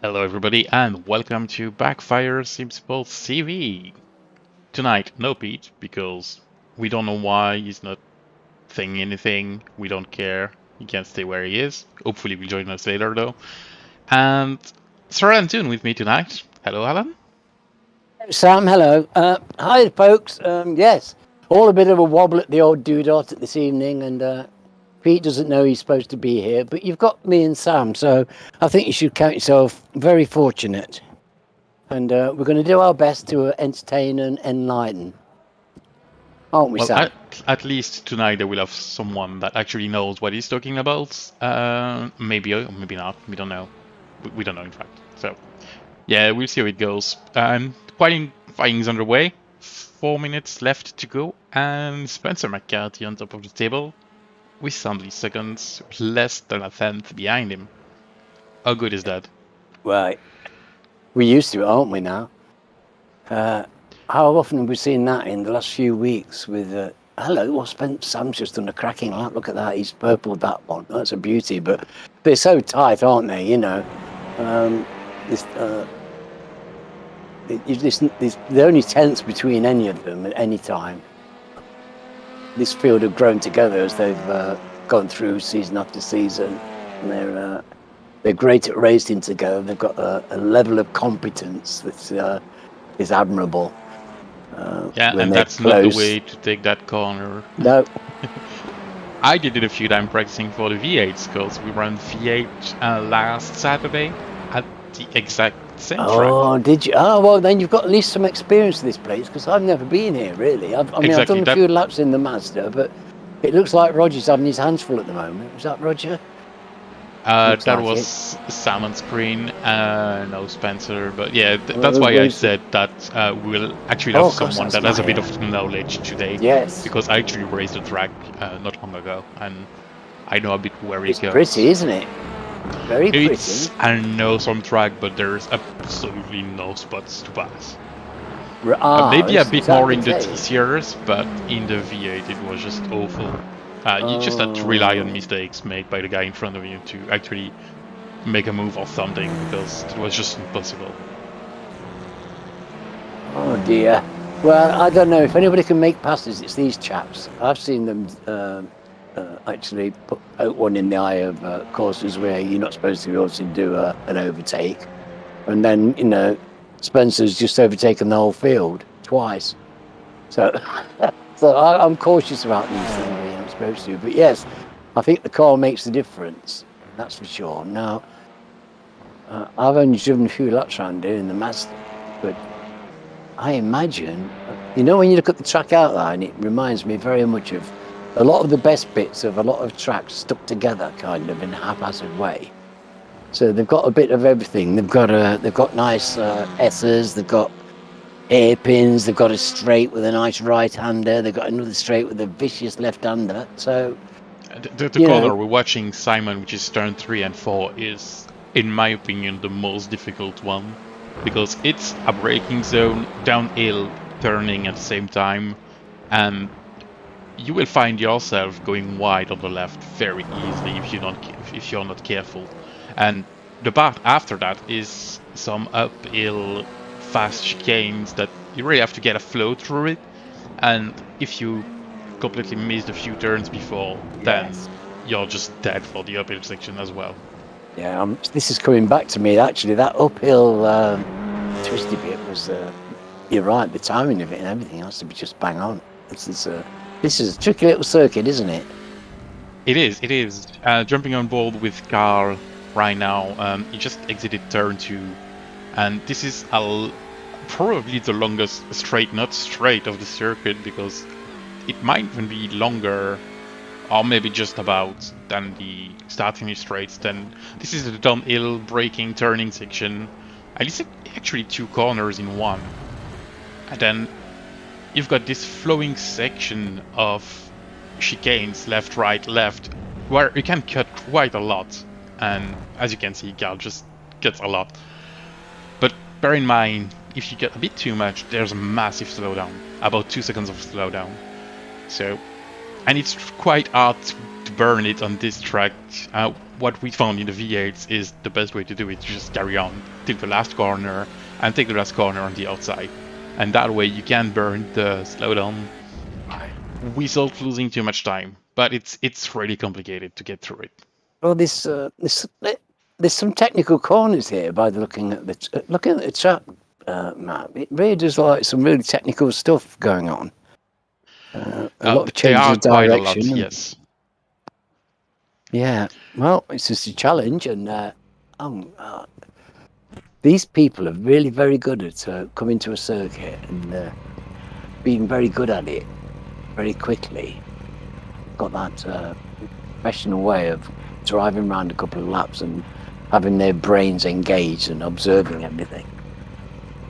Hello everybody and welcome to Backfire Simsport TV. Tonight, no Pete, because we don't know why he's not saying anything, we don't care, he can stay where he is. Hopefully he'll join us later though. And Sir Antoon with me tonight. Hello Alan. Sam, hello. Hi folks. Yes, all a bit of a wobble at the old doodot this evening, and Pete doesn't know he's supposed to be here, but you've got me and Sam, so I think you should count yourself very fortunate. And we're going to do our best to entertain and enlighten, aren't we, Well, Sam? at least tonight we'll have someone that actually knows what he's talking about. Maybe or maybe not, we don't know. We don't know in fact. So yeah, we'll see how it goes. Qualifying is underway. 4 minutes left to go, and Spencer McCarthy on top of the table with only seconds, less than a tenth behind him. How good is that? Right. We're used to it, aren't we now? How often have we seen that in the last few weeks with... hello, well, Sam's just done a cracking lap. Look at that, he's purpled that one. That's a beauty, but they're so tight, aren't they, you know? There are only tenths between any of them at any time. This field have grown together as they've gone through season after season, and they're great at racing together. They've got a level of competence that is admirable. Yeah, and that's not the way to take that corner. No. I did it a few times practicing for the V8s because we ran V8 last Saturday at the exact same track. Oh, did you? Oh, well, then you've got at least some experience of this place, because I've never been here, really. I've done a few laps in the Mazda, but it looks like Roger's having his hands full at the moment. Was that Roger? That was Sam on screen, no Spencer, but yeah, that's why I said that we'll actually have someone that has a bit of knowledge today. Yes. Because I actually raced the track not long ago, and I know a bit where it goes. It's pretty, isn't it? Very pretty. I know some track, but there's absolutely no spots to pass. Maybe a bit more in the TCRs, but in the V8 it was just awful. You just had to rely on mistakes made by the guy in front of you to actually make a move or something, because it was just impossible. Oh dear. Well, I don't know. If anybody can make passes, it's these chaps. I've seen them actually put out one in the eye of courses where you're not supposed to be able to do an overtake. And then, you know, Spencer's just overtaken the whole field twice. So, I'm cautious about these things. Supposed to, but yes, I think the car makes the difference, that's for sure. Now, I've only driven a few laps around here in the Mazda, but I imagine, you know, when you look at the track outline, it reminds me very much of a lot of the best bits of a lot of tracks stuck together, kind of in a haphazard way. So they've got a bit of everything. They've got nice S's, they've got hairpins, they've got a straight with a nice right-hander, they've got another straight with a vicious left-hander, so... The corner we're watching, Simon, which is turn 3 and 4, is, in my opinion, the most difficult one, because it's a braking zone, downhill, turning at the same time, and you will find yourself going wide on the left very easily if you're not careful. And the part after that is some uphill fast chicanes that you really have to get a flow through it, and if you completely missed a few turns before, then you're just dead for the uphill section as well. Yeah, this is coming back to me actually. That uphill twisty bit was, you're right, the timing of it and everything has to be just bang on. This is a tricky little circuit, isn't it? It is. Jumping on board with Carl right now, he just exited turn 2. And this is probably the longest straight, not straight, of the circuit, because it might even be longer, or maybe just about, than the start-finish straights. Then this is the downhill braking turning section, and it's actually 2 corners in one. And then you've got this flowing section of chicanes, left, right, left, where you can cut quite a lot. And as you can see, Carl just cuts a lot. But bear in mind, if you get a bit too much, there's a massive slowdown, about 2 seconds of slowdown. So, and it's quite hard to burn it on this track, what we found in the V8s is the best way to do it. You just carry on till the last corner and take the last corner on the outside. And that way you can burn the slowdown without losing too much time. But it's really complicated to get through it. Well, there's some technical corners here by looking at the track map. It really does like some really technical stuff going on. A lot of changes of direction. Quite a lot, yes. Yeah, well, it's just a challenge, and these people are really very good at coming to a circuit and being very good at it very quickly. Got that professional way of driving around a couple of laps and having their brains engaged and observing everything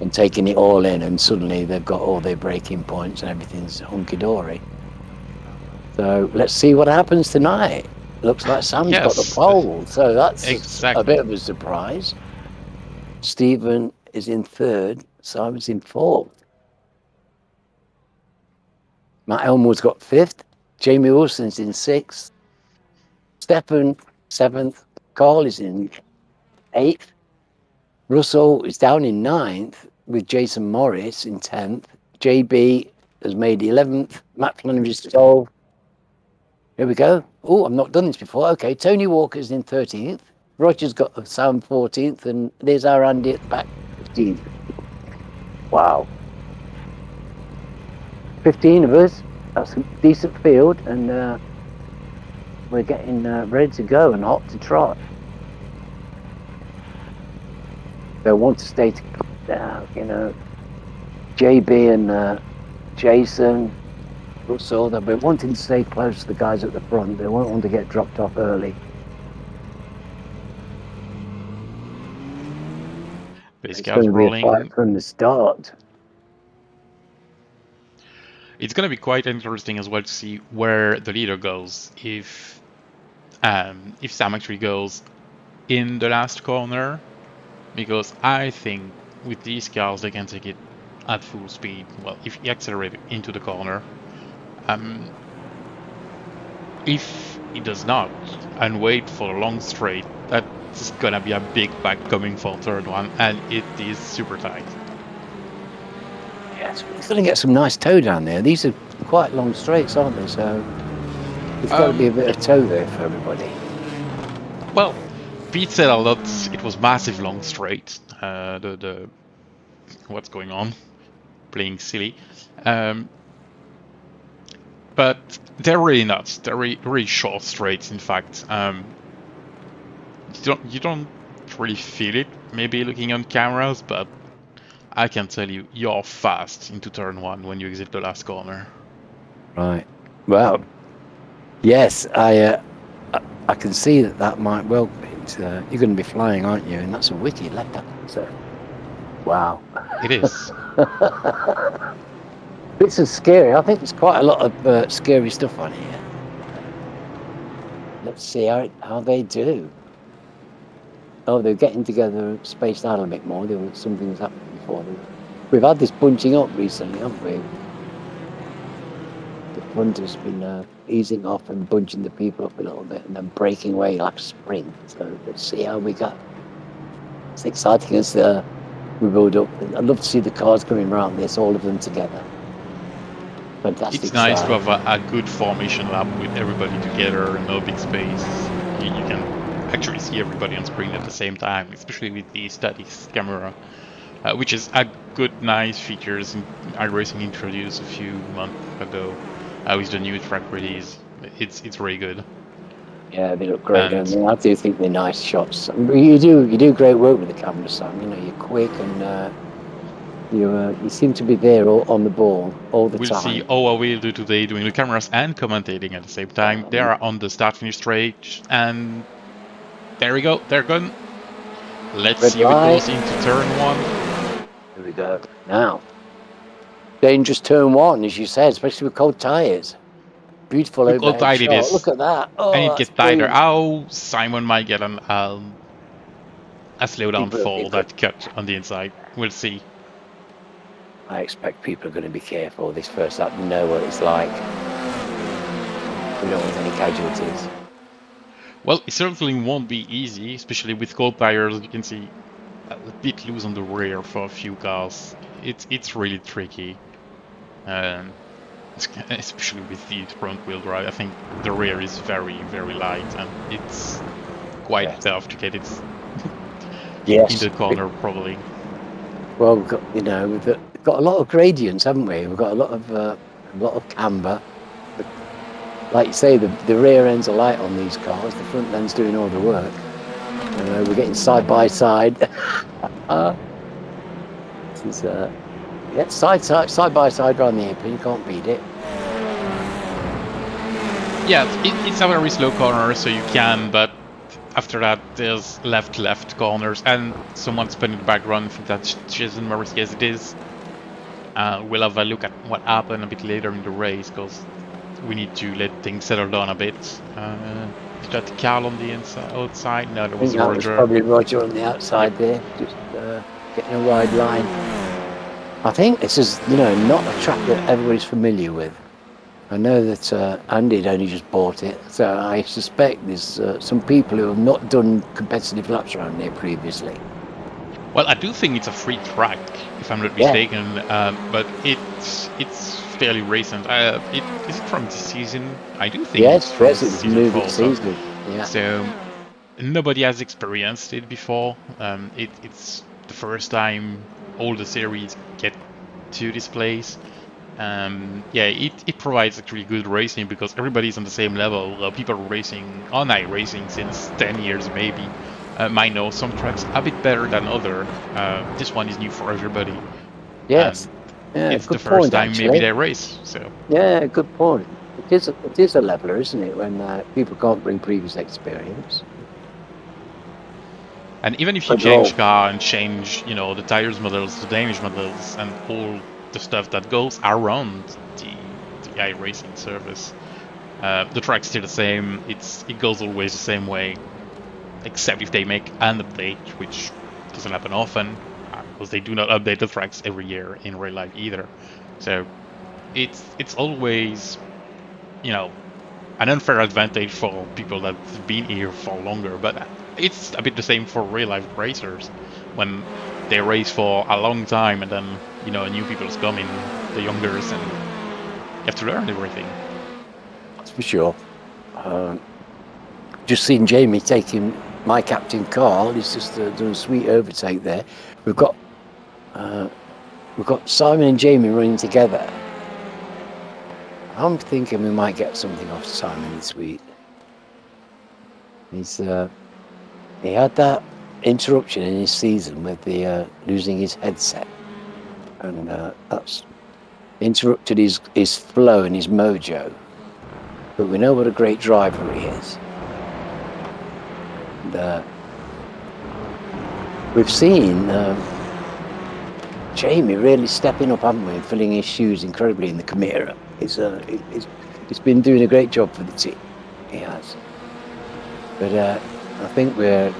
and taking it all in, and suddenly they've got all their braking points and everything's hunky-dory. So let's see what happens tonight. Looks like Sam's got the pole, so that's a bit of a surprise. Stephen is in third, Simon's in fourth. Matt Elmore's got fifth, Jamie Wilson's in sixth, Stefan seventh, Carl is in eighth, Russell is down in ninth with Jason Morris in 10th, JB has made 11th, Matt Flannery's 12th. Here we go. Oh, I've not done this before. Okay, Tony Walker's in 13th. Roger's got Sam 14th, and there's our Andy at the back, 15th. Wow. 15 of us. That's a decent field, and we're getting ready to go and hot to trot. They want to stay together, JB and Jason, Russell, they've been wanting to stay close to the guys at the front. They won't want to get dropped off early. It's going to be a fight from the start. It's going to be quite interesting as well to see where the leader goes. If Sam actually goes in the last corner, because I think with these cars they can take it at full speed. Well, if he accelerates into the corner. If he does not and wait for a long straight, that's gonna be a big back coming for third one, and it is super tight. Yes, it's going to get some nice toe down there. These are quite long straights, aren't they? So there's got to be a bit of toe there for everybody. Well, Pete said a lot. It was massive long straight. The what's going on? Playing silly. But they're really not. They're really short straights. In fact, you don't really feel it. Maybe looking on cameras, but I can tell you, you're fast into turn one when you exit the last corner. Right. Well, yes, I can see that might well be. You're going to be flying, aren't you? And that's a wicked left hand. So, wow. It is. This is scary. I think there's quite a lot of scary stuff on here. Let's see how they do. Oh, they're getting together, spaced out a bit more. Something's happened before. We've had this bunching up recently, haven't we? The front has been easing off and bunching the people up a little bit and then breaking away like a spring. So let's see how we go. It's exciting as we build up. I'd love to see the cars coming around this, all of them together. Fantastic. It's nice to have a good formation lap with everybody together, no big space. You can actually see everybody on screen at the same time, especially with the static camera, which is a good, nice features iRacing introduced a few months ago with the new track release. It's really good. Yeah, they look great. I do think they're nice shots. You do great work with the camera, Sam. You're quick and you seem to be there on the ball all the time. We'll see how I will do today, doing the cameras and commentating at the same time. They are on the start-finish straight, and there we go. They're gone. Let's see if it goes into turn one. Here we go. Now, dangerous turn one, as you said, especially with cold tyres. Beautiful overhead shot. It is. Look at that. Oh, and it gets tighter. Oh, Simon might get a slowdown for that cut on the inside. We'll see. I expect people are going to be careful this first lap. You know what it's like. We don't want any casualties. Well, it certainly won't be easy, especially with cold tires. You can see a bit loose on the rear for a few cars. It's really tricky, especially with the front wheel drive. I think the rear is very light, and it's quite tough to get it in the corner, probably. Well, we've got, you know, we've got a lot of gradients, haven't we? We've got a lot of camber. Like you say, the rear ends are light on these cars. The front end's doing all the work. You know, we're getting side by side. This is yeah, side by side around the apron. You can't beat it. Yeah, it's a very slow corner, so you can, but after that there's left corners, and someone's put in the background. I think that's Jason Morris. Yes, it is. We'll have a look at what happened a bit later in the race, because we need to let things settle down a bit. Is that Carl on the outside? No, there was Roger. Was probably Roger on the outside there, just getting a wide line. I think this is, you know, not a track that everybody's familiar with. I know that Andy had only just bought it, so I suspect there's some people who have not done competitive laps around here previously. Well, I do think it's a free track, if I'm not mistaken, but it's fairly recent. Is it from this season? I do think it's from it's new this season. Yeah. So nobody has experienced it before. It's the first time all the series get to this place. Yeah, it provides actually good racing because everybody's on the same level. People racing on iRacing since 10 years maybe might know some tracks a bit better than other. This one is new for everybody. Yes. Yeah, it's the first time maybe they race. So yeah, good point. It is a leveler, isn't it, when people can't bring previous experience. And even if you change car and change, you know, the tires models, the damage models, and all the stuff that goes around the iRacing service, the track's still the same. It goes always the same way, except if they make an update, which doesn't happen often, because they do not update the tracks every year in real life either. So it's always, you know, an unfair advantage for people that've been here for longer, but it's a bit the same for real life racers when they race for a long time and then, you know, new people's come in, the youngers, and you have to learn everything. That's for sure. Just seen Jamie taking my captain Carl. He's just done a sweet overtake there. We've got Simon and Jamie running together. I'm thinking we might get something off Simon this week. He had that interruption in his season with the losing his headset, and that's interrupted his flow and his mojo. But we know what a great driver he is. And, we've seen Jamie really stepping up, haven't we, and filling his shoes incredibly in the Chimera. He's been doing a great job for the team. He has. But I think we're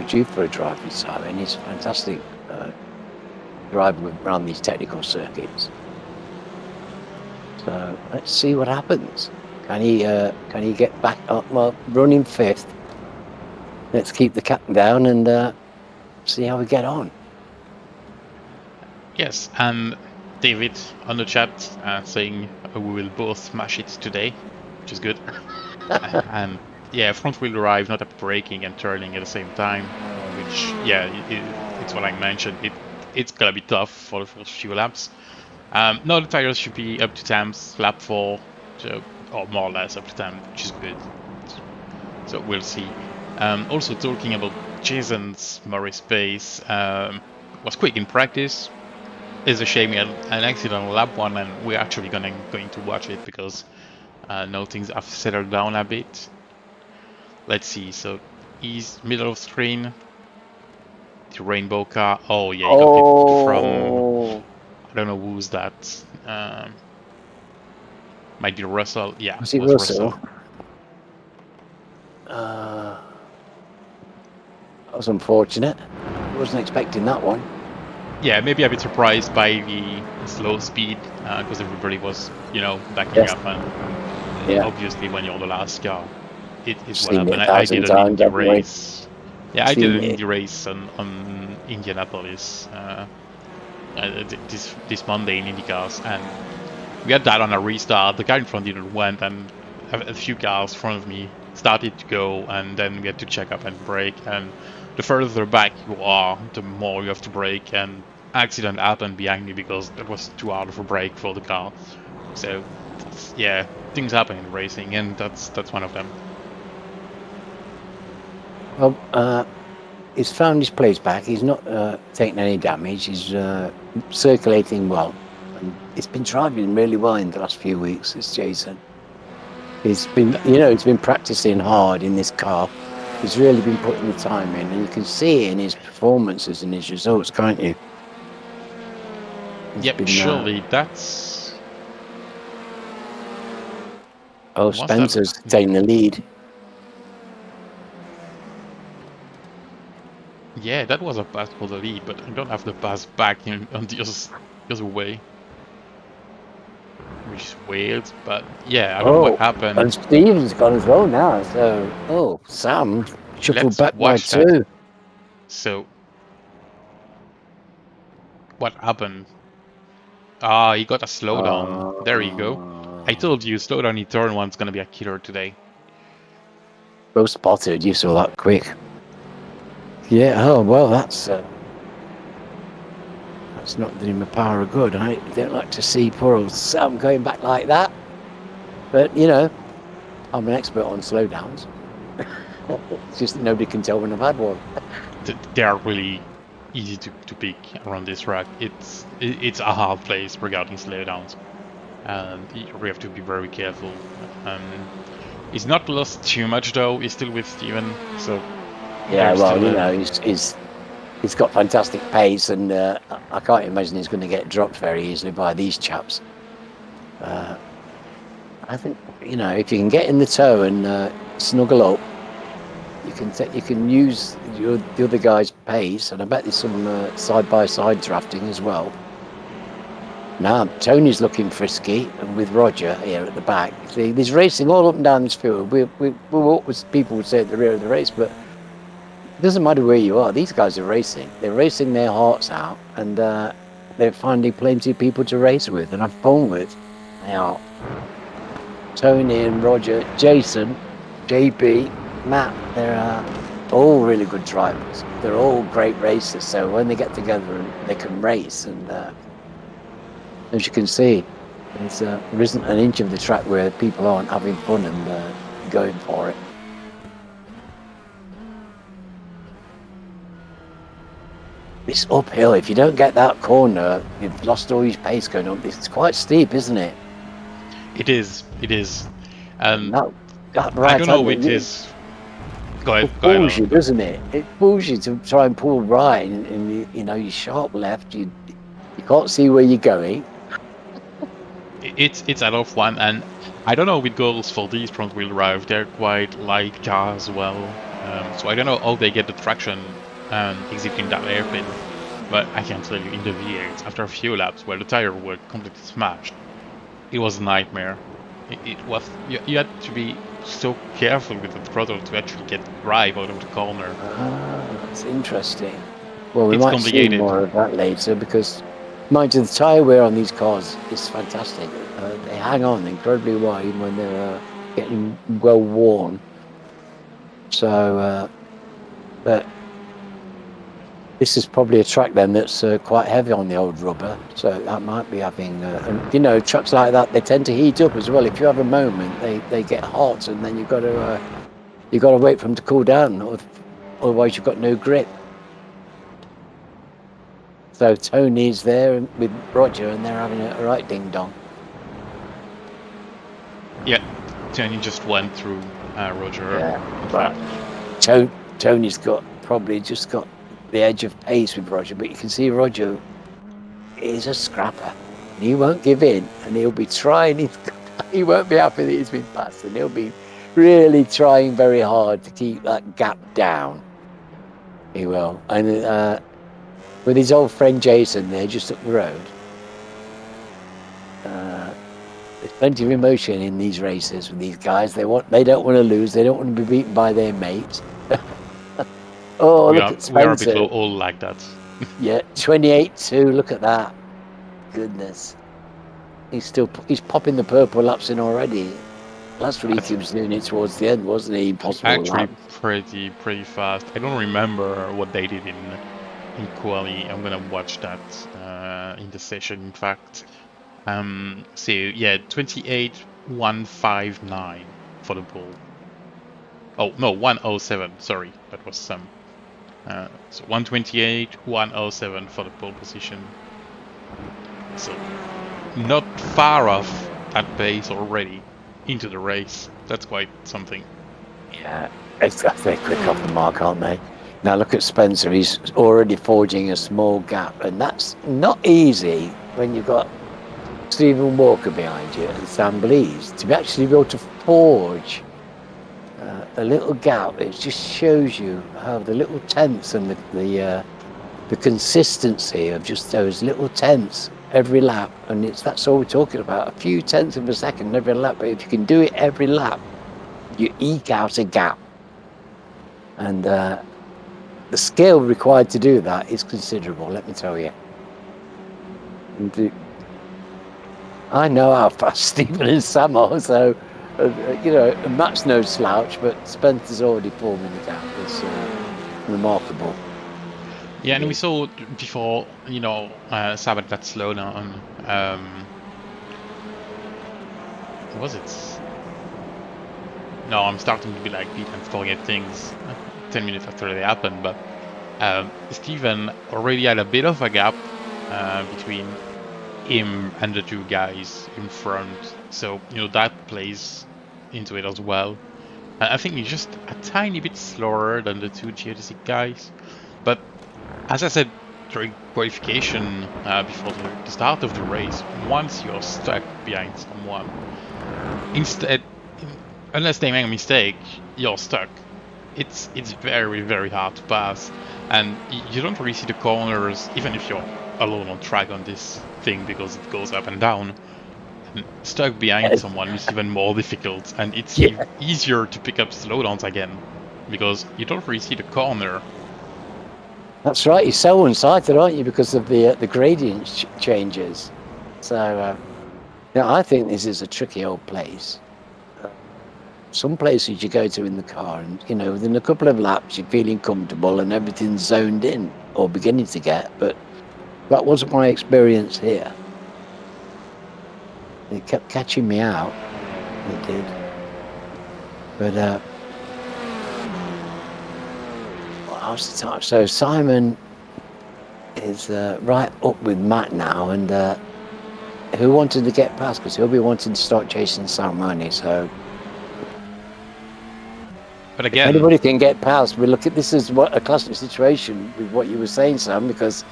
due for a drive with Simon. He's a fantastic driver around these technical circuits. So let's see what happens. Can he get back up? Well, running fifth. Let's keep the captain down and see how we get on. Yes, and David on the chat saying we will both smash it today, which is good. And yeah, front wheel drive, not up braking and turning at the same time, which, yeah, it's what I mentioned. It's gonna be tough for the first few laps. No, the tires should be up to temps, lap 4, so, or more or less up to temp, which is good. So we'll see. Also talking about Jason's Morris pace, was quick in practice. It's a shame he had an accident on lap 1, and we're actually going to watch it because now things have settled down a bit. Let's see. So he's middle of screen. The rainbow car. Oh yeah, he got it from. I don't know who's that. Might be Russell. Yeah, was it Russell? That was unfortunate. I wasn't expecting that one. Yeah, maybe a bit surprised by the slow speed because everybody was, you know, backing up, and obviously when you're the last car, it is what Seen it happened. a I thousand did an times, indie haven't we? race. Yeah, I did Seen an it. indie race on Indianapolis this Monday in IndyCars, and we had that on a restart. The guy in front didn't went, and a few cars in front of me started to go, and then we had to check up and brake. And the further back you are, the more you have to brake. And accident happened behind me because it was too hard of a brake for the car. So yeah, things happen in racing, and that's one of them. Well, he's found his place back. He's not taken any damage. He's circulating well. And he's been driving really well in the last few weeks. It's Jason. He's been, he's been practicing hard in this car. He's really been putting the time in, and you can see it in his performances and his results, can't you? Yep, surely that's. Oh, Spencer's taking the lead. Yeah, that was a pass for the lead, but I don't have the pass back on the other way. Which is weird, but yeah, I don't know what happened. And Steven's gone as well now, so Sam shuffled back by 2. So what happened? Ah, he got a slowdown. There you go. I told you, slowdown in turn 1's gonna be a killer today. Well spotted, you saw that quick. Yeah, oh well, that's not doing my power of good. I don't like to see poor old Sam going back like that. But, I'm an expert on slowdowns. It's just that nobody can tell when I've had one. They are really easy to pick around this track. It's a hard place regarding slowdowns. And we have to be very careful. He's not lost too much though, he's still with Steven, so... Yeah, well, he's got fantastic pace, and I can't imagine he's going to get dropped very easily by these chaps. I think if you can get in the toe and snuggle up, you can use the other guy's pace, and I bet there's some side-by-side drafting as well. Now Tony's looking frisky, and with Roger here at the back, there's racing all up and down this field. We're what people would say at the rear of the race, but it doesn't matter where you are. These guys are racing. They're racing their hearts out, and they're finding plenty of people to race with and have fun with. They are. Tony and Roger, Jason, JB, Matt, they're all really good drivers. They're all great racers. So when they get together, they can race. And as you can see, there isn't an inch of the track where people aren't having fun and going for it. It's uphill. If you don't get that corner, you've lost all your pace going up. It's quite steep, isn't it? It is. That right, I don't know which is. Go ahead. It pulls you, doesn't it? It pulls you to try and pull right, and you sharp left. You can't see where you're going. It's a lot of fun, and I don't know with goals for these front-wheel drive. They're quite light cars as well, so I don't know how they get the traction exiting that airpin. But I can tell you, in the V8, after a few laps where the tire were completely smashed, it was a nightmare. It was you had to be so careful with the throttle to actually get the drive out of the corner. That's interesting. Well, we might see more of that later, because mind you, the tyre wear on these cars is fantastic. They hang on incredibly well even when they're getting well worn. So, but this is probably a track then that's quite heavy on the old rubber, so that might be having, trucks like that, they tend to heat up as well. If you have a moment, they get hot, and then you've got to wait for them to cool down, otherwise you've got no grip. So Tony's there with Roger, and they're having a right ding dong. Yeah, Tony just went through Roger. Yeah, but Tony's probably just got the edge of pace with Roger, but you can see Roger is a scrapper. He won't give in, and he'll be trying. He won't be happy that he's been passed, and he'll be really trying very hard to keep that gap down. He will. And with his old friend Jason there just up the road, There's plenty of emotion in these races with these guys. They don't want to lose. They don't want to be beaten by their mates. Oh, look at we are a bit Spencer. all like that. Yeah, 28-2. Look at that. Goodness. He's popping the purple laps in already. Last week he was doing it towards the end, wasn't he? Impossible Actually, lap. pretty fast. I don't remember what they did in quali. I'm gonna watch that in the session. In fact, so yeah, 28.159 for the pole. Oh no, 107. Sorry, that was some. So 128.107 for the pole position. So not far off that pace already into the race. That's quite something. Yeah, they're quick off the mark, aren't they? Now look at Spencer. He's already forging a small gap, and that's not easy when you've got Stephen Walker behind you and Sam Blees to actually be able to forge a little gap. It just shows you how the little tenths and the consistency of just those little tenths every lap, and that's all we're talking about, a few tenths of a second every lap. But if you can do it every lap, you eke out a gap, and the skill required to do that is considerable, let me tell you. And I know how fast Stephen and Sam are, so you know, Matt's no slouch, but Spencer's already forming the gap. It's remarkable. Yeah, and we saw before, you know, Sam had that slowdown. What was it? No, I'm starting to be like Pete and forget things 10 minutes after they happen, but Steven already had a bit of a gap between him and the two guys in front, so you know that plays into it as well. I think he's just a tiny bit slower than the two geodesic guys, but as I said during qualification before the start of the race, once you're stuck behind someone, unless they make a mistake, you're stuck. It's very hard to pass, and you don't really see the corners, even if you're alone on track on this thing, because it goes up and down. And stuck behind someone is even more difficult, and it's easier to pick up slowdowns again, because you don't really see the corner. That's right, you're so one-sided, aren't you, because of the gradient changes. So I think this is a tricky old place. Some places you go to in the car, and you know, within a couple of laps you're feeling comfortable and everything's zoned in, or beginning to get, but that wasn't my experience here. It kept catching me out. It did. But how's the time? So Simon is right up with Matt now, and who wanted to get past, because he'll be wanting to start chasing Sam, won't he? So but again, if anybody can get past, we look at this as a classic situation with what you were saying, Sam, because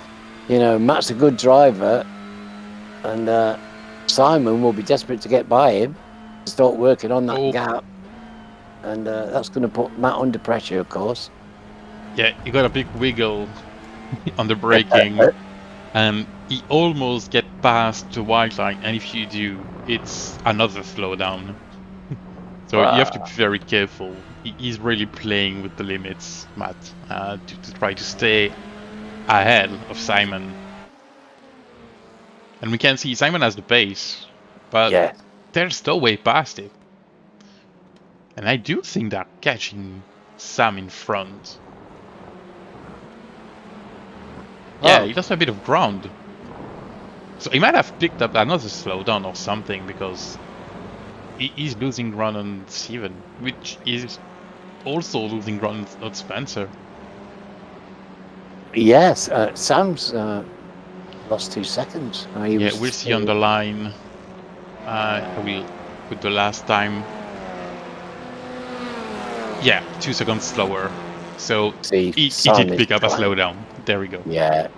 you know Matt's a good driver, and Simon will be desperate to get by him, to start working on that gap, and that's going to put Matt under pressure, of course. Yeah, you got a big wiggle on the braking, and he almost get past the white line, and if you do, it's another slowdown. So you have to be very careful. He's really playing with the limits, Matt, to try to stay ahead of Simon. And we can see Simon has the pace, but they're still way past it. And I do think they're catching Sam in front. Yeah, he does have a bit of ground. So he might have picked up another slowdown or something, because he's losing ground on Steven, which is also losing ground on Spencer. Yes, Sam's lost 2 seconds. Yeah, we'll see on the line. We'll put the last time. Yeah, 2 seconds slower. So he did pick up a slowdown. There we go. Yeah.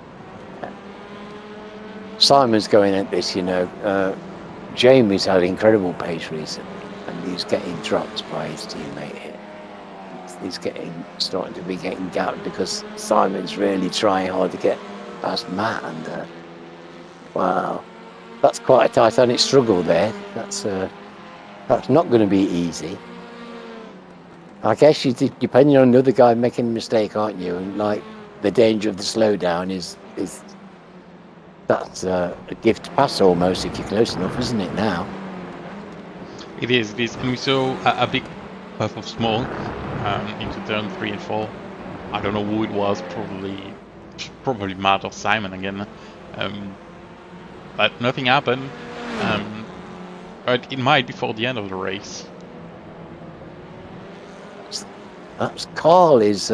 Simon's going at this, you know. Jamie's had incredible pace recently, and he's getting dropped by his teammate here. He's starting to be getting gapped because Simon's really trying hard to get past Matt, and wow. that's quite a titanic struggle there. That's not going to be easy. I guess you depending on another guy making a mistake, aren't you? And like the danger of the slowdown is that's a gift pass almost if you're close enough, isn't it now? It is, and we saw a big puff of smoke into turn 3 and 4. I don't know who it was, probably Matt or Simon again. But nothing happened. But it might before the end of the race. Perhaps Carl is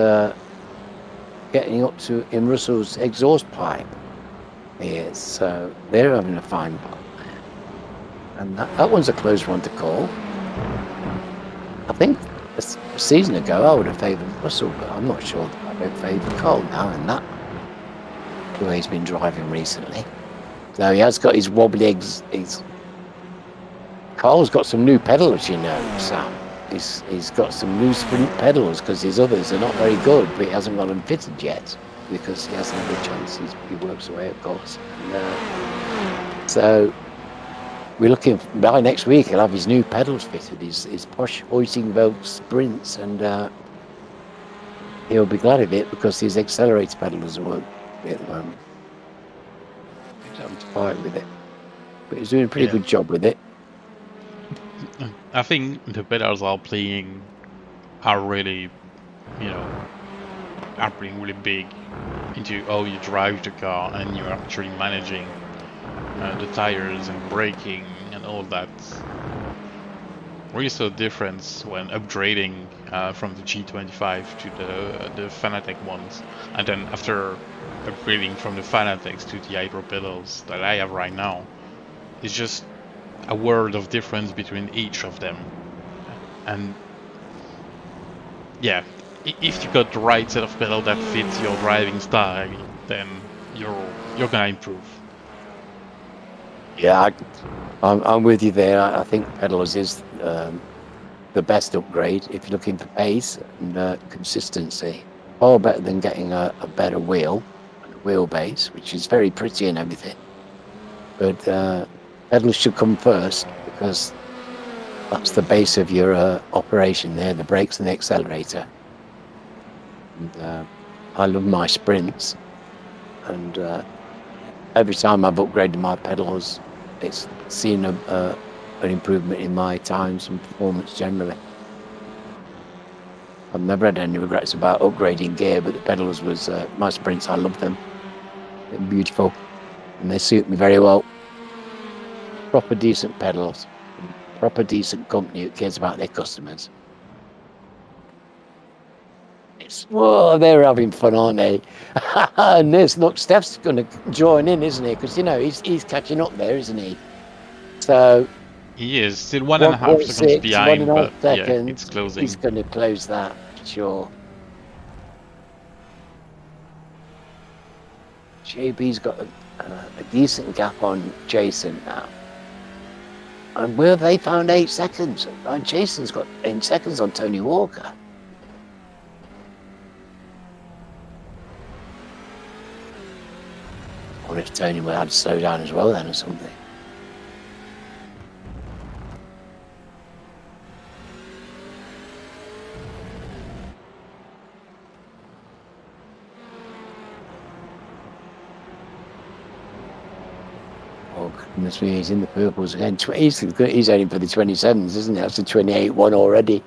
getting up to Emerson's exhaust pipe here, so they're having a fine part there. And that one's a close one to call. I think a season ago I would have favoured Russell, but I'm not sure that I don't favour Carl now, and that the way he's been driving recently. So he has got his wobbly eggs. Carl's got some new pedals, you know, Sam. He's got some new sprint pedals because his others are not very good, but he hasn't got them fitted yet because he hasn't had a chance. He works away, of course. And, so we're looking by next week. He'll have his new pedals fitted, his posh Hoitingveld sprints, and he'll be glad of it because his accelerator pedal doesn't work at the moment. He's having to fight with it, but he's doing a pretty good job with it. I think the pedals are really, are playing really big into how you drive the car, and you're actually managing the tires and braking and all that. Really saw a difference when upgrading from the G25 to the Fanatec ones, and then after upgrading from the Fanatec to the Hydro pedals that I have right now, it's just a world of difference between each of them. And yeah, if you got the right set of pedal that fits your driving style, then you're gonna improve. Yeah, I'm with you there. I think pedals is the best upgrade if you're looking for pace and consistency. Far better than getting a better wheelbase, which is very pretty and everything. But pedals should come first because that's the base of your operation there, the brakes and the accelerator. And I love my sprints, and every time I've upgraded my pedals, it's seen an improvement in my times and performance generally. I've never had any regrets about upgrading gear, but the pedals was my sprints. I love them. They're beautiful, and they suit me very well. Proper decent pedals, proper decent company who cares about their customers. Whoa, they're having fun, aren't they? And look, Steph's going to join in, isn't he? Because he's catching up there, isn't he? So he is still 1.5 seconds behind, but yeah, it's closing. He's going to close that, sure. JB's got a decent gap on Jason now. And where have they found 8 seconds? And Jason's got 8 seconds on Tony Walker. I wonder if Tony will have to slow down as well then or something. Oh, goodness me, he's in the purples again. He's aiming for the 27s, isn't he? That's the 28-1 already.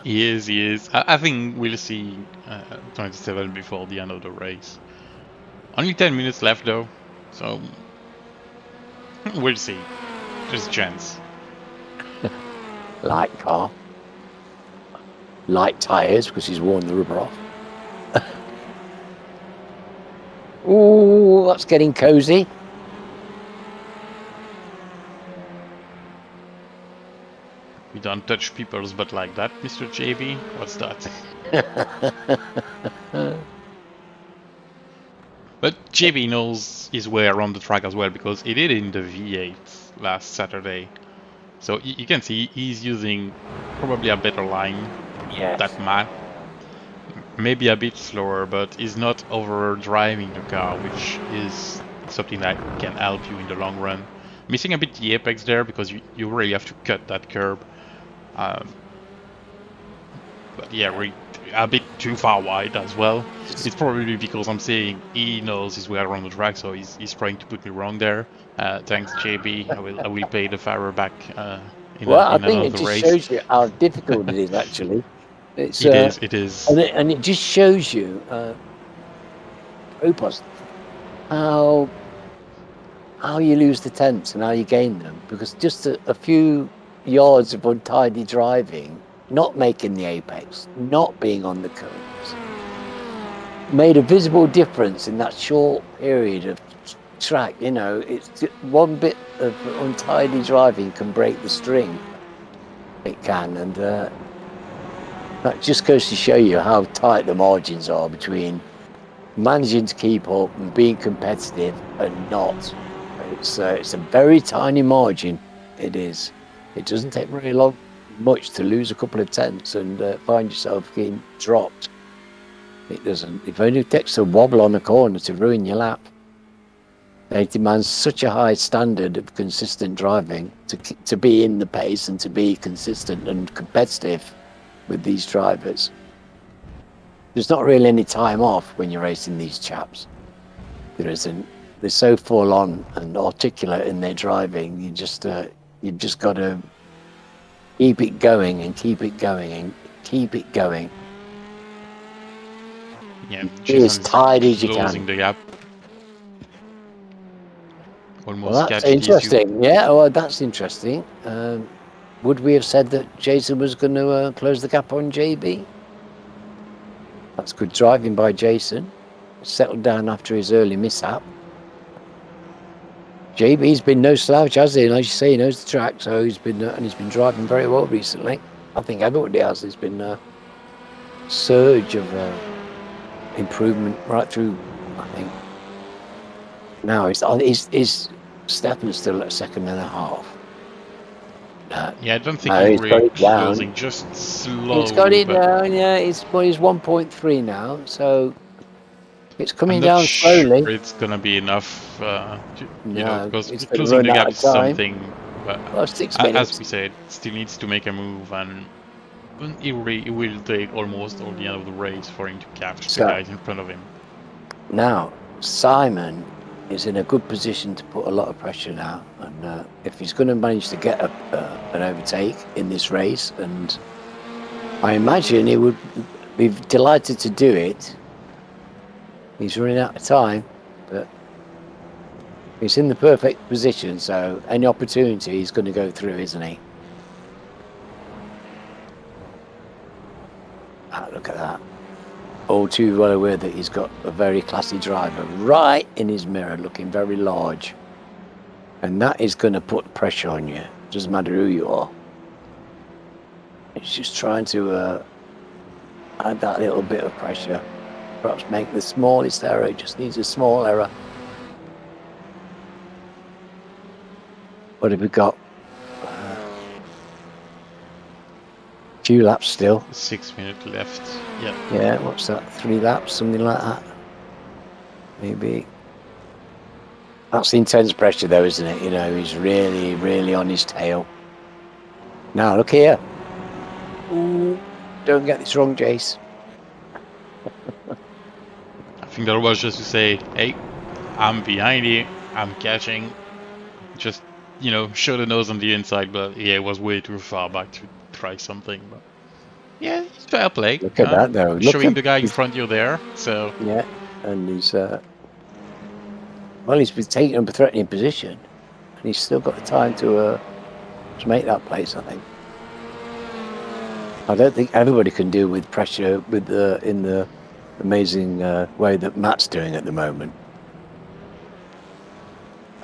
He is. I think we'll see 27 before the end of the race. Only 10 minutes left though, so we'll see. There's a chance. Light car. Light tyres because he's worn the rubber off. Ooh, that's getting cosy. We don't touch people's butt like that, Mr. JB. What's that? But JB knows his way around the track as well, because he did it in the V8 last Saturday. So you can see he's using probably a better line. Yes. That Matt. Maybe a bit slower, but he's not over driving the car, which is something that can help you in the long run. Missing a bit the apex there because you really have to cut that curb. But yeah, we're a bit too far wide as well. It's probably because I'm saying he knows his way around the track, so he's trying to put me wrong there. Thanks, JB. I will pay the favor back in I in think it another just race. shows you how difficult it is, actually. It's It is. It is. and it just shows you, Opos, how you lose the tenths and how you gain them, because just a few yards of untidy driving, not making the apex, not being on the cones, made a visible difference in that short period of track. You know, it's one bit of untidy driving can break the string. It can, and that just goes to show you how tight the margins are between managing to keep up and being competitive and not. It's a very tiny margin. It is. It doesn't take very much to lose a couple of tenths and find yourself getting dropped. It doesn't. It only takes a wobble on a corner to ruin your lap. It demands such a high standard of consistent driving to be in the pace and to be consistent and competitive with these drivers. There's not really any time off when you're racing these chaps. There isn't. They're so full on and articulate in their driving. You've just got to keep it going and keep it going and keep it going. Yeah, be as tight as you closing can. the gap. Almost Well, that's catch interesting. Yeah, well, that's interesting. Would we have said that Jason was going to close the gap on JB? That's good driving by Jason. Settled down after his early mishap. JB's been no slouch, has he? And as you say, he knows the track, so he's been driving very well recently. I think everybody has. There's been a surge of improvement right through. I think now is Stefan's still at 2.5 seconds. Yeah, I don't think he's really closing. Just slow. It's got it down. Yeah, he's 1.3 now, so it's coming down slowly. Sure it's gonna be enough, because it's closing the gap is something. But well, 6 minutes. As we said, still needs to make a move, and it will take almost all the end of the race for him to catch the guys in front of him. Now, Simon is in a good position to put a lot of pressure now, and if he's going to manage to get an overtake in this race, and I imagine he would be delighted to do it. He's running out of time, but he's in the perfect position, so any opportunity he's going to go through, isn't he? Look at that. All too well aware that he's got a very classy driver right in his mirror, looking very large. And that is going to put pressure on you. Doesn't matter who you are. He's just trying to add that little bit of pressure. Perhaps make the smallest error. It just needs a small error. What have we got? Few laps still. 6 minutes left. Yeah. Yeah, what's that? 3 laps, something like that. Maybe. That's intense pressure though, isn't it? You know, he's really, really on his tail. Now, look here. Ooh, don't get this wrong, Jace. I think that was just to say, hey, I'm behind you, I'm catching. Just, show the nose on the inside, but yeah, it was way too far back to try something. But yeah, it's fair play. Look at that though. Showing the guy in front you there, so. Yeah, and he's he's been taking up a threatening position, and he's still got the time to make that place. I think. I don't think everybody can deal with pressure in the amazing way that Matt's doing at the moment.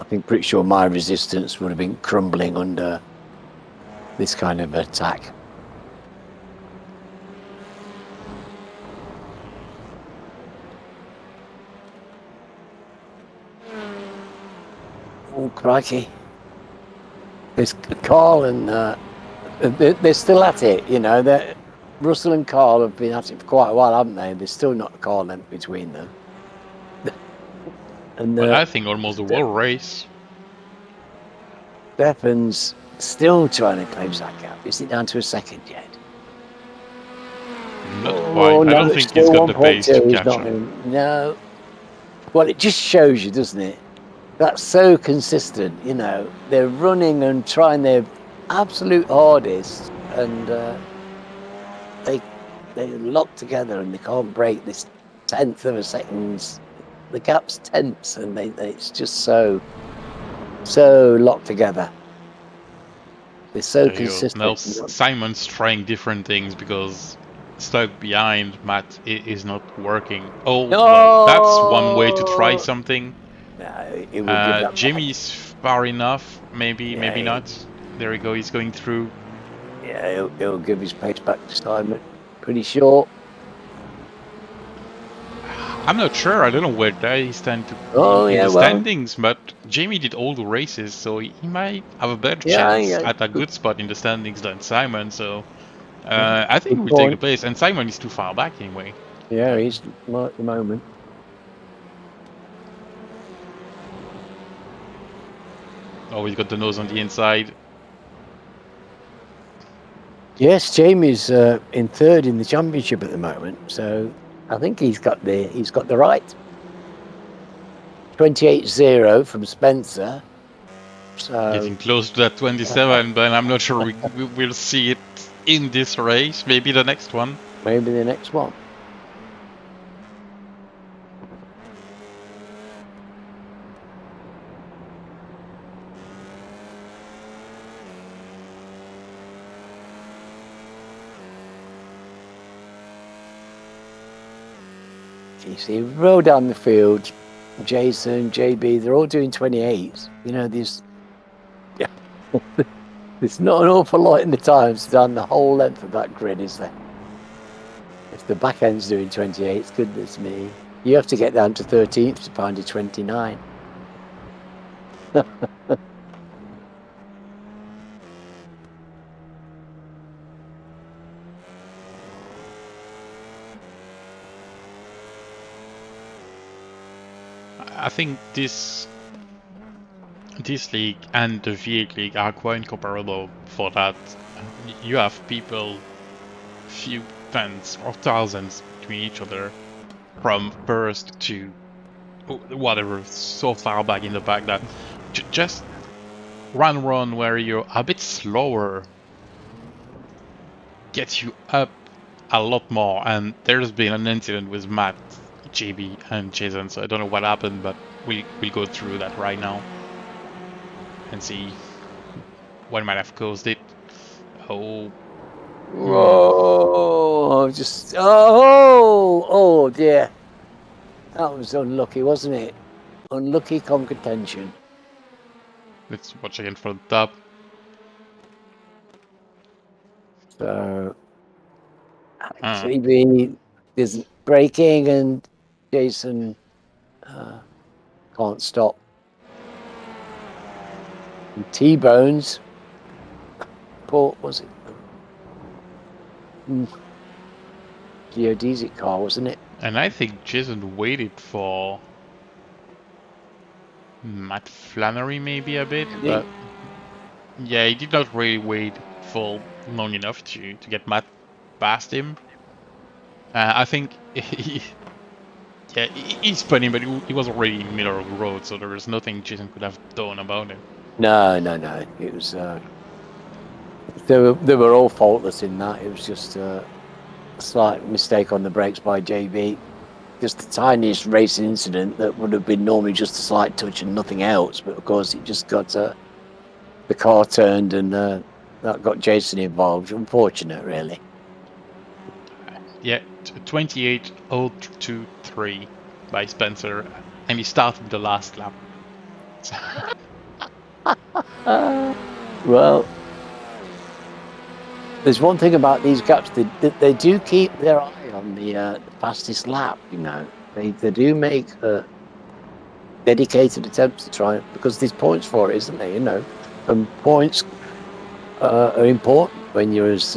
I think pretty sure my resistance would have been crumbling under this kind of attack. Oh, crikey. There's Carl and they're still at it, Russell and Carl have been at it for quite a while, haven't they? There's still not a car length between them. And But I think almost the whole race. Steffen's still trying to close that gap. Is it down to a second yet? Not quite. I don't think he's got the pace to catch him. No. Well, it just shows you, doesn't it? That's so consistent. You know, they're running and trying their absolute hardest, and they lock together and they can't break this tenth of a second. The gap's tenths, and it's just so locked together. They're so consistent. Now Simon's trying different things because stuck behind Matt is not working. Oh, no! Well, that's one way to try something. No, Jimmy's far enough, maybe not. There we go, he's going through. Yeah, he'll give his pace back to Simon. Pretty short. I'm not sure. I don't know where they stand in the standings, but Jamie did all the races, so he might have a better chance at a good spot in the standings than Simon. So I think we'll take the place, and Simon is too far back anyway. Yeah, he's at the moment. Oh, he's got the nose on the inside. Yes, Jamie's in third in the championship at the moment, so I think he's got the right. 28-0 from Spencer. So getting close to that 27, but I'm not sure we will see it in this race. Maybe the next one. Maybe the next one. You see, roll down the field, Jason, JB, they're all doing 28s. You know, there's not an awful lot in the times down the whole length of that grid, is there? If the back end's doing 28s, goodness me. You have to get down to 13th to find a 29. I think this league and the V8 league are quite comparable for that. You have people, few tens or thousands between each other, from first to whatever, so far back in the back that just run where you're a bit slower gets you up a lot more. And there's been an incident with Matt, JB and Jason, so I don't know what happened, but we'll go through that right now and see what might have caused it. Oh dear, that was unlucky, wasn't it? Unlucky contention. Let's watch again from the top. So JB is braking and Jason can't stop. And T-Bones, was it? Geodesic car, wasn't it? And I think Jason waited for Matt Flannery maybe a bit, but yeah, he did not really wait for long enough to get Matt past him. I think he's funny, but he was already in the middle of the road, so there was nothing Jason could have done about it. No. It was they were all faultless in that. It was just a slight mistake on the brakes by JB. Just the tiniest racing incident that would have been normally just a slight touch and nothing else. But of course, it just got the car turned and that got Jason involved. Unfortunate, really. Yeah, 28.023 by Spencer, and he started the last lap. Well, there's one thing about these gaps, they do keep their eye on the fastest lap, you know. They do make dedicated attempts to try it, because there's points for it, isn't there, you know. And points are important when you're as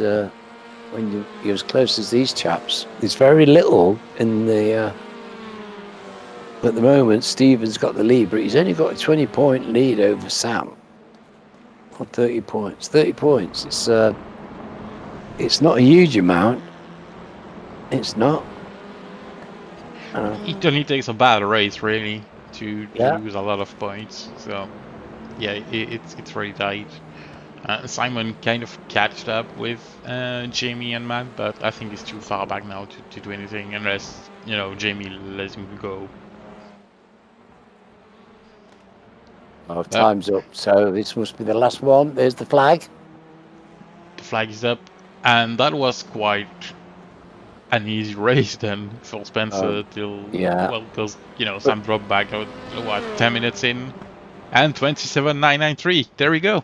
close as these chaps. There's very little in the At the moment, Stephen's got the lead, but he's only got a 20-point lead over Sam. On 30 points. 30 points. It's not a huge amount. It's not. It only takes a bad race really to Yeah. lose a lot of points. So yeah, it's really tight. Simon kind of catched up with Jamie and Matt, but I think he's too far back now to do anything unless, you know, Jamie lets him go. Oh, time's up. So this must be the last one. There's the flag. The flag is up, and that was quite an easy race then for Spencer till, yeah. well, there's, you know, some drop back out, what, 10 minutes in, and 27.993. There we go.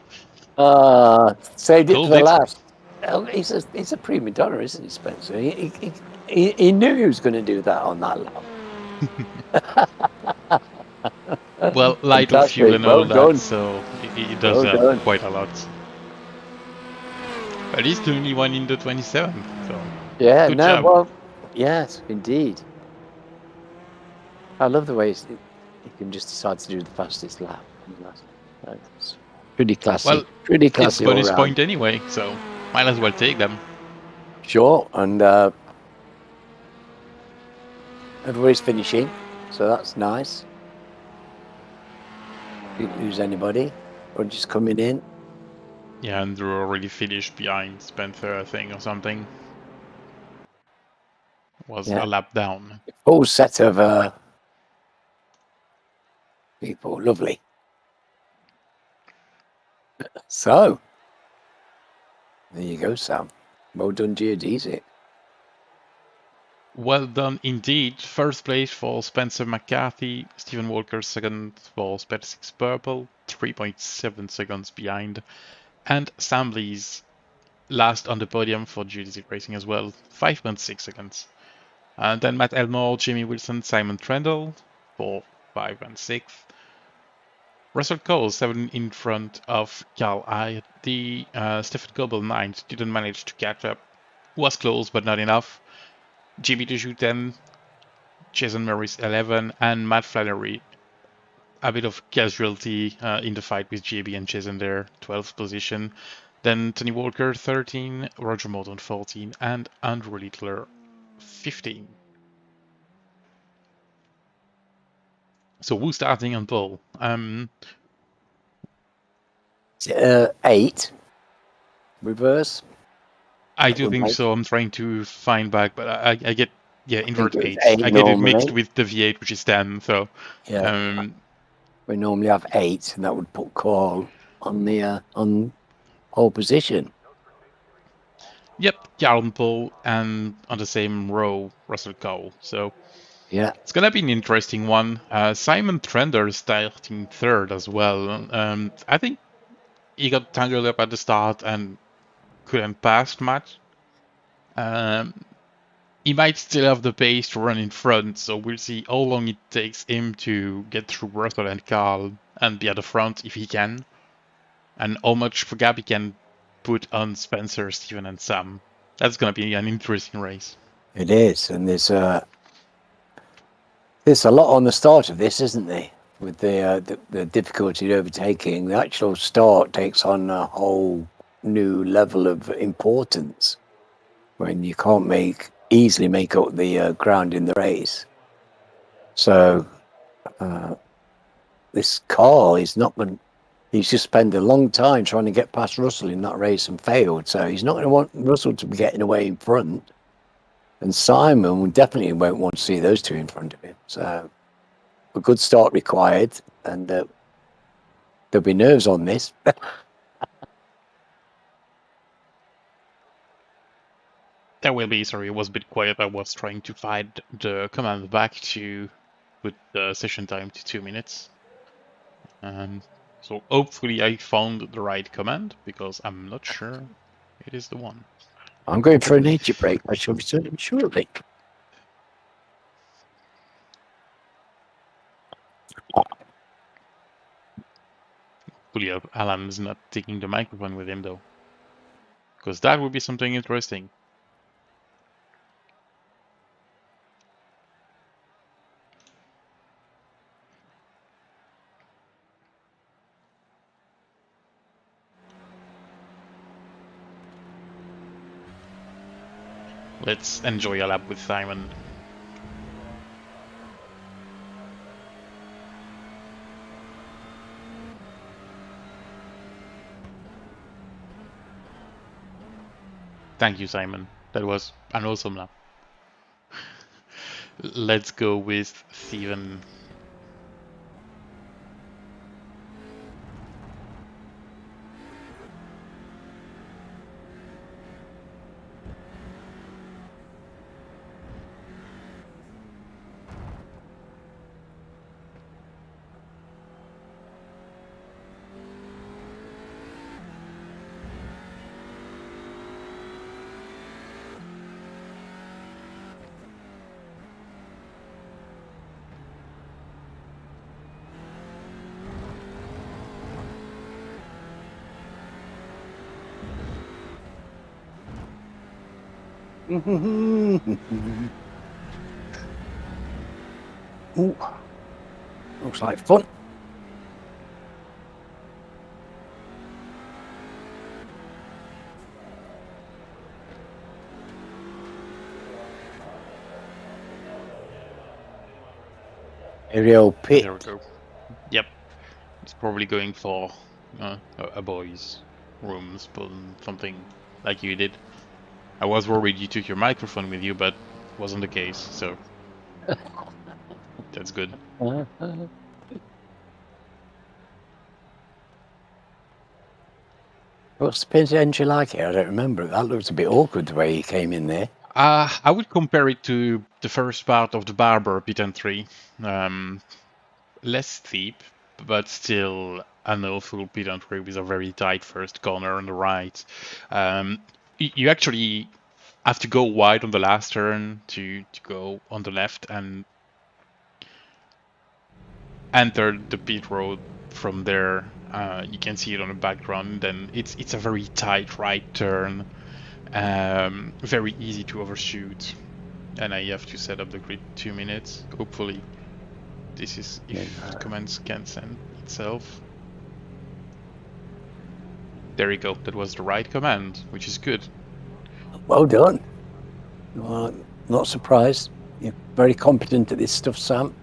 Saved it Called for the it. last. Well, he's a prima donna, isn't he, Spencer? He knew he was going to do that on that lap. Well, light of fuel and all that, so it does help quite a lot. But he's the only one in the 27th, so yeah, good no, job. well, yes, indeed. I love the way he can just decide to do the fastest lap. It's pretty classy. Well, pretty classy. It's bonus point anyway, so might as well take them. Sure, and everybody's finishing, so that's nice. Didn't lose anybody, or just coming in. Yeah, and they're already finished behind Spencer, I think, or something. Was a lap down. Full set of people, lovely. So, there you go, Sam. Well done, geodesic. Well done indeed. First place for Spencer McCarthy, Stephen Walker second for Sped6 Purple, 3.7 seconds behind, and Sam Blees last on the podium for geodesic racing as well, 5.6 seconds. And then Matt Elmore, Jamie Wilson, Simon Trendle for 5 and 6th. Russell Cole 7 in front of Carl I. The Stephen Goebel 9th didn't manage to catch up. Was close but not enough. Jimmy DeJoux 10, Jason Morris 11, and Matt Flannery a bit of casualty in the fight with JB and Jason there, 12th position. Then Tony Walker 13, Roger Morton 14, and Andrew Littler 15. So who's starting on pole? 8. Reverse. I do think so. I'm trying to find back, but I get invert 8. I get normally. it mixed with the V8, which is 10. So yeah, we normally have 8, and that would put Carl on the on pole position. Yep, Carl on pole, and on the same row, Russell Cole. So yeah, it's gonna be an interesting one. Simon Trender is starting third as well. I think he got tangled up at the start and couldn't pass much. He might still have the pace to run in front, so we'll see how long it takes him to get through Russell and Carl and be at the front if he can, and how much gap he can put on Spencer, Stephen, and Sam. That's gonna be an interesting race. It is, and there's a lot on the start of this, isn't there? With the difficulty of overtaking, the actual start takes on a whole new level of importance when you can't easily make up the ground in the race. So this car is not going. He's just spent a long time trying to get past Russell in that race and failed. So he's not going to want Russell to be getting away in front, and Simon definitely won't want to see those two in front of him. So a good start required, and there'll be nerves on this. There will be, sorry, it was a bit quiet. I was trying to find the command back to put the session time to 2 minutes. So hopefully I found the right command, because I'm not sure it is the one. I'm going for a nature break. I shall return shortly. Hopefully Alan's not taking the microphone with him though, because that would be something interesting. let's enjoy a lap with Simon. Thank you, Simon. That was an awesome lap. Let's go with Steven. Ooh, looks like fun. Aerial pit. There we go. Yep. It's probably going for a boys' room, something like you did. I was worried you took your microphone with you, but wasn't the case, so that's good. What's the pit entry like here? I don't remember. That looks a bit awkward the way he came in there. I would compare it to the first part of the Barber pit entry. Less steep, but still an awful pit entry with a very tight first corner on the right. You actually have to go wide on the last turn to go on the left and enter the pit road from there. You can see it on the background. Then it's a very tight right turn, very easy to overshoot, and I have to set up the grid 2 minutes. Hopefully, this is if the commands can send itself. There you go. That was the right command, which is good. Well done. Well, not surprised. You're very competent at this stuff, Sam.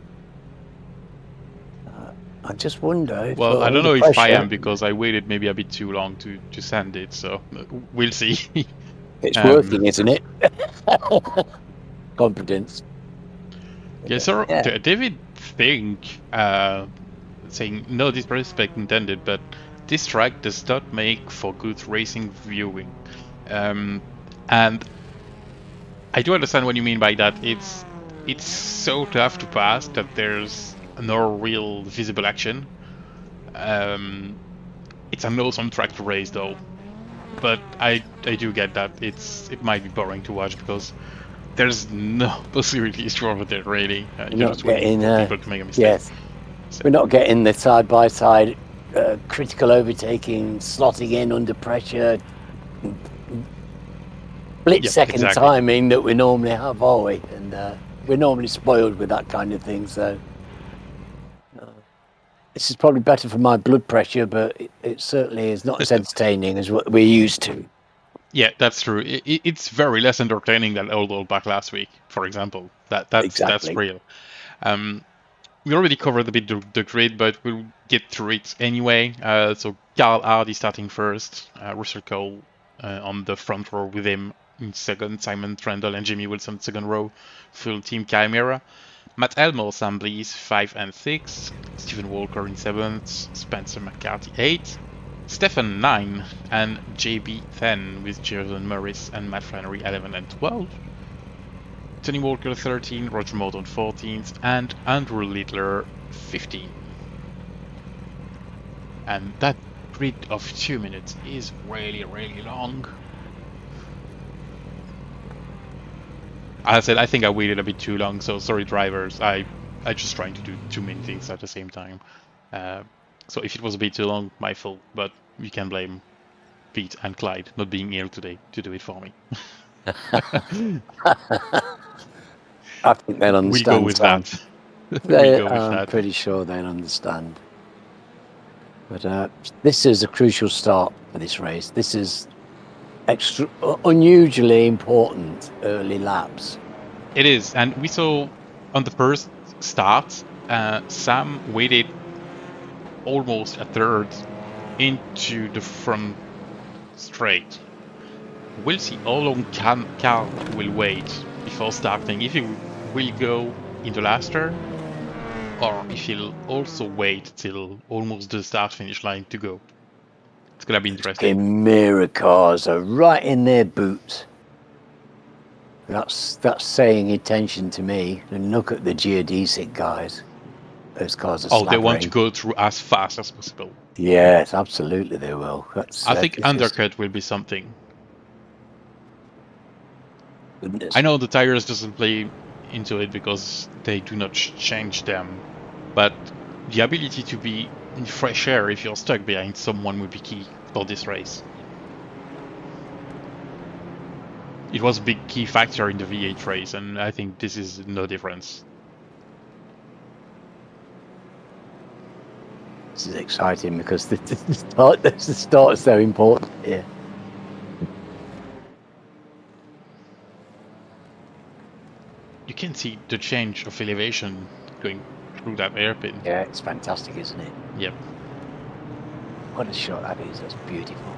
I just wonder. Well, I don't know if I am because I waited maybe a bit too long to send it, so we'll see. It's working, isn't it? Competence. Yeah, so yeah. David Think saying no disrespect intended, but this track does not make for good racing viewing. And I do understand what you mean by that. It's so tough to pass that there's no real visible action. It's an awesome track to race though, but I do get that it might be boring to watch because there's no possibilities to overtake really. You're just waiting for people to make a mistake. Yes, so. We're not getting the side by side critical overtaking, slotting in under pressure, split second timing that we normally have, are we? And we're normally spoiled with that kind of thing. So this is probably better for my blood pressure, but it certainly is not as entertaining as what we're used to. Yeah, that's true. It's very less entertaining than Old back last week, for example. That's real. We already covered a bit the grid, but we'll get through it anyway. So Carl Hardy starting first, Russell Cole on the front row with him in second, Simon Trendle and Jimmy Wilson second row, full team Chimera. Matt Elmore, Sam Blees 5 and 6, Stephen Walker in 7th, Spencer McCarthy 8, Stefan 9, and JB 10 with Jason Morris and Matt Flannery 11 and 12. Tony Walker 13, Roger Morton 14th, and Andrew Littler 15. And that grid of 2 minutes is really, really long. As I said, I think I waited a bit too long, so sorry drivers. I just trying to do too many things at the same time. So if it was a bit too long, my fault, but you can blame Pete and Clyde not being here today to do it for me. I think they'll understand. We go with that. I'm pretty sure they'll understand. But this is a crucial start for this race. This is unusually important early laps. It is, and we saw on the first start, Sam waited almost a third into the front straight. We'll see how long Carl will wait before starting, if he will go in the last turn, or if he'll also wait till almost the start-finish line to go. It's gonna be interesting. Mirror cars are right in their boots. That's saying attention to me. And look at the geodesic guys. Those cars are They want to slabbering. go through as fast as possible. Yes, absolutely they will. I think undercut will be something. Goodness. I know the tires doesn't play into it because they do not change them, but the ability to be in fresh air if you're stuck behind someone would be key for this race. It was a big key factor in the V8 race, and I think this is no difference. This is exciting because the start is so important here. You can see the change of elevation going through that hairpin. Yeah, it's fantastic, isn't it? Yep. What a shot that is. That's beautiful.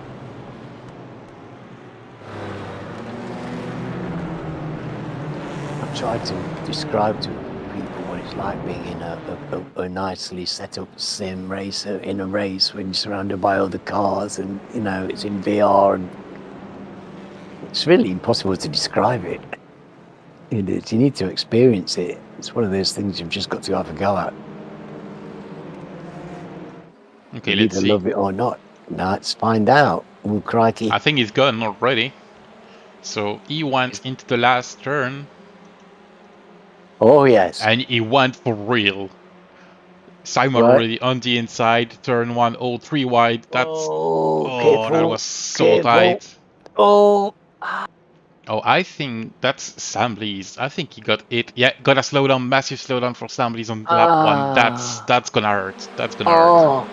I've tried to describe to people what it's like being in a nicely set up sim race, in a race when you're surrounded by other cars and, you know, it's in VR, and it's really impossible to describe it. You need to experience it. It's one of those things you've just got to have a go at. Okay, you let's either see. love it or not. Now let's find out. Oh, crikey. I think he's gone already. So he went into the last turn. Oh, yes. And he went for real. Simon Right. already on the inside. Turn 1, 3 wide. That's... careful, that was so tight. Oh, I think that's Sam Blees. I think he got it. Yeah, got a slowdown, massive slowdown for Sam Blees on lap 1. That's gonna hurt. That's gonna hurt.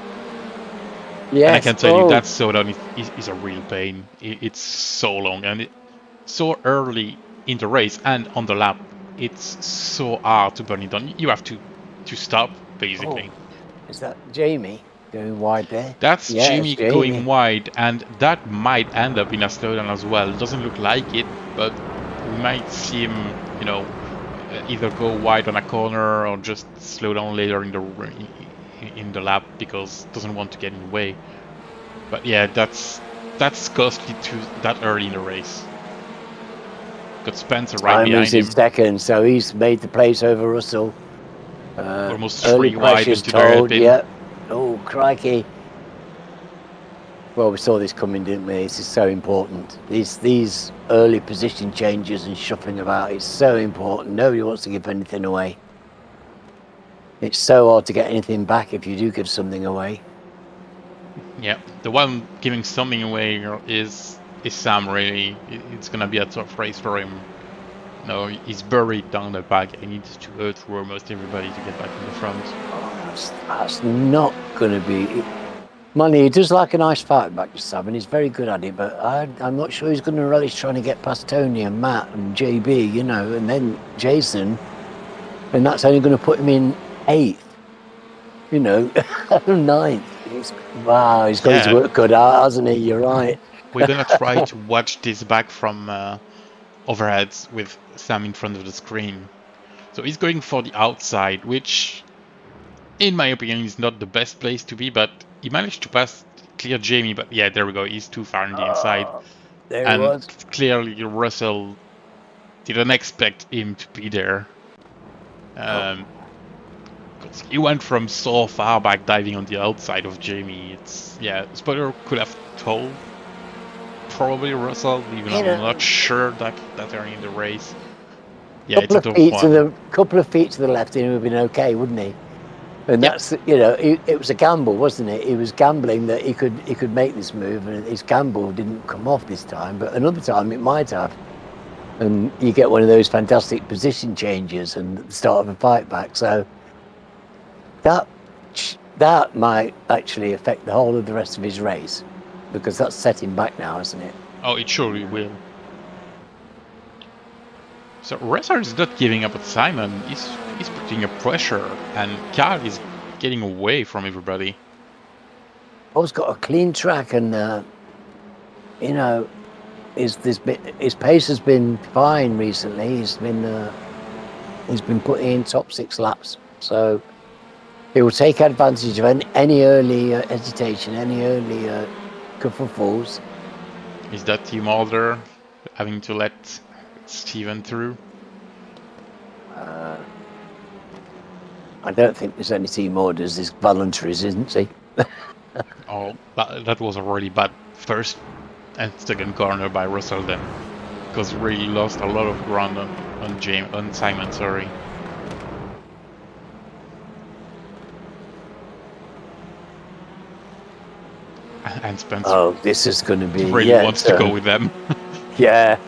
Yes. And I can tell you that slowdown is a real pain. It's so long and so early in the race and on the lap. It's so hard to burn it down. You have to stop, basically. Is that Jamie going wide there? That's Jamie going wide, and that might end up in a slowdown as well. It doesn't look like it, but we might see him, you know, either go wide on a corner or just slow down later in the lap because doesn't want to get in the way. But yeah, that's costly to that early in the race. Got Spencer right behind him. Second, so he's made the place over Russell. Almost 3 wide into the hairpin. Yeah. Oh, crikey. Well, we saw this coming, didn't we? This is so important. These early position changes and shuffling about, it's so important. Nobody wants to give anything away. It's so hard to get anything back if you do give something away. Yeah, the one giving something away is Sam, really. It's gonna be a tough race for him. No, he's buried down the back and needs to go through almost everybody to get back in the front. That's not going to be... Money, he does like a nice fight back to Sam, and he's very good at it, but I'm not sure he's going to relish trying to get past Tony and Matt and JB, you know, and then Jason, and that's only going to put him in 8th, you know, 9th. Wow, he's got his work cut out, hasn't he? You're right. We're going to try to watch this back from overheads with Sam in front of the screen. So he's going for the outside, which, in my opinion, is not the best place to be, but he managed to clear Jamie, but yeah, there we go, he's too far on the inside. There he was. Clearly Russell didn't expect him to be there. He went from so far back diving on the outside of Jamie. Spoiler could have told probably Russell, even though I'm not sure that early in the race. Yeah, it's a tough one. Couple of feet to the left, and he would have been okay, wouldn't he? And that's, you know, it was a gamble, wasn't it? He was gambling that he could make this move, and his gamble didn't come off this time, but another time it might have. And you get one of those fantastic position changes and the start of a fight back. So that might actually affect the whole of the rest of his race, because that's set him back now, isn't it? Oh, it surely will. So Ressler is not giving up at Simon. He's putting a pressure, and Carl is getting away from everybody. Paul's got a clean track, and you know, his pace has been fine recently. He's been putting in top 6 laps, so he will take advantage of any early hesitation, any early kerfuffles. Is that team order having to let Steven through? I don't think there's any team orders. There's voluntaries, isn't he? Oh, that was a really bad first and second corner by Russell then, because he really lost a lot of ground on Simon. Sorry. And Spencer. Oh, this is going to be. Really wants to go with them. Yeah.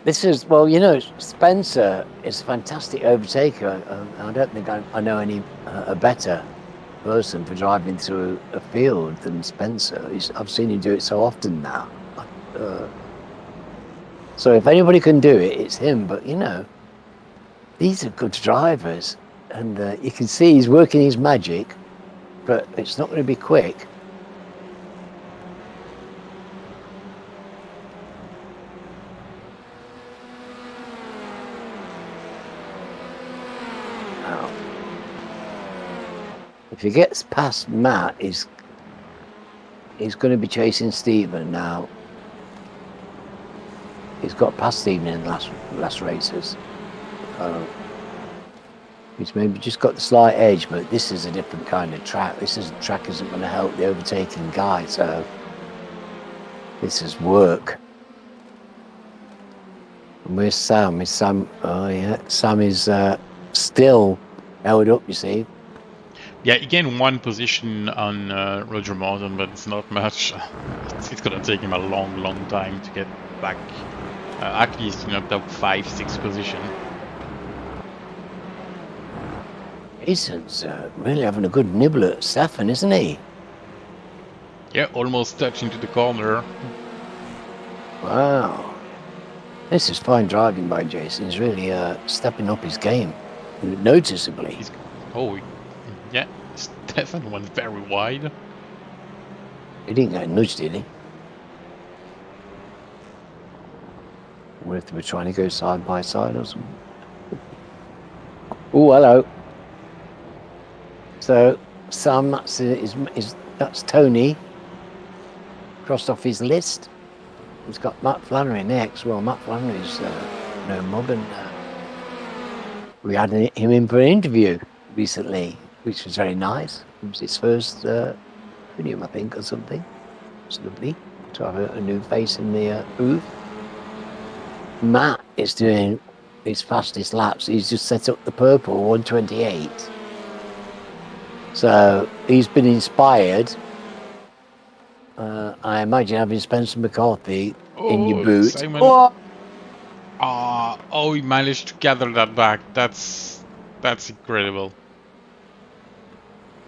This is, well, you know, Spencer is a fantastic overtaker. I don't think I know any a better person for driving through a field than Spencer. I've seen him do it so often now. So if anybody can do it, it's him. But, you know, these are good drivers. And you can see he's working his magic, but it's not going to be quick. If he gets past Matt, he's going to be chasing Stephen now. He's got past Stephen in the last races. He's maybe just got the slight edge, but this is a different kind of track. Track isn't going to help the overtaking guy, so this is work. And where's Sam? Is Sam? Oh yeah, Sam is still held up. You see. Yeah, he gained 1 position on Roger Morton, but it's not much. It's gonna take him a long time to get back. At least in a top 5-6 position. Jason's really having a good nibble at Stefan, isn't he? Yeah, almost touching to the corner. Wow. This is fine driving by Jason. He's really stepping up his game noticeably. Yeah, Stefan went very wide. He didn't get nudged, did he? What if they were trying to go side by side or something? Oh, hello. So, Sam, that's Tony. Crossed off his list. He's got Matt Flannery next. Well, Matt Flannery's no mob, and we had him in for an interview recently, which was very nice. It was his first video, I think, or something. It's lovely to have a new face in the booth. Matt is doing his fastest laps. He's just set up the purple 128. So he's been inspired. I imagine having Spencer McCarthy in your boot. Simon. Oh, he managed to gather that back. That's incredible.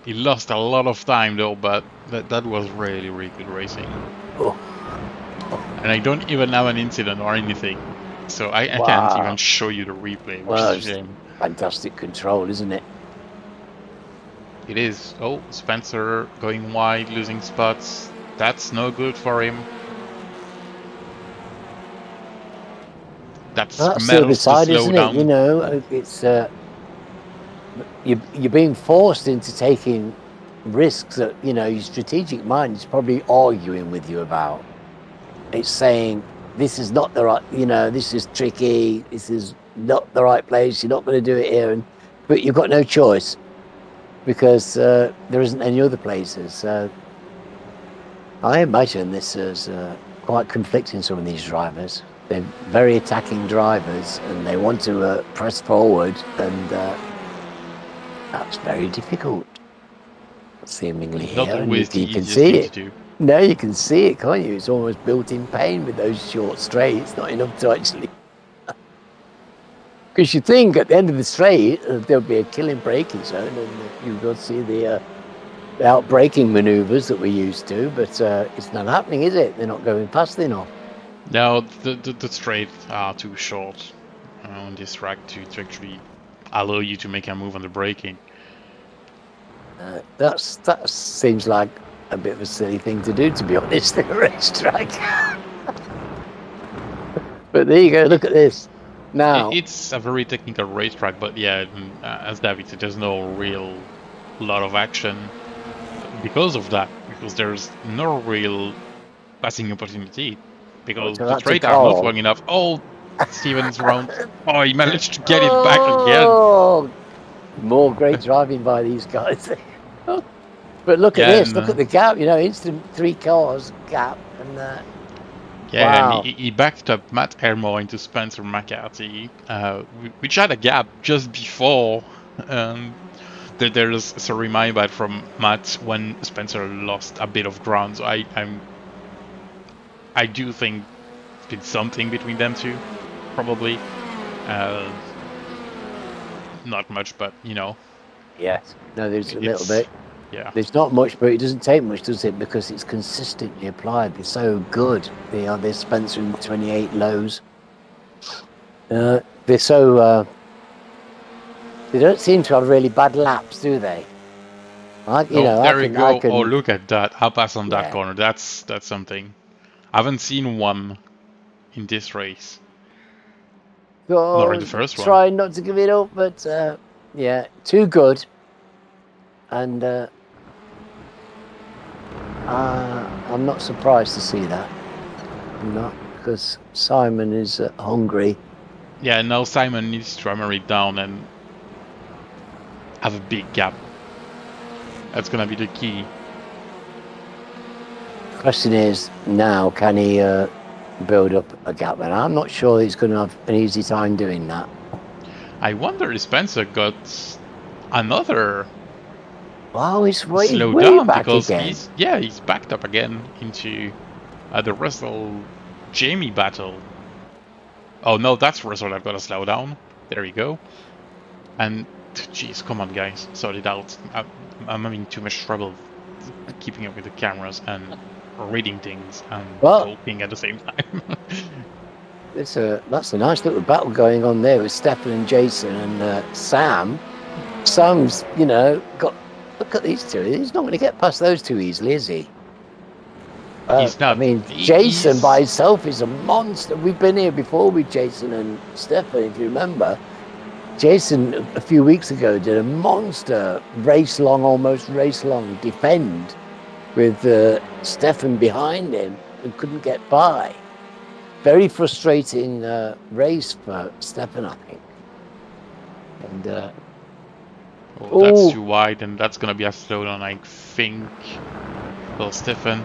He lost a lot of time though, but that was really good racing. And I don't even have an incident or anything, so I can't even show you the replay, which is a shame. Fantastic control, isn't it? It is. Oh, Spencer going wide, losing spots. That's no good for him. That's the side, isn't it? You know, it's you're being forced into taking risks that, you know, your strategic mind is probably arguing with you about. It's saying this is not the right, you know, this is tricky, this is not the right place, you're not going to do it here, but you've got no choice because there isn't any other places. So I imagine this is quite conflicting, some of these drivers. They're very attacking drivers and they want to press forward, and that's very difficult, seemingly here. Not always you can see it. No, you can see it, can't you? It's almost built-in pain with those short straights. Not enough to actually... Because you think at the end of the straight, there'll be a killing braking zone, and you've got to see the outbraking manoeuvres that we're used to, but it's not happening, is it? They're not going fast enough. No, the straights are too short on this track to actually allow you to make a move on the braking. That seems like a bit of a silly thing to do, to be honest, in a racetrack. But there you go. Look at this. Now It's a very technical racetrack, but yeah, as David said, there's no real lot of action because of that. Because there's no real passing opportunity. Because so the that's a straight are not call. long enough. Oh, Steven's round. Oh, he managed to get it back again. Oh, more great driving by these guys. But look at this. Look at the gap. You know, instant 3 cars gap, and yeah, wow. and he backed up Matt Elmore into Spencer McCarthy, which had a gap just before. There's a reminder from Matt when Spencer lost a bit of ground. So I do think it's been something between them two, probably. Not much, but you know. Yes. No, there's a little bit. Yeah. There's not much, but it doesn't take much, does it? Because it's consistently applied. They're so good. They are. They're Spencer in 28 lows. They're so. They don't seem to have really bad laps, do they? There you go. Oh, look at that! I'll pass on that corner. That's something. I haven't seen one in this race. Nor in the first one. Trying not to give it up, but yeah, too good. And I'm not surprised to see that. I'm not, because Simon is hungry. Yeah, now Simon needs to hammer it down and have a big gap. That's gonna be the key. Question is now, can he build up a gap? And I'm not sure he's going to have an easy time doing that. I wonder if Spencer got another. Wow, he's way down back because again. he's backed up again into the Russell Jamie battle. Oh no, that's Russell. I've got to slow down. There we go. And jeez, come on, guys, sort it out. I'm having too much trouble keeping up with the cameras and reading things and talking at the same time. That's a nice little battle going on there with Stefan and Jason and Sam. Sam's, got. Look at these two. He's not going to get past those two easily, is he? He's not. I mean, Jason by himself is a monster. We've been here before with Jason and Stefan, if you remember. Jason, a few weeks ago, did a monster almost race long defend with Stefan behind him and couldn't get by. Very frustrating race for Stefan, I think. And that's too wide, and that's gonna be a slowdown, I think. Well, Stefan,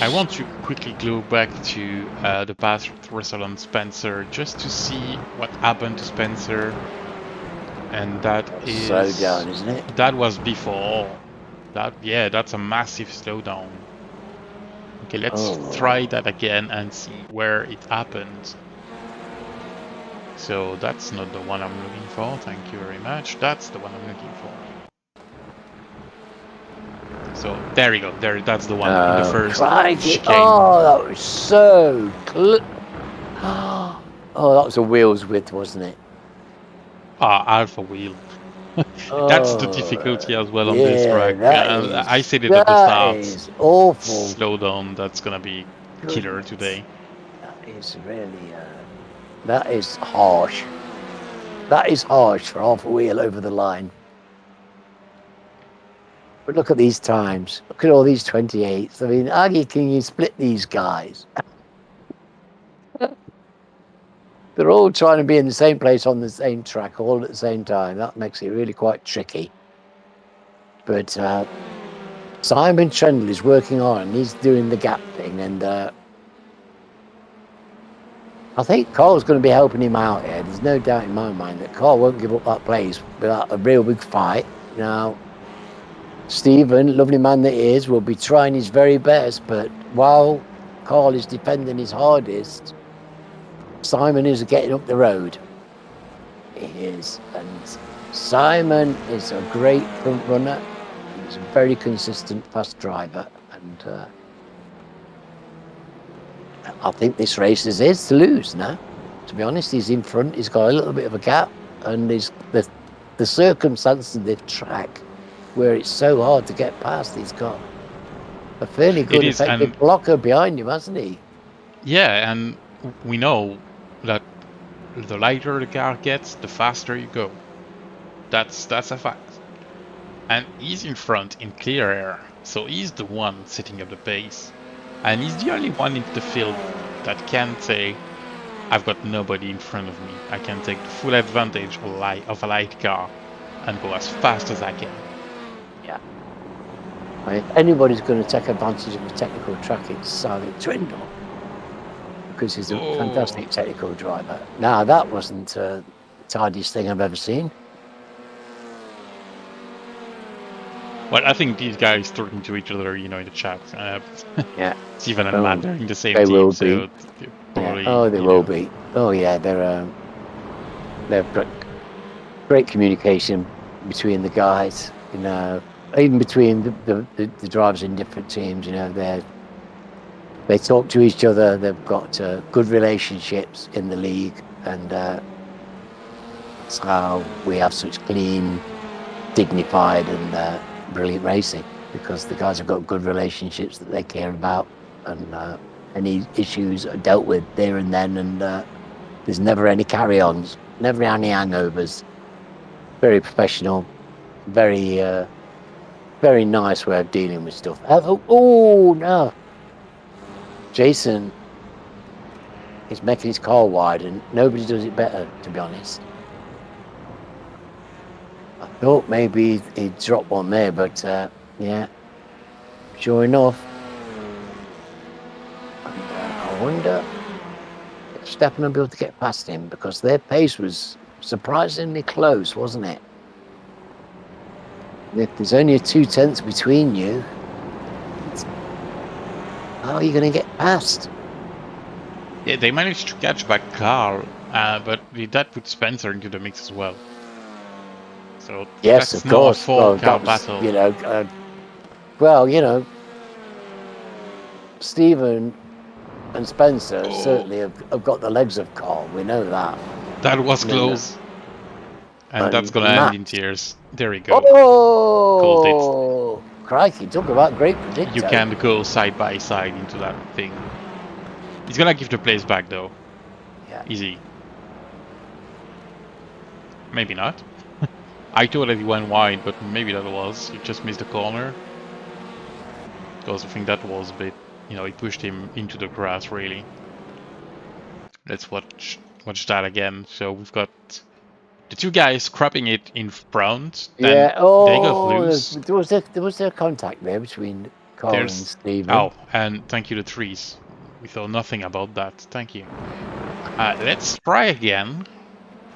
I want to quickly go back to the past with Russell and Spencer just to see what happened to Spencer. And that is slowdown, isn't it? That was before. That's a massive slowdown. Okay, let's try that again and see where it happened. So that's not the one I'm looking for. Thank you very much. That's the one I'm looking for. So there you go. That's the one in the first chicane. Oh, that was so oh, that was a wheel's width, wasn't it? Alpha wheel. That's the difficulty as well on this track. I said it at the start. That is awful. Slow down. That's gonna be killer today. That is really. That is harsh. That is harsh for half a wheel over the line. But look at these times. Look at all these 28s. I mean, how can you split these guys? They're all trying to be in the same place on the same track all at the same time. That makes it really quite tricky. But Simon Trendle is working on. He's doing the gap thing. And I think Carl's going to be helping him out here. There's no doubt in my mind that Carl won't give up that place without a real big fight. Now, Stephen, lovely man that he is, will be trying his very best. But while Carl is defending his hardest, Simon is getting up the road. He is. And Simon is a great front runner. He's a very consistent, fast driver, and I think this race is his to lose now. To be honest, he's in front. He's got a little bit of a gap, and the circumstances of the track, where it's so hard to get past, he's got a fairly good effective blocker behind him, hasn't he? Yeah, and we know that the lighter the car gets, the faster you go. That's a fact. And he's in front in clear air, so he's the one setting up the pace. And he's the only one in the field that can say, I've got nobody in front of me. I can take the full advantage of a light car and go as fast as I can. Yeah. If anybody's going to take advantage of a technical track, it's Silent Twindle, because he's a fantastic technical driver. Now, that wasn't the tidiest thing I've ever seen. Well, I think these guys talking to each other, in the chat. Yeah. Steven and Matt are in the same they team, will so be. probably, Yeah. Oh, they will be. Oh, yeah, they've got great communication between the guys. Even between the drivers in different teams. They talk to each other. They've got good relationships in the league, and that's how we have such clean, dignified, and brilliant racing, because the guys have got good relationships that they care about, and any issues are dealt with there and then, and there's never any carry-ons, never any hangovers. Very professional, very very nice way of dealing with stuff. Oh no, Jason is making his car wide, and nobody does it better, to be honest. I thought maybe he'd drop one there, but yeah, sure enough. And, I wonder if Stefan will be able to get past him, because their pace was surprisingly close, wasn't it? If there's only a 2/10 between you, how are you going to get past? Yeah, they managed to catch back Carl, but that put Spencer into the mix as well. So yes, that's of course. A full car battle. Stephen and Spencer certainly have got the legs of Carl. We know that. That was close. And that's going to end in tears. There we go. Oh! Crikey, talk about great predictor. You can't go side by side into that thing. He's going to give the place back, though. Yeah. Easy. Maybe not. I thought that he went wide, but maybe that was. He just missed the corner. Because I think that was a bit... he pushed him into the grass, really. Let's watch that again. So we've got... the two guys scrapping it in front. Then they got loose. There was a contact there between Carl and Stephen. Oh, and thank you to Trees. We thought nothing about that. Thank you. Let's try again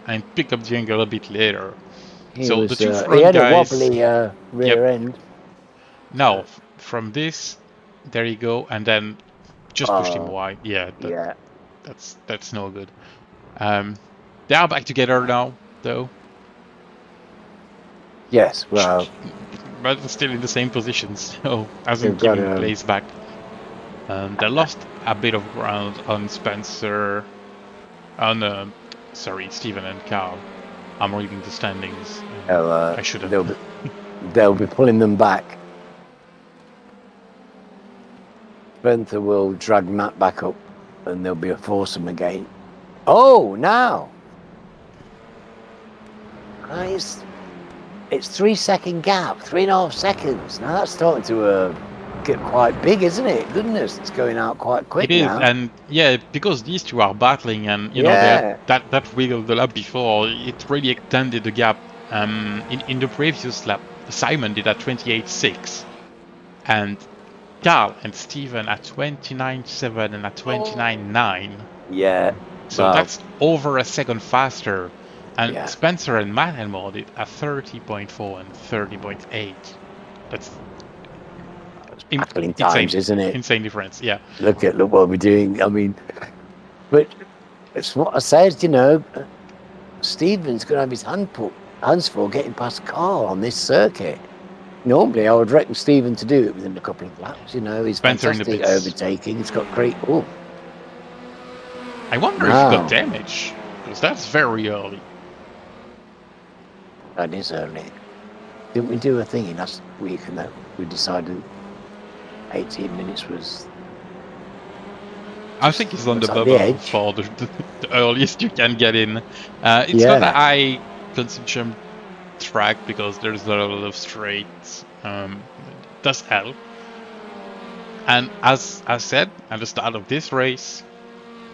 and pick up the angle a bit later. The two front he had guys, a wobbly rear end. No, from this, there you go, and then just pushed him wide. Yeah, that's no good. They are back together now, though. Yes, well, but still in the same position, so hasn't given place back. They lost a bit of ground on Spencer, Stephen and Carl. I'm reading the standings. I should have. They'll be pulling them back. Spencer will drag Matt back up, and there'll be a foursome again. Oh, now! It's 3 second gap, 3.5 seconds. Now that's starting to get quite big, isn't it? Goodness, it's going out quite quick now. It is, and yeah, because these two are battling, and that wiggled the lap before, it really extended the gap. In the previous lap, Simon did at 28.6, and Carl and Stephen at 29.7 and at 29.9. Yeah. So that's over a second faster. And Spencer and Matt Elmore did at 30.4 and 30.8. That's insane times, isn't it? Insane difference, yeah. Look what we're doing. I mean, but it's what I said, Stephen's going to have his hands full getting past Carl on this circuit. Normally, I would reckon Stephen to do it within a couple of laps. You know, he's Spencer in the fantastic pits. overtaking. He's got great. Oh, I wonder if he got wow. damage, because that's very early. That is early. Didn't we do a thingy last week and that we decided 18 minutes was... I think he's on the What's that, the bubble edge? for the earliest you can get in. It's not a high constant track because there's not a lot of straights. It does help. And as I said at the start of this race,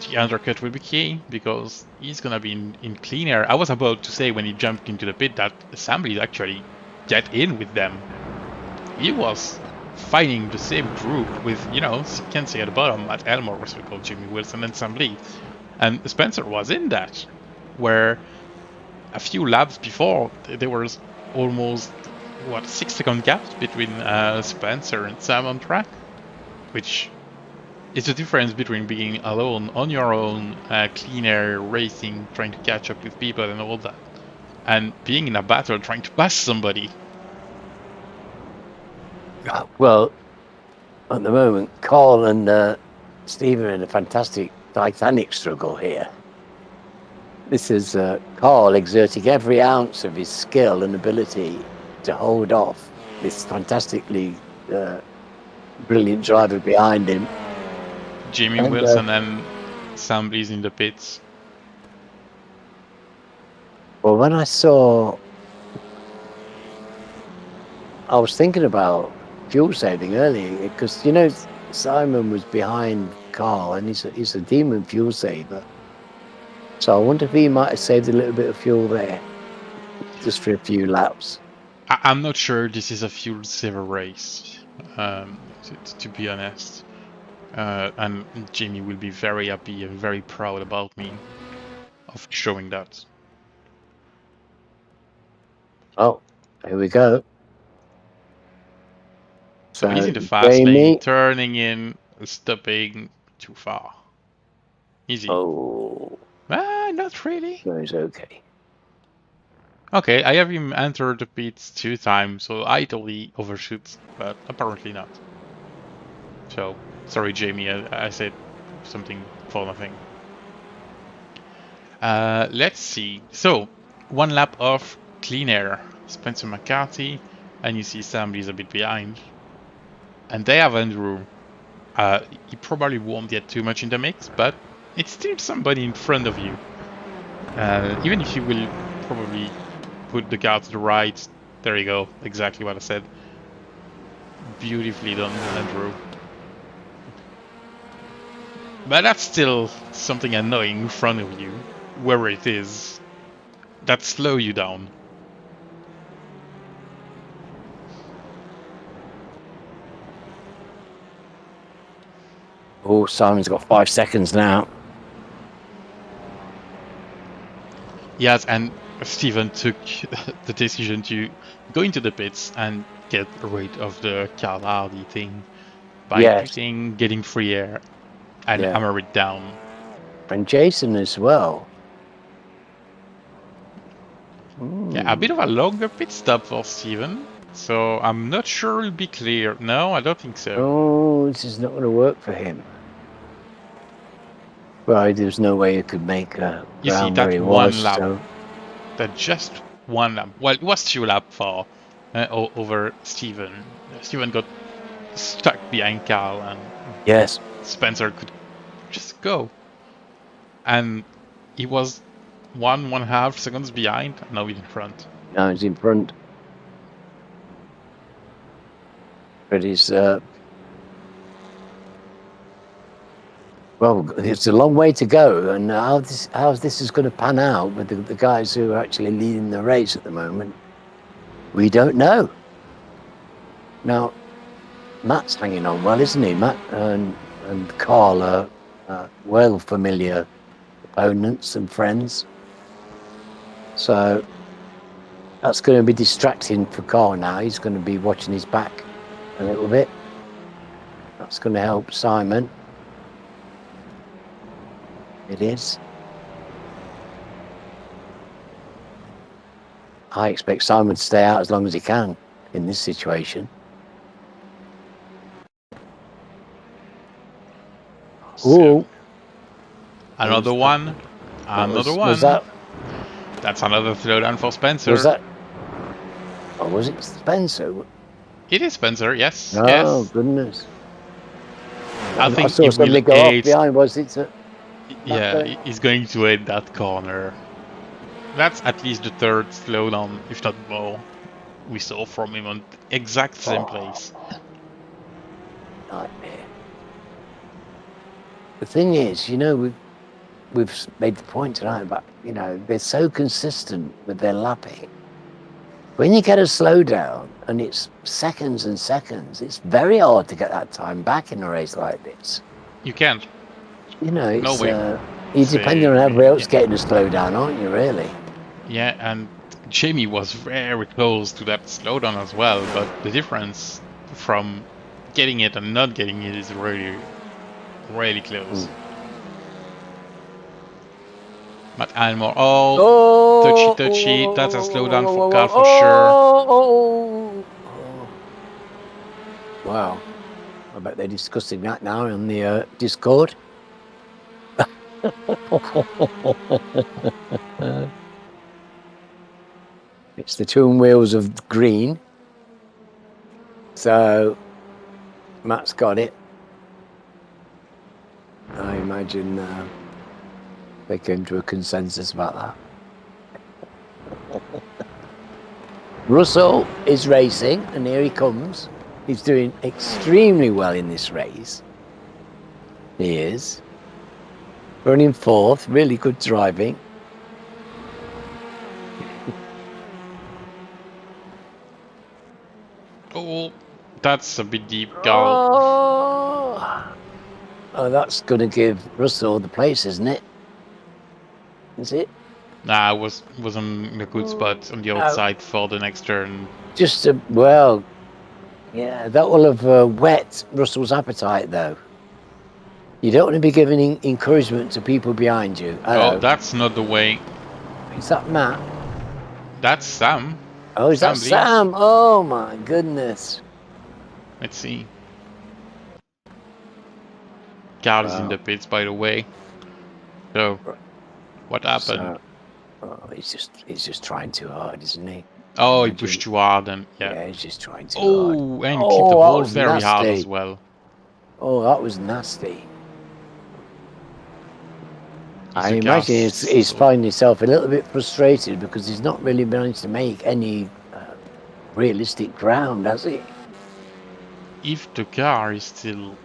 the undercut will be key because he's gonna be in clean air. I was about to say when he jumped into the pit that Assembly actually get in with them. He was fighting the same group with, you know, you can see at the bottom at Elmore, Rudskogen, Jimmy Wilson and Assembly. And Spencer was in that, where a few laps before there was almost, what, 6-second gaps between Spencer and Sam on track, which is the difference between being alone on your own, clean air racing, trying to catch up with people and all that, and being in a battle trying to pass somebody. Well, at the moment, Carl and Stephen are in a fantastic titanic struggle here. This is Carl exerting every ounce of his skill and ability to hold off this fantastically brilliant driver behind him. Jimmy Wilson and Assembly's in the pits. Well, when I was thinking about fuel saving earlier because, you know, Simon was behind Carl and he's a demon fuel saver. So I wonder if he might have saved a little bit of fuel there, just for a few laps. I'm not sure this is a fuel saver race, to be honest. And Jimmy will be very happy and very proud about me of showing that. Oh, here we go. So he's in the fast Jamie, lane, turning in, stopping too far. Easy. Oh. Not really. No, it's okay. Okay, I have him enter the pits 2 times, so I totally overshoot, but apparently not. So, sorry Jamie, I said something for nothing. Let's see. So, 1 lap of clean air. Spencer McCarthy, and you see Assembly's a bit behind. And they have Andrew. He probably won't get too much in the mix, but it's still somebody in front of you. Even if you will probably put the car to the right. There you go, exactly what I said. Beautifully done, Andrew. But that's still something annoying in front of you, wherever it is, that slow you down. Oh, Simon's got 5 seconds now. Yes, and Stephen took the decision to go into the pits and get rid of the Carl Hardy thing by getting free air and hammer it down. And Jason as well. Yeah, a bit of a longer pit stop for Stephen, so I'm not sure it'll be clear. No, I don't think so. Oh, this is not going to work for him. Well, there's no way he could make a you see that one lap. So. That just 1 lap. Well, it was 2 laps for over Stephen. Stephen got stuck behind Carl, and Spencer could just go. And he was 1.5 seconds behind, and now he's in front. Now he's in front. But he's well, it's a long way to go, and how this is going to pan out with the guys who are actually leading the race at the moment, we don't know. Now, Matt's hanging on well, isn't he? Matt and Carl are well familiar opponents and friends, so that's going to be distracting for Carl now. He's going to be watching his back a little bit. That's going to help Simon. It is. I expect Simon to stay out as long as he can. in this situation. So, Ooh, another one. Was that? That's another slowdown for Spencer. Was that? Oh, was it Spencer? It is Spencer, yes. Oh yes. goodness! I think saw he will somebody go off behind. Was it? Yeah, he's going to hit that corner. That's at least the third slowdown, if not more, we saw from him on the exact same place. Nightmare. The thing is, you know, we've made the point tonight about, you know, they're so consistent with their lapping. When you get a slowdown and it's seconds and seconds, it's very hard to get that time back in a race like this. You can't. You know, it's, No way. you're depending on everybody else getting a slowdown, aren't you, really? Yeah, and Jamie was very close to that slowdown as well, but the difference from getting it and not getting it is really, really close. But Almore, touchy, that's a slowdown for Carl for sure. Wow, I bet they're discussing that now on the Discord. It's the twin wheels of green. So Matt's got it. I imagine they came to a consensus about that. Russell is racing, and here he comes. He's doing extremely well in this race. He is. Running fourth, really good driving. Oh, that's a bit deep, Carl. Oh, that's going to give Russell the place, isn't it? Is it? Nah, I was on a good spot on the outside for the next turn. Just well, yeah, that will have whet Russell's appetite, though. You don't want to be giving encouragement to people behind you. Oh, that's not the way. Is that Matt? That's Sam. Oh, is that Sam? Oh my goodness. Let's see. Carl is in the pits, by the way. So, what happened? He's just trying too hard, isn't he? Oh, he pushed too hard, and yeah, he's just trying too hard. Oh, and he kicked the ball very hard as well. Oh, that was nasty. I imagine he's finding himself a little bit frustrated because he's not really managed to make any realistic ground, has he? If the car is still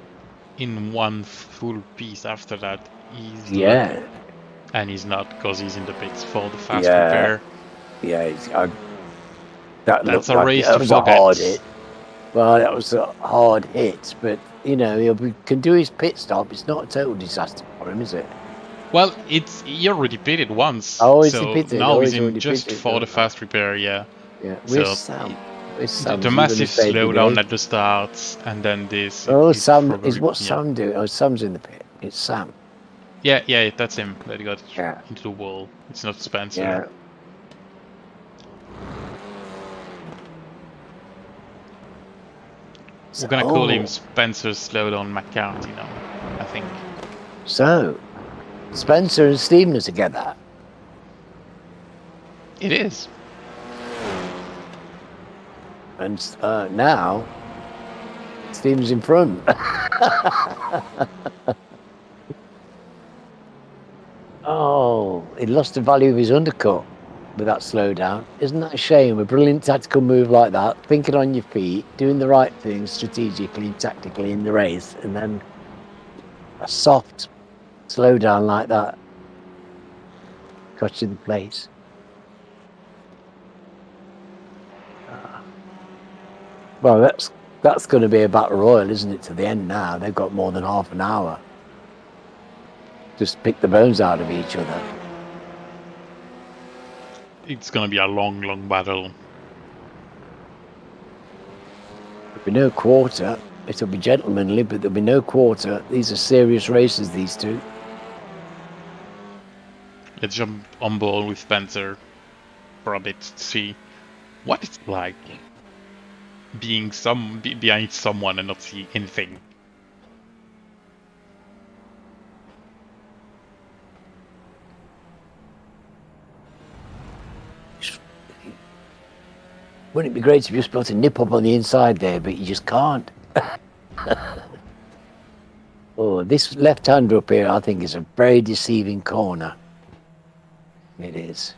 in one full piece after that, he's lucky. And he's not, because he's in the pits for the fast repair. Yeah, that's a race to forget. A hard hit. Well, that was a hard hit, but you know, he can do his pit stop. It's not a total disaster for him, is it? Well, he already pitted once. Oh, is he pitted? Now he's in just for the fast repair, yeah. Yeah, where's Sam? The massive slowdown at the start, and then this. Oh, Sam is what Sam do? Oh, Sam's in the pit. It's Sam. Yeah, that's him. That got into the wall. It's not Spencer. Yeah. We're gonna call him Spencer Slowdown McCarthy now, I think. So, Spencer and Stephen are together. It is. And now, Stephen's in front. Oh, he lost the value of his undercut with that slowdown. Isn't that a shame? A brilliant tactical move like that, thinking on your feet, doing the right thing strategically, tactically in the race, and then a soft slowdown like that cost you the place. Well, that's going to be a battle royal, isn't it, to the end now? They've got more than half an hour. Just pick the bones out of each other. It's going to be a long, long battle. There'll be no quarter. It'll be gentlemanly, but there'll be no quarter. These are serious races, these two. Let's jump on board with Spencer for a bit to see what it's like. being behind someone and not see anything. Wouldn't it be great if you just be able to nip up on the inside there, but you just can't. Oh, this left-hander up here, I think, is a very deceiving corner. It is.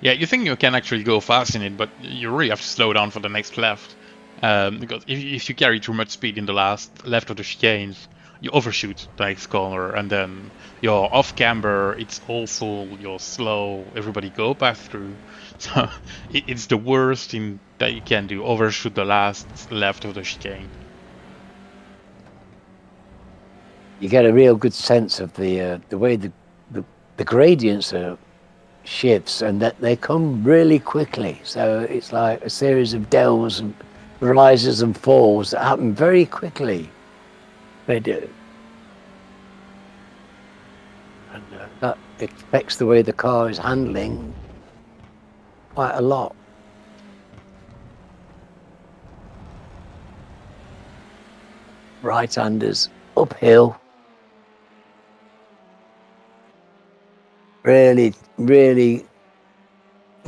Yeah, you think you can actually go fast in it, but you really have to slow down for the next left. Because if you carry too much speed in the last left of the chicanes, you overshoot the next corner, and then you're off camber, it's awful, you're slow, everybody go past through. So it's the worst thing that you can do, overshoot the last left of the chicane. You get a real good sense of the way the gradients are shifts, and that they come really quickly. So it's like a series of dells and rises and falls that happen very quickly. They do. And that affects the way the car is handling quite a lot. Right-handers uphill. Really, really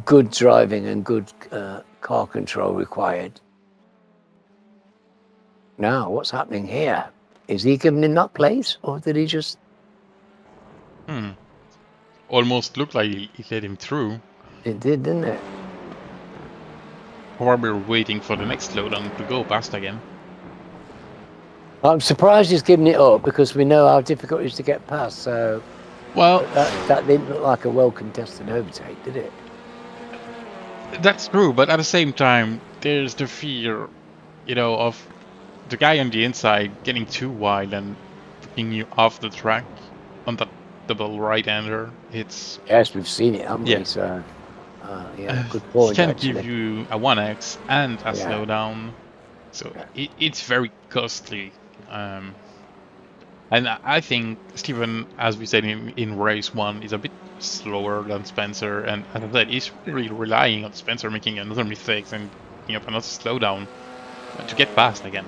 good driving and good car control required. Now, what's happening here? Is he giving him that place, or did he just... Almost looked like he let him through. It did, didn't it? Probably waiting for the next slowdown to go past again. I'm surprised he's giving it up, because we know how difficult it is to get past, so... Well, that didn't look like a well-contested overtake, did it? That's true, but at the same time, there's the fear, you know, of the guy on the inside getting too wide and picking you off the track on that double right-hander. It's... Yes, we've seen it, haven't we? So, yeah, good point, He can actually. give you a 1x and a slowdown, so it's very costly. And I think Steven, as we said in race 1, is a bit slower than Spencer, and as I said, he's really relying on Spencer making another mistake and picking up another slowdown to get past again.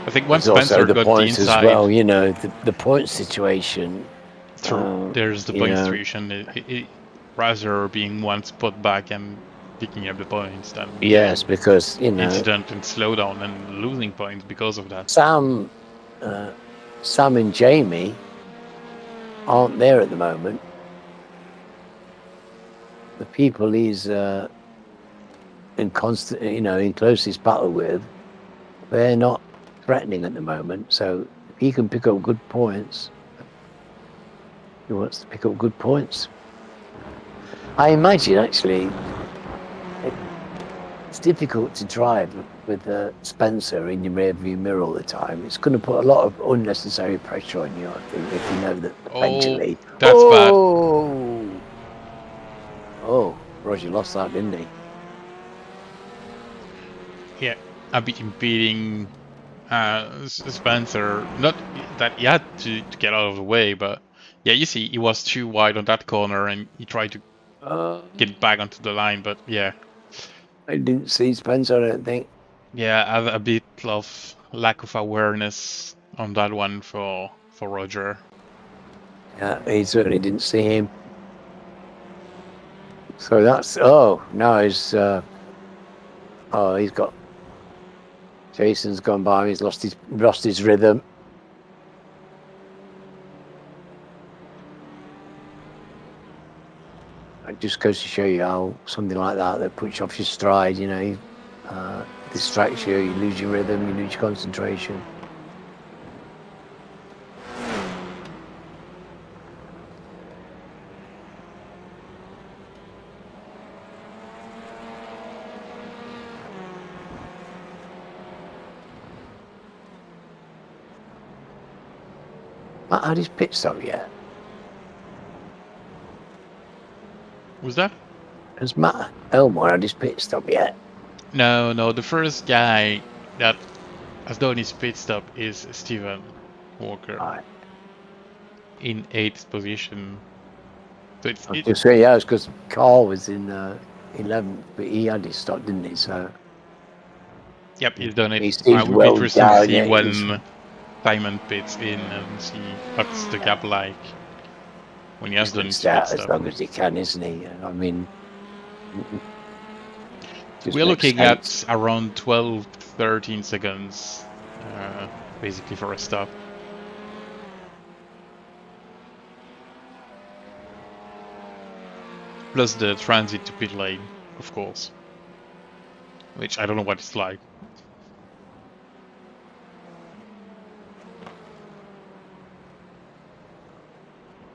I think once Spencer got the inside, as well, you know, the point situation. There's the point situation. Rather being one spot back and picking up the points than because you know, incident and slowdown and losing points because of that. Sam and Jamie aren't there at the moment. The people he's in constant, you know, in closest battle with, they're not threatening at the moment. So if he can pick up good points, he wants to pick up good points. I imagine actually it's difficult to drive with Spencer in your rearview mirror all the time. It's going to put a lot of unnecessary pressure on you, I think, if you know that eventually. Oh, that's bad. Oh, Roger lost that, didn't he? Yeah, I've been beating Spencer. Not that he had to get out of the way, but yeah, you see, he was too wide on that corner and he tried to get back onto the line, but yeah. I didn't see Spencer, I don't think. Yeah, I have a bit of lack of awareness on that one for Roger. Yeah, he certainly didn't see him. So that's now he's he's got Jason's gone by him, he's lost his rhythm. It just goes to show you how something like that puts you off your stride, you know, distracts you, you lose your rhythm, you lose your concentration. Matt had his pit stop yet? Was that? Has Matt Elmore had his pit stop yet? No, the first guy that has done his pit stop is Steven Walker. Right. In 8th position. So it's yeah, it's because Carl was in 11th, but he had his stop, didn't he? So Yep, he's done it. he I seemed would be well interested to down. see Yeah, when Simon pits in and see what's the gap like when he has he's done going to his stay pit out as stop. long as he can, isn't he? I mean, We're looking at around 12, 13 seconds, basically for a stop. Plus the transit to pit lane, of course, which I don't know what it's like.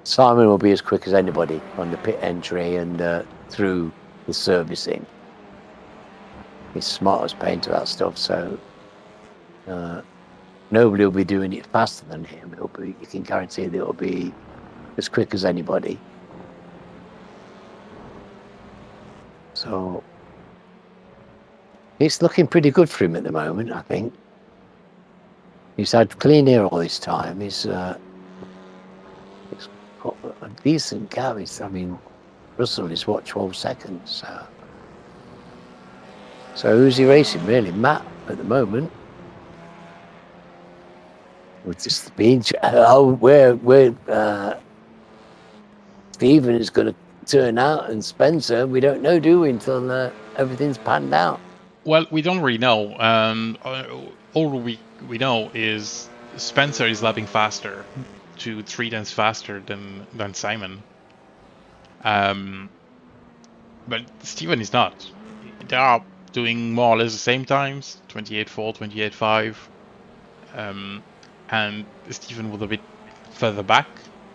Simon will be as quick as anybody on the pit entry and through the servicing. He's smart as paint to that stuff, so nobody will be doing it faster than him. You can guarantee that it'll be as quick as anybody. So it's looking pretty good for him at the moment, I think. He's had clean air all this time. He's got a decent gap. I mean, Russell is what, 12 seconds. So who's he racing really? Matt at the moment. With the speed, where Stephen is going to turn out and Spencer, we don't know, do we, until everything's panned out. Well, we don't really know. All we know is Spencer is lapping faster, 2-3 times faster than Simon. But Stephen is not. They are doing more or less the same times, 28.4, 28.5. And Stephen was a bit further back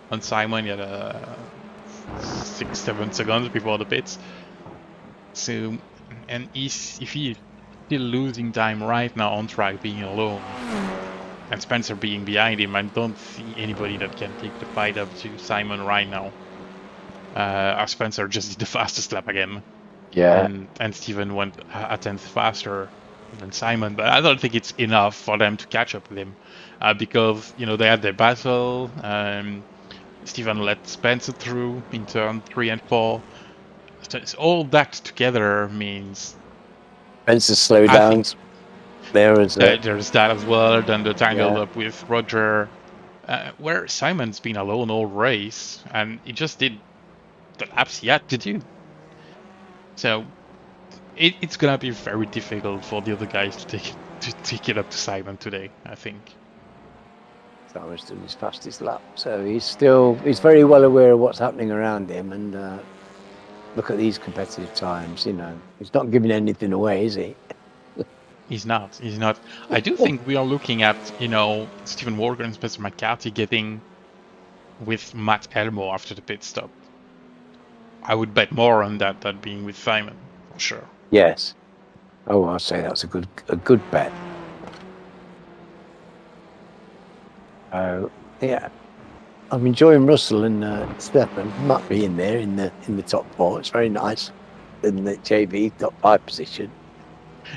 on Simon. He had 6-7 seconds before the pits. So, and if he's still losing time right now on track, being alone, and Spencer being behind him, I don't see anybody that can take the fight up to Simon right now. Spencer just did the fastest lap again. Yeah. And Stephen went a tenth faster than Simon, but I don't think it's enough for them to catch up with him, because they had their battle. Stephen let Spencer through in turn 3 and 4. So all that together means Spencer slowdowns. There's that as well. Then the tangled up with Roger, where Simon's been alone all race, and he just did the laps he had to do. So it's gonna be very difficult for the other guys to take it up to Simon today, I think. Simon's doing his fastest lap, so he's very well aware of what's happening around him, and look at these competitive times. He's not giving anything away, is he? He's not. I do think we are looking at Stephen Walker and Spencer McCarthy getting with Matt Elmore after the pit stop. I would bet more on that than being with Simon, for sure. Yes. Oh, I'll say that's a good bet. Yeah, I'm enjoying Russell and Stefan. Matt being there in the top 4. It's very nice. In the JV top 5 position.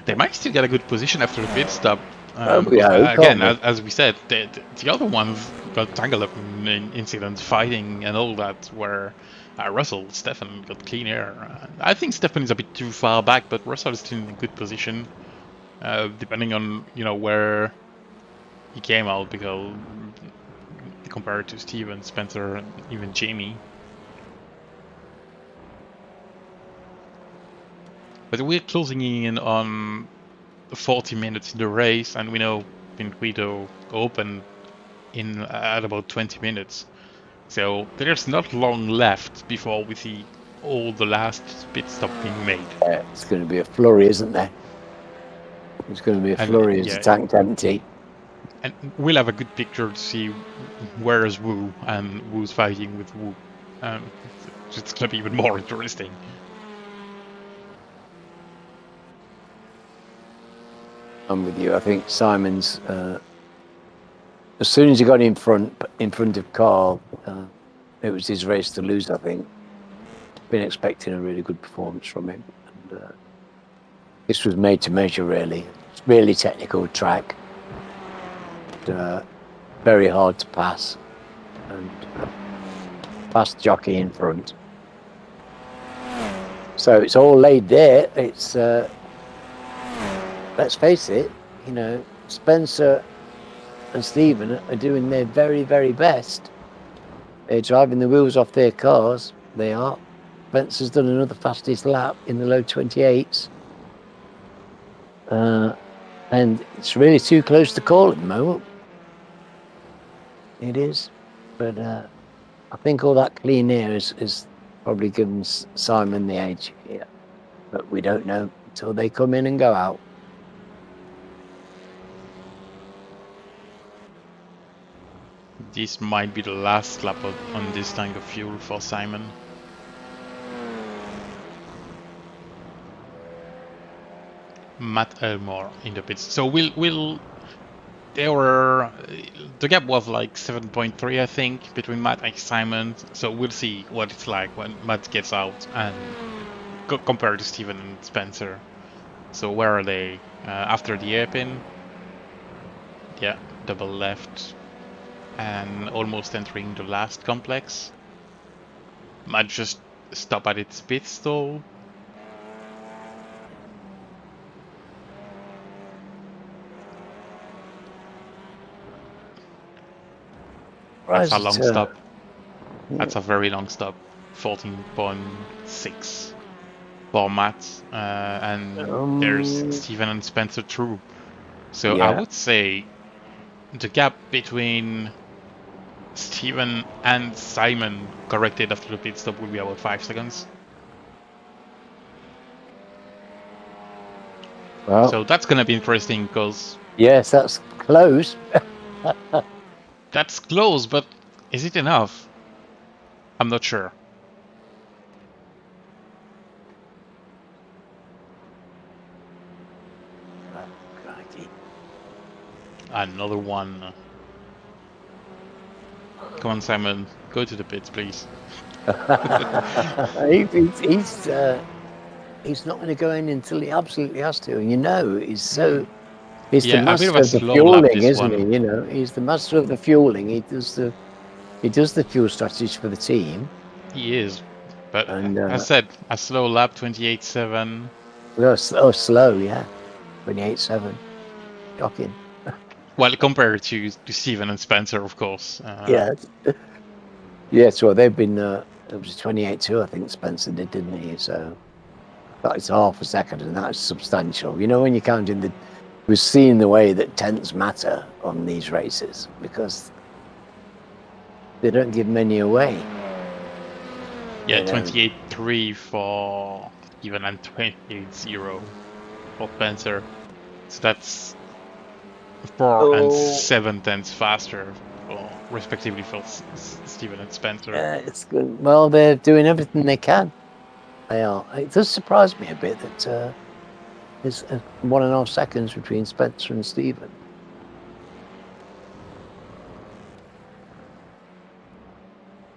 They might still get a good position after the pit stop. Again, as we said, the other ones got tangled up in incidents, fighting and all that, where Russell, Stefan got clean air. I think Stefan is a bit too far back, but Russell is still in a good position, depending on where he came out, because compared to Steven, Spencer, and even Jamie. But we're closing in on 40 minutes in the race, and we know Pinquito open at about 20 minutes. So there's not long left before we see all the last pit stop being made. It's going to be a flurry, isn't there? It's going to be a flurry as the tank's empty. And we'll have a good picture to see where's Wu and Wu's fighting with Wu. It's going to be even more interesting. I'm with you. I think Simon's, as soon as he got in front of Carl, it was his race to lose, I think. Been expecting a really good performance from him. And this was made to measure, really. It's really technical track. Very hard to pass. And fast jockey in front. So it's all laid there. It's let's face it, you know, Spencer and Stephen are doing their very, very best. They're driving the wheels off their cars. They are. Spencer's done another fastest lap in the low 28s. And it's really too close to call at the moment. It is. But I think all that clean air is probably given Simon the edge here. But we don't know until they come in and go out. This might be the last lap on this tank of fuel for Simon. Matt Elmore in the pits. So the gap was like 7.3, I think, between Matt and Simon. So we'll see what it's like when Matt gets out and compared to Steven and Spencer. So where are they? After the hairpin? Yeah, double left. And almost entering the last complex. Might just stop at its pit stall. That's a long stop. That's a very long stop. 14.6 for Matt. And there's Steven and Spencer through. So yeah. I would say the gap between Steven and Simon corrected after the pit stop will be about 5 seconds. Well, so that's gonna be interesting because yes, that's close. That's close, but is it enough? I'm not sure. Another one. Come on, Simon. Go to the pits, please. He's not going to go in until he absolutely has to. And you know, he's the master of the fueling, isn't he? You know, he's the master of the fueling. He does the fuel strategy for the team. He is, but as I said, a slow lap, 28.7. Slow, yeah, 28.7. Shocking. Well, compared to Steven and Spencer, of course. Yeah, so they've been. It was 28.2, I think Spencer did, didn't he? So that's half a second, and that's substantial. You know, when you're counting we're seeing the way that tenths matter on these races because they don't give many away. Yeah, 28.3 for Steven and 28.0 for Spencer. So that's 4 and 7 tenths faster, respectively, for Steven and Spencer. Yeah, it's good. Well, they're doing everything they can. They are. It does surprise me a bit that there's 1.5 seconds between Spencer and Steven.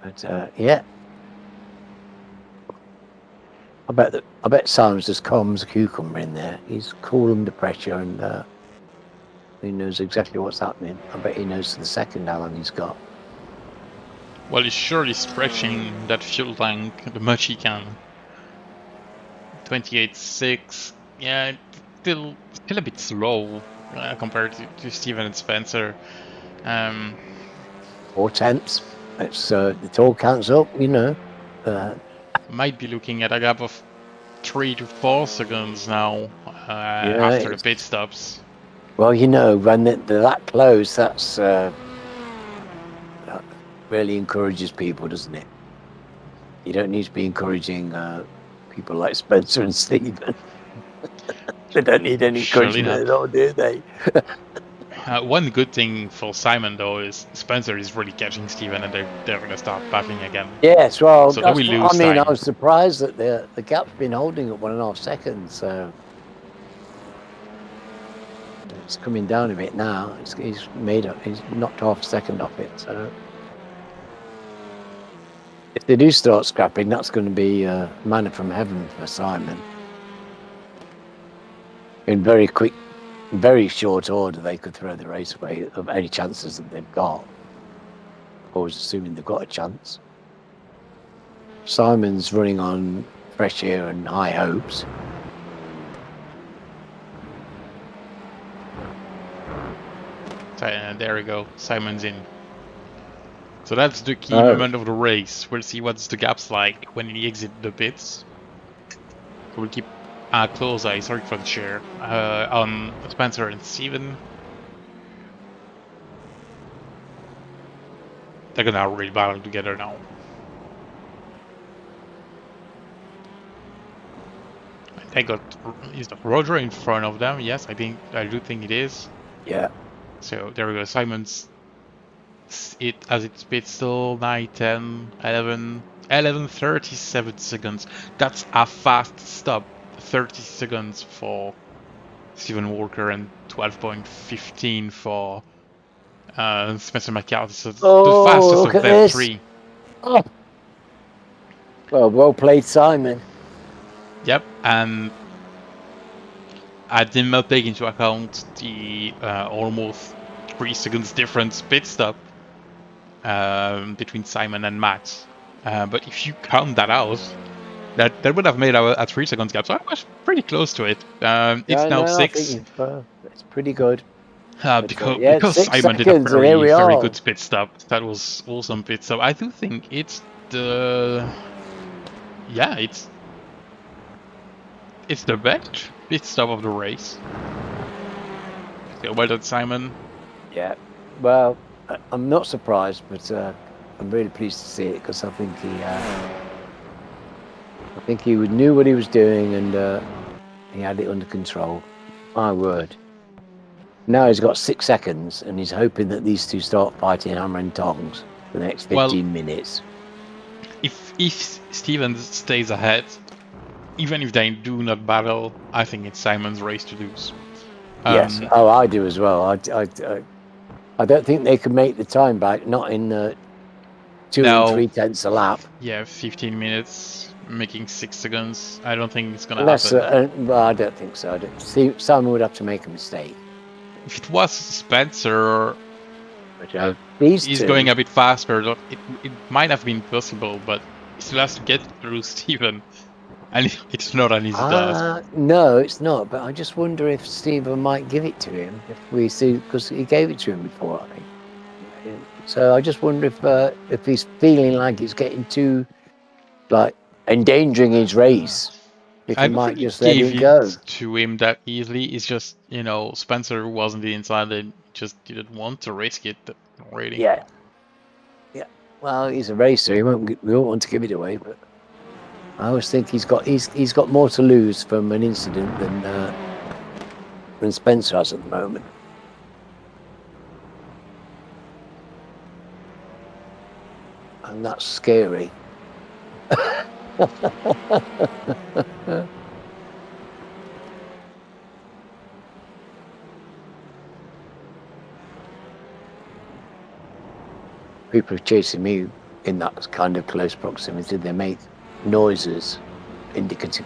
But yeah, I bet Simon's just calm as a cucumber in there. He's cool under pressure and he knows exactly what's happening. I bet he knows to the second how long he's got. Well, he's surely stretching that fuel tank the much he can. 28.6. Yeah, still a bit slow compared to Steven and Spencer. 4 tenths. It all counts up, you know. Might be looking at a gap of 3 to 4 seconds now after the pit stops. Well, you know, when they're that close, that really encourages people, doesn't it? You don't need to be encouraging people like Spencer and Stephen. They don't need any encouragement at all, do they? One good thing for Simon, though, is Spencer is really catching Stephen, and they're going to start battling again. Yes, well, so we lose time. I was surprised that the gap's been holding at 1.5 seconds. So it's coming down a bit now. He's knocked half a second off it. So if they do start scrapping, that's going to be manna from heaven for Simon. In very short order, they could throw the race away of any chances that they've got. Always assuming they've got a chance. Simon's running on pressure and high hopes. So, there we go. Simon's in. So that's the key moment of the race. We'll see what's the gaps like when he exits the pits. So we'll keep a close eye, sorry for the share, on Spencer and Steven. They're gonna really battle together now. They got, is that Roger in front of them? Yes, I do think it is. Yeah. So there we go. Simon's as its pit still 9, 10, 11, 37 seconds. That's a fast stop. 30 seconds for Stephen Walker and 12.15 for Spencer McCarthy. So the fastest of them three. Oh. Well played, Simon. Yep, and I did not take into account the almost 3 seconds difference pit stop between Simon and Matt. But if you count that out, that would have made a 3 seconds gap. So I was pretty close to it. It's now 6. It's pretty good. Because Simon did a very good pit stop. That was awesome pit stop. I do think it's the it's the best pit stop of the race. So well done, Simon. Yeah. Well, I'm not surprised, but I'm really pleased to see it because I think he knew what he was doing and he had it under control. My word. Now he's got 6 seconds and he's hoping that these two start fighting hammer and tongs for the next 15 minutes. If Steven stays ahead, even if they do not battle, I think it's Simon's race to lose. Yes. Oh, I do as well. I don't think they can make the time back. Not in 2 and 3/10 a lap. Yeah, 15 minutes, making 6 seconds. I don't think it's gonna happen. Well, I don't think so. Simon would have to make a mistake. If it was Spencer, he's going a bit faster. It might have been possible, but he still has to get through Steven. And it's not an easy task. No, it's not. But I just wonder if Steven might give it to him if we see, because he gave it to him before, I think. So I just wonder if he's feeling like he's getting too, like, endangering his race. If he might just let it go. To him that easily. It's just, Spencer wasn't the inside and just didn't want to risk it. Really. Yeah. Yeah. Well, he's a racer. We won't want to give it away, but. I always think he's got more to lose from an incident than Spencer has at the moment. And that's scary. People are chasing me in that kind of close proximity. They make noises indicative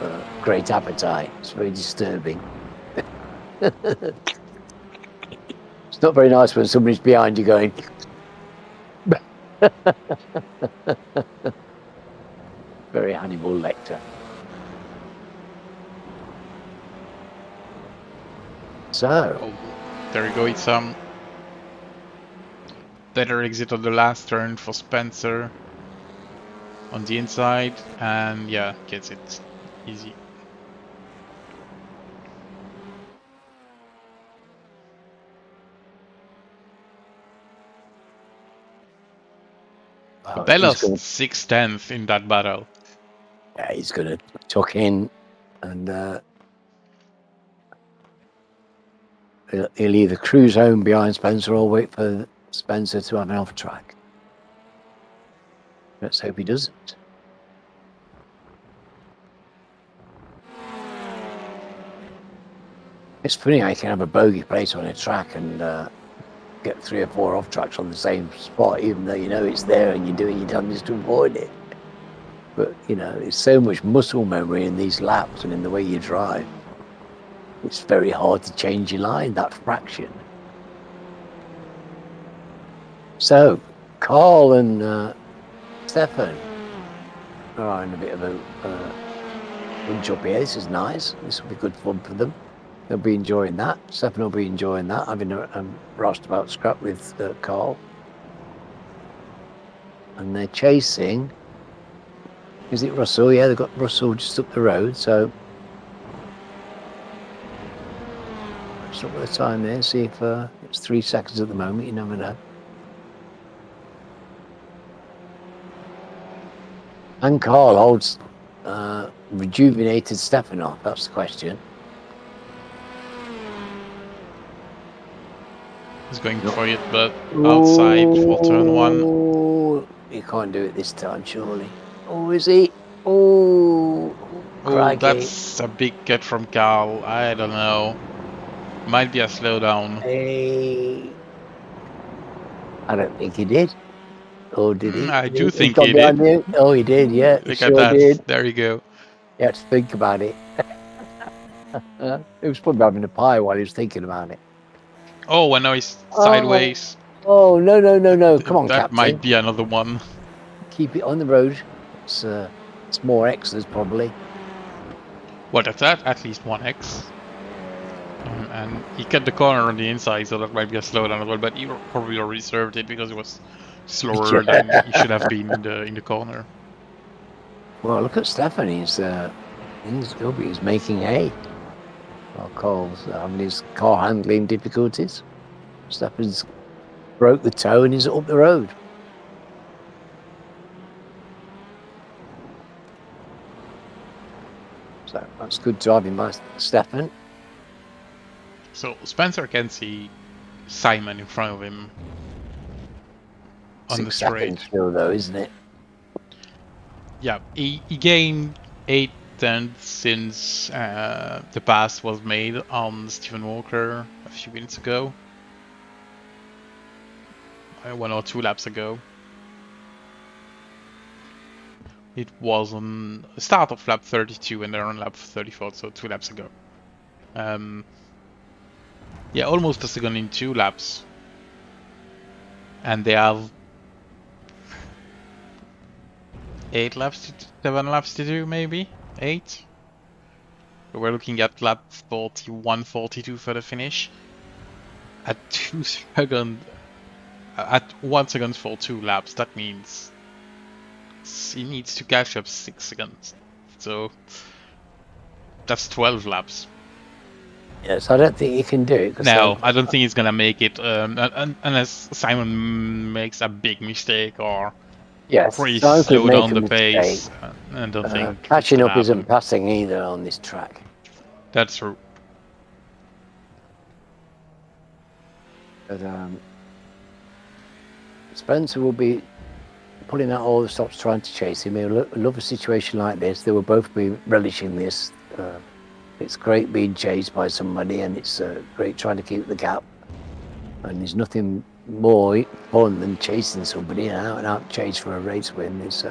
of great appetite. It's very disturbing. It's not very nice when somebody's behind you going. Very Hannibal Lecter. So there you go. It's better exit on the last turn for Spencer. On the inside, and yeah, gets it easy. But they lost 6/10 in that battle. Yeah, he's gonna tuck in, and he'll either cruise home behind Spencer or wait for Spencer to have an off track. Let's hope he doesn't. It's funny how you can have a bogey place on a track and get 3 or 4 off tracks on the same spot, even though you know it's there and you're doing your damnedest to avoid it. But it's so much muscle memory in these laps and in the way you drive. It's very hard to change your line, that fraction. So, Carl and Stefan, are in a bit of a bunch up here. This is nice. This will be good fun for them. They'll be enjoying that. Stefan will be enjoying that, having a roustabout scrap with Carl. And they're chasing. Is it Russell? Yeah, they've got Russell just up the road. So let's look at the time there. See if it's 3 seconds at the moment. You never know. And Carl holds rejuvenated Stefan off. That's the question. He's going for it, but outside for turn 1. Oh, he can't do it this time, surely. Oh, is he? Oh, Oh, that's a big cut from Carl. I don't know. Might be a slowdown. Hey. I don't think he did. Oh, did he? I do think got he behind did. you? Oh, he did, yeah. Look He at sure that. did. There you go. You had to think about it. He was probably having a pie while he was thinking about it. Oh, and now he's sideways. Oh, no. Come on, that Captain. might be another one. Keep it on the road. It's more X's probably. What, that's that? At least 1x. And he cut the corner on the inside, so that might be a slowdown as well, but he probably reserved it because it was slower than he should have been in the corner. Well, look at Stefan. He's making hay. Well, Cole's having his car handling difficulties. Stefan's broke the toe and he's up the road. So that's good driving by Stefan. So Spencer can see Simon in front of him on 6 the straight. seconds still, though, isn't it? Yeah, he gained 8 tenths since the pass was made on Stephen Walker a few minutes ago. 1 or 2 laps ago. It was on the start of lap 32 and they're on lap 34, so 2 laps ago. Yeah, almost a second in 2 laps. And they have 8 laps, 7 laps to do, maybe? 8? So we're looking at lap 41, 42 for the finish. At 2 seconds, at 1 second for 2 laps, that means he needs to catch up 6 seconds. So that's 12 laps. Yes, I don't think he can do it. No, I don't think he's gonna make it unless Simon makes a big mistake or really slow down the pace. I don't think catching up isn't passing either on this track. That's true. But Spencer will be pulling out all the stops, trying to chase him. He'll love a situation like this. They will both be relishing this. It's great being chased by somebody, and it's great trying to keep the gap. And there's nothing more fun than chasing somebody, an out-and-out chase for a race win. It's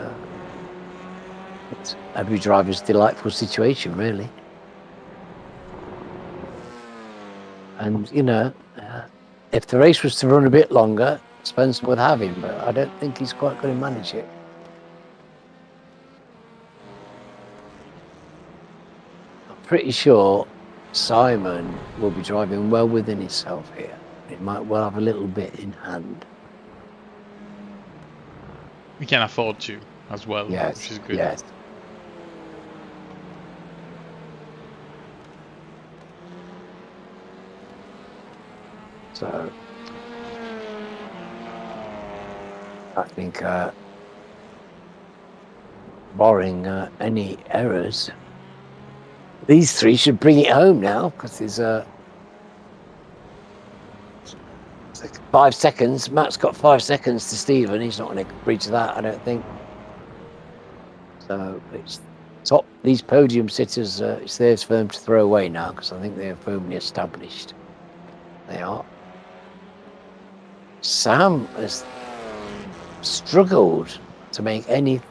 every driver's delightful situation, really. And, you know, if the race was to run a bit longer, Spencer would have him, but I don't think he's quite going to manage it. Pretty sure Simon will be driving well within himself here. It might well have a little bit in hand. We can afford to as well, yes, which is good. Yes. So I think barring any errors, these three should bring it home now, because there's like 5 seconds. Matt's got 5 seconds to Stephen. He's not going to breach that, I don't think. So it's top. These podium sitters, it's theirs for them to throw away now, because I think they're firmly established. They are. Sam has struggled to make any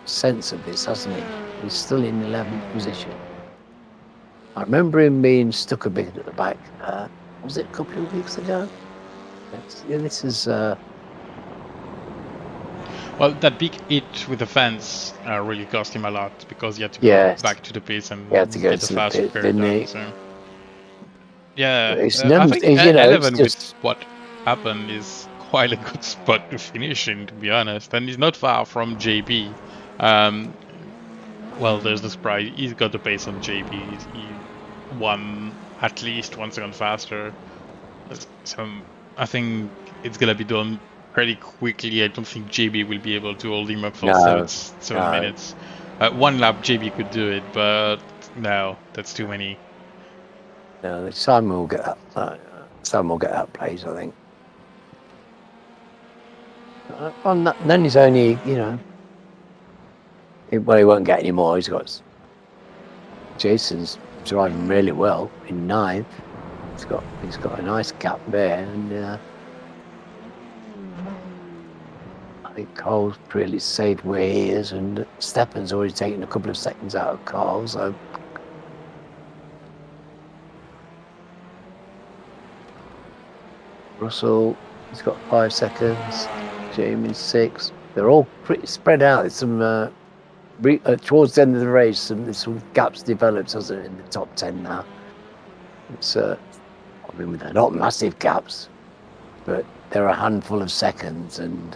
sense of this, hasn't he? He's still in 11th position. I remember him being stuck a bit at the back. Was it a couple of weeks ago? Yeah, this is. Well, that big hit with the fence really cost him a lot because he had to Yes. go back to the pits and He had to go get the to the fast pit, repair didn't done. he? So yeah, It's I numbers, think you know, it's 11 with just what happened is quite a good spot to finish in, to be honest. And he's not far from JB. Well, there's the surprise. He's got the pace on JB. He won at least 1 second faster. So I think it's gonna be done pretty quickly. I don't think JB will be able to hold him up for no, 7 minutes. 1 lap JB could do it, but no, that's too many. no. Simon will get that. Simon will get that place, I think. Then he's only, you know, well, he won't get any more. He's got Jason's driving really well in 9th. He's got a nice gap there, and I think Cole's pretty safe where he is, and Stephen's already taken a couple of seconds out of Carl, so Russell, he's got 5 seconds. Jamie's 6. They're all pretty spread out. There's some towards the end of the race, some gaps developed, hasn't it, in the top 10 now. It's I mean, they're not massive gaps, but they're a handful of seconds, and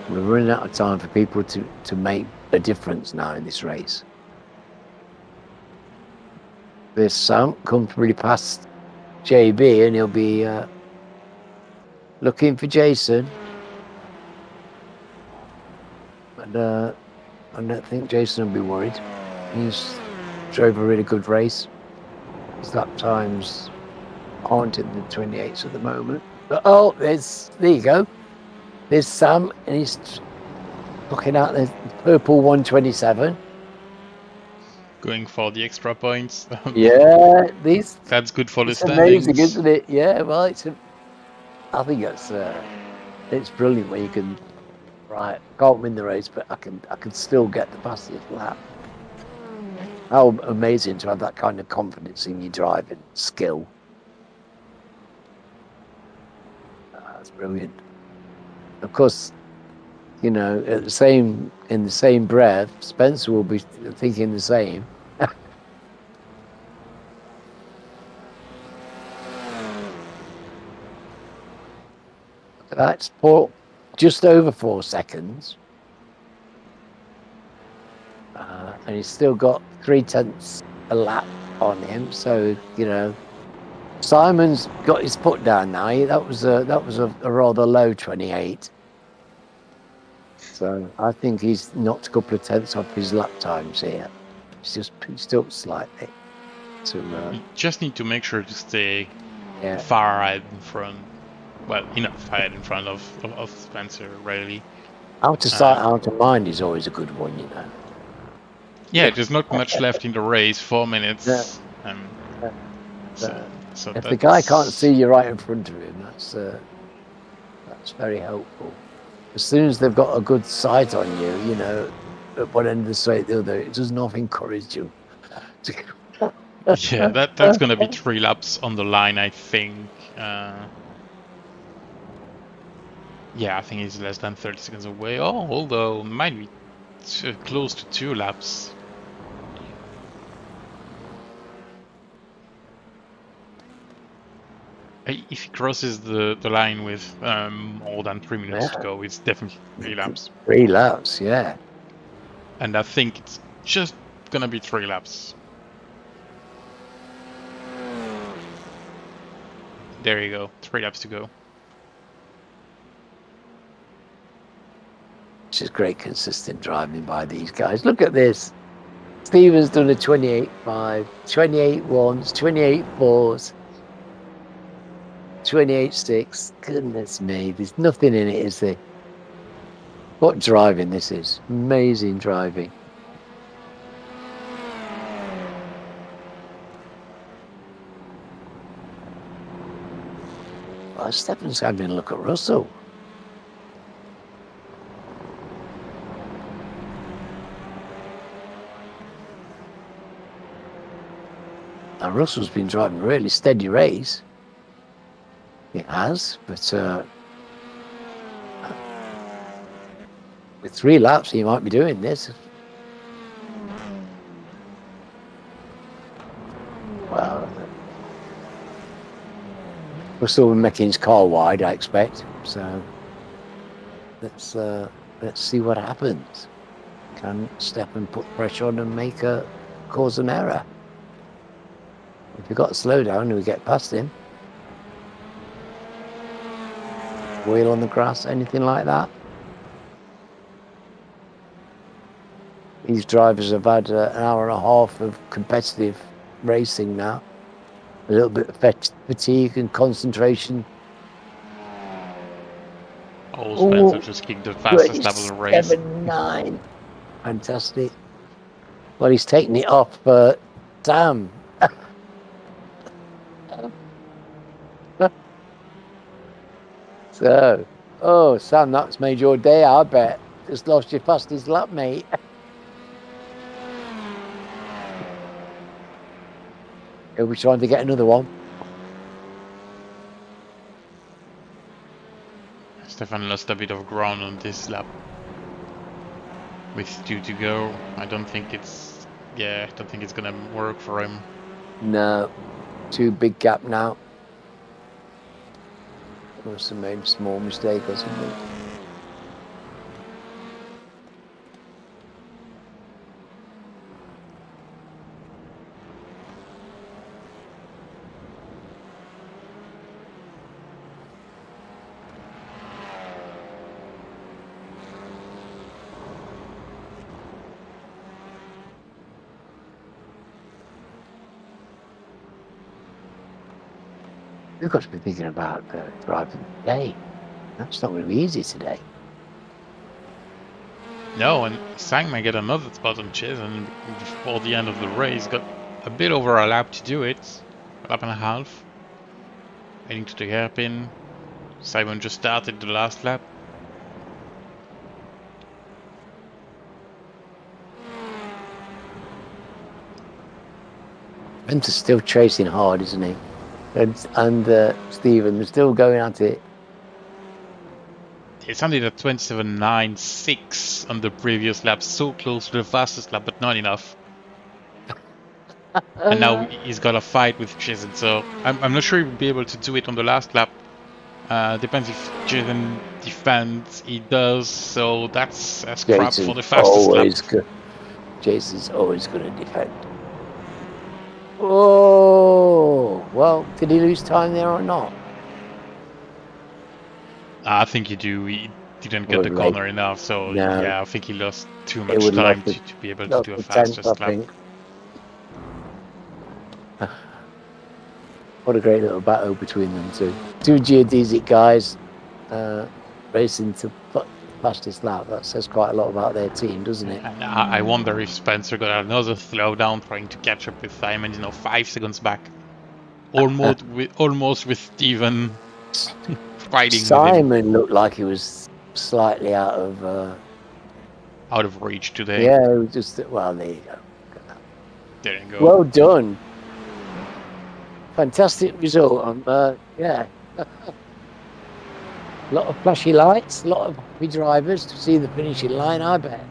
we're running out of time for people to make a difference now in this race. There's Sam comfortably past JB, and he'll be looking for Jason. And I don't think Jason will be worried. He's drove a really good race. His lap times aren't in the 28s at the moment. But there you go. There's Sam, and he's looking at the purple 127. Going for the extra points. Yeah, That's good for the it's standings. amazing, isn't it? Yeah, well, I think it's brilliant when you can, right, can't win the race, but I can still get the fastest lap. How amazing to have that kind of confidence in your driving skill. That's brilliant. Of course, you know, in the same breath, Spencer will be thinking the same. That's just over 4 seconds. And he's still got 0.3 a lap on him. So, you know, Simon's got his foot down now. That was a rather low 28. So I think he's knocked a couple of tenths off his lap times here. He's just pitched up slightly. You just need to make sure to stay yeah. far ahead in front. Well, enough ahead in front of Spencer, really. Out of sight, out of mind is always a good one, you know. Yeah, there's not much left in the race. 4 minutes. Yeah. So if the guy can't see you right in front of him, that's very helpful. As soon as they've got a good sight on you, you know, at one end of the straight, the other, it does not encourage you. Yeah, that's going to be 3 laps on the line, I think. Yeah, I think he's less than 30 seconds away. Oh, although might be close to 2 laps. If he crosses the line with more than 3 minutes to go, it's definitely 3 laps. 3 laps, yeah. And I think it's just gonna be 3 laps. There you go, 3 laps to go. It's just great consistent driving by these guys. Look at this. Steven's done a 28.5, 28 ones, 28 fours, 28.6. Goodness me, there's nothing in it, is there? What driving this is. Amazing driving. Well, Stefan's having a look at Russell. And Russell's been driving a really steady race. He has, but With 3 laps, you might be doing this. Well, we're still making his car wide, I expect. So let's see what happens. Can Stefan put pressure on and cause an error? If we got to slow down, we get past him. Wheel on the grass, anything like that? These drivers have had an hour and a half of competitive racing now. A little bit of fatigue and concentration. Oh, Spencer just kicked the fastest lap of the race. 7.9. Fantastic. Well, he's taking it off Sam. So, oh, Sam, that's made your day, I bet. Just lost your fastest lap, mate. He'll be trying to get another one. Stefan lost a bit of ground on this lap. With 2 to go, I don't think it's gonna work for him. No, 2 big gap now. Must have made a small mistake or something. We've got to be thinking about driving today. That's not going to be easy today. No, and Sang may get another spot on Chase, and before the end of the race, got a bit over a lap to do it. A lap and a half. Heading to the hairpin. Simon just started the last lap. Ben's still chasing hard, isn't he? And Stephen is still going at it. It's only at 27.96 on the previous lap, so close to the fastest lap, but not enough. And now he's got a fight with Jason, so I'm not sure he will be able to do it on the last lap. Depends if Jason defends, he does, so that's a scrap for the fastest lap. Jason's always going to defend. Oh, well, did he lose time there or not? I think you do. He didn't get the corner enough, so no. Yeah, I think he lost too much time to be able to do a fastest lap. What a great little battle between them two. 2 geodesic guys racing to fastest lap. That says quite a lot about their team, doesn't it? And I wonder if Spencer got another slowdown trying to catch up with Simon, 5 seconds back. Almost with Steven fighting Simon with him. Looked like he was slightly out of reach today. Yeah, it was just, well, there you go. There you go. Well done. Fantastic result. Yeah. A lot of flashy lights, a lot of happy drivers to see the finishing line, I bet.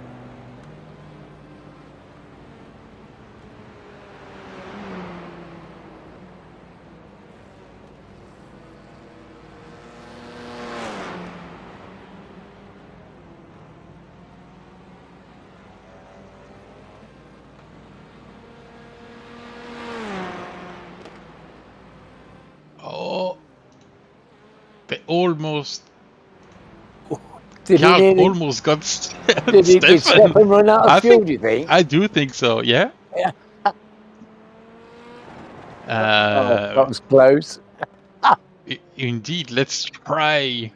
Oh, they almost. Did almost got Did Stefan run out of fuel, do you think? I do think so, yeah. Yeah. That was close. Indeed, let's try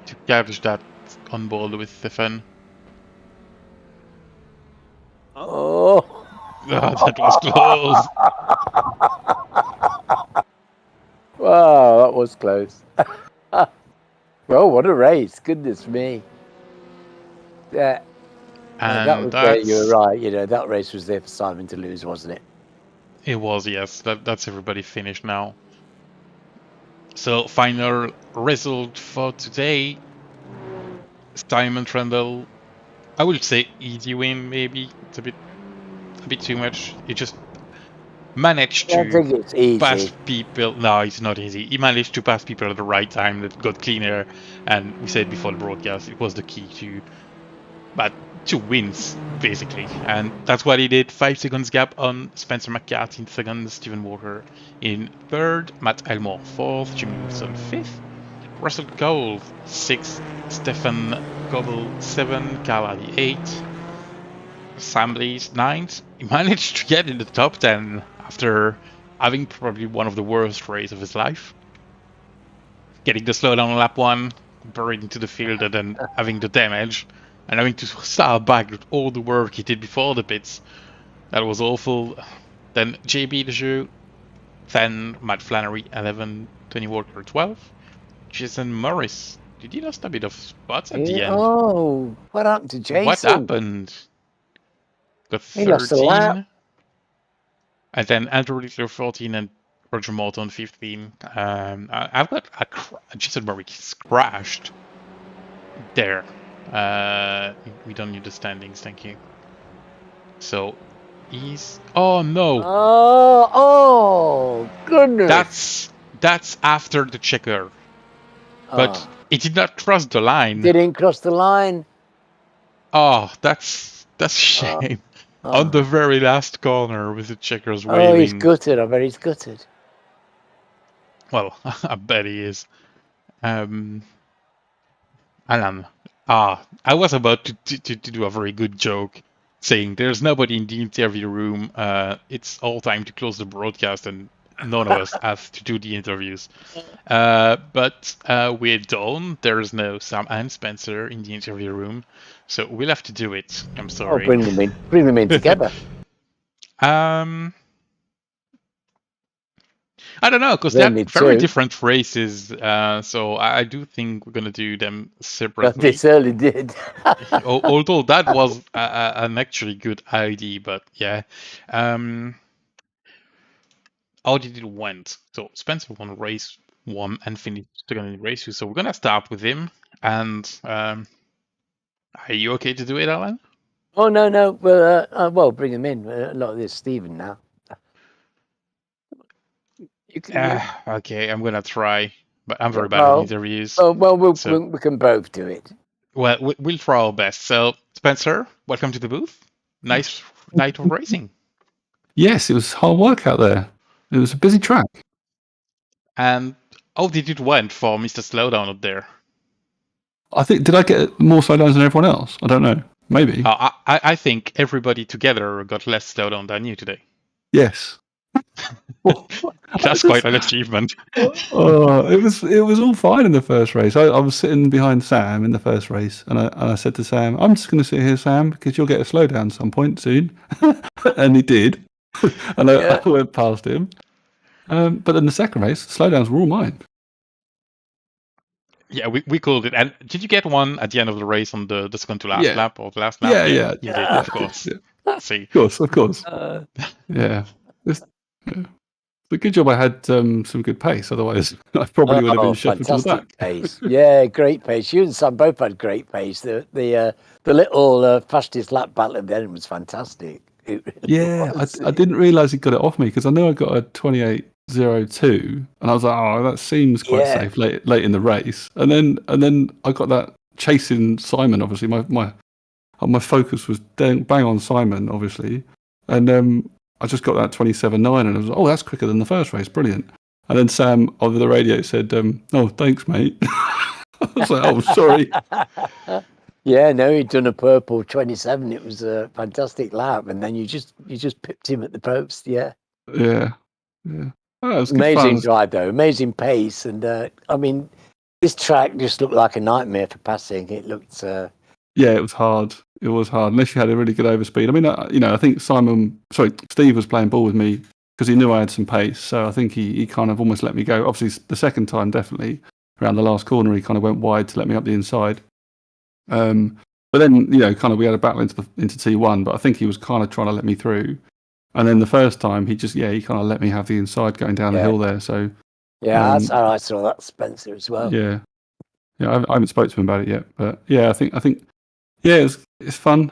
to catch that on board with Stefan. Oh, that was close. Wow, that was close. Well, what a race! Goodness me. Yeah, that was there. You were right. That race was there for Simon to lose, wasn't it? It was, yes. That's everybody finished now. So final result for today. Simon Trundle, I would say easy win, maybe. It's a bit too much. He just managed I to think it's easy. pass people. No, it's not easy. He managed to pass people at the right time that got cleaner, and we said before the broadcast, it was the key to, but 2 wins basically, and that's what he did. 5 seconds gap on Spencer McCart in second, Stephen Walker in third, Matt Elmore fourth, Jimmy Wilson fifth, Russell Cole 6th, Stefan Gobel 7, Carl Hardy 8, Sam Blees 9th. He managed to get in the top 10 after having probably one of the worst races of his life. Getting the slowdown on lap 1, buried into the field, and then having the damage, and having to start back with all the work he did before the pits. That was awful. Then JB Lejeune 10, Matt Flannery 11, Tony Walker 12, Jason Morris. Did he lost a bit of spots at the end? Oh, what happened to Jason? What happened? Got 13. He lost a lap. And then Andrew Littler 14 and Roger Morton 15. I've got Jason Morris crashed there. We don't need the standings, thank you. So he's. Oh no! Oh goodness! That's after the checker, but it did not cross the line. Didn't cross the line. Oh, that's a shame. On the very last corner with the checkers waving. Oh, he's gutted. I bet he's gutted. Well, I bet he is. Alan. I was about to do a very good joke, saying there's nobody in the interview room. It's all time to close the broadcast, and none of us have to do the interviews. But we're done. There's no Sam and Spencer in the interview room, so we'll have to do it. I'm sorry. Oh, bring them in together. I don't know, because they're very different races, so I do think we're going to do them separately. They certainly did. Although that was an actually good idea, but yeah. How did it went? So Spencer won race 1 and finished second in race 2, so we're going to start with him. And are you okay to do it, Alan? Oh, no. Well, bring him in. Not this Stephen now. Okay, I'm gonna try, but I'm very bad at interviews. We can both do it. Well, we'll try our best. So, Spencer, welcome to the booth. Nice night of racing. Yes, it was hard work out there. It was a busy track. And how did it went for Mr. Slowdown up there? Did I get more slowdowns than everyone else? I don't know. Maybe. I think everybody together got less slowdown than you today. Yes. That's quite an achievement. It was all fine in the first race. I was sitting behind Sam in the first race, and I said to Sam, "I'm just going to sit here, Sam, because you'll get a slowdown some point soon." And he did, and I went past him. But in the second race, slowdowns were all mine. Yeah, we called it. And did you get one at the end of the race on the second to last lap or the last lap? Yeah. You did, of course. Yeah. See, of course. Yeah. It's a good job I had some good pace. Otherwise, I probably would have been shuffled to the back. Pace. Yeah, great pace. You and Sam both had great pace. The little fastest lap battle at the end was fantastic. I didn't realise he got it off me because I knew I got a 28.02, and I was like, "Oh, that seems quite safe late in the race." And then I got that chasing Simon. Obviously, my focus was bang on Simon, obviously, and I just got that 27.9, and I was like, "Oh, that's quicker than the first race, brilliant." And then Sam over the radio said, "Oh, thanks, mate." I was like, "Oh, sorry." Yeah, no, he'd done a purple 27. It was a fantastic lap, and then you just pipped him at the post. Yeah. Oh, it was amazing drive though, amazing pace, and I mean, this track just looked like a nightmare for passing. It looked. Yeah, it was hard. It was hard unless you had a really good overspeed. I mean, I think Steve was playing ball with me because he knew I had some pace, so I think he kind of almost let me go. Obviously, the second time, definitely around the last corner, he kind of went wide to let me up the inside. But then, kind of we had a battle into T1, but I think he was kind of trying to let me through. And then the first time, he kind of let me have the inside going down the hill there. So that's how I saw that, Spencer, as well. Yeah. Yeah, I haven't spoke to him about it yet, but yeah, I think yeah, it's fun.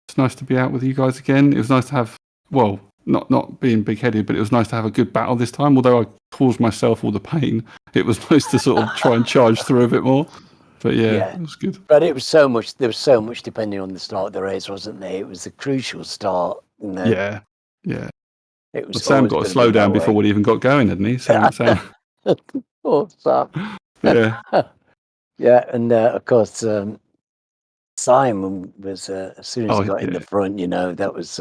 It's nice to be out with you guys again. It was nice to have, well, not being big-headed, but it was nice to have a good battle this time. Although I caused myself all the pain, it was nice to sort of try and charge through a bit more. But yeah, it was good. But it was so much. There was so much depending on the start of the race, wasn't there? It was a crucial start. Yeah. It was. But Sam got a slowdown before we even got going, hadn't he? Sam. Oh, Sam. Yeah. Yeah, and of course, Simon was as soon as he got in the front, that was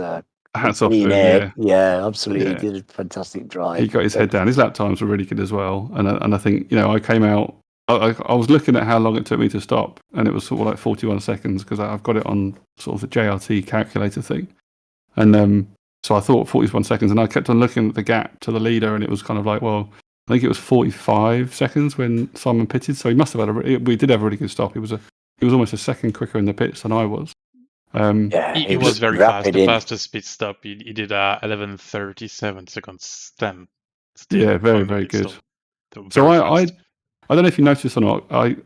hats off clean to air. him. Yeah, absolutely. Yeah. He did a fantastic drive. He got his head down. His lap times were really good as well. And I think, I came out, I was looking at how long it took me to stop, and it was sort of like 41 seconds because I've got it on sort of the JRT calculator thing. And so I thought 41 seconds, and I kept on looking at the gap to the leader, and it was kind of like, well, I think it was 45 seconds when Simon pitted. So he must have we did have a really good stop. He was almost a second quicker in the pits than I was. He was very fast. The fastest pit stop he did 11:37 seconds. 10. Yeah, very, very good. So I don't know if you noticed or not.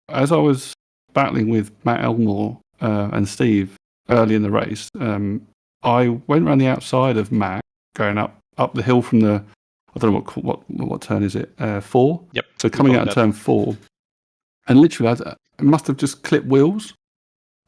As I was battling with Matt Elmore and Steve early in the race, I went around the outside of Matt, going up the hill from the, I don't know what turn is it? 4. Yep. So coming out of turn 4, and literally I must have just clipped wheels,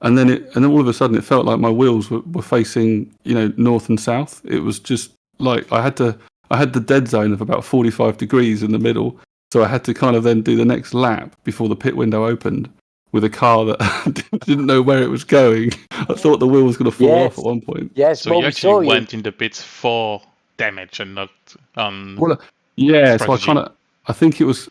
and then all of a sudden it felt like my wheels were facing north and south. It was just like I had the dead zone of about 45 degrees in the middle. So I had to kind of then do the next lap before the pit window opened with a car that didn't know where it was going. I thought the wheel was going to fall off at one point. Yes, so you actually went in the pits for damage and not on. Well, yeah. strategy. So I think it was,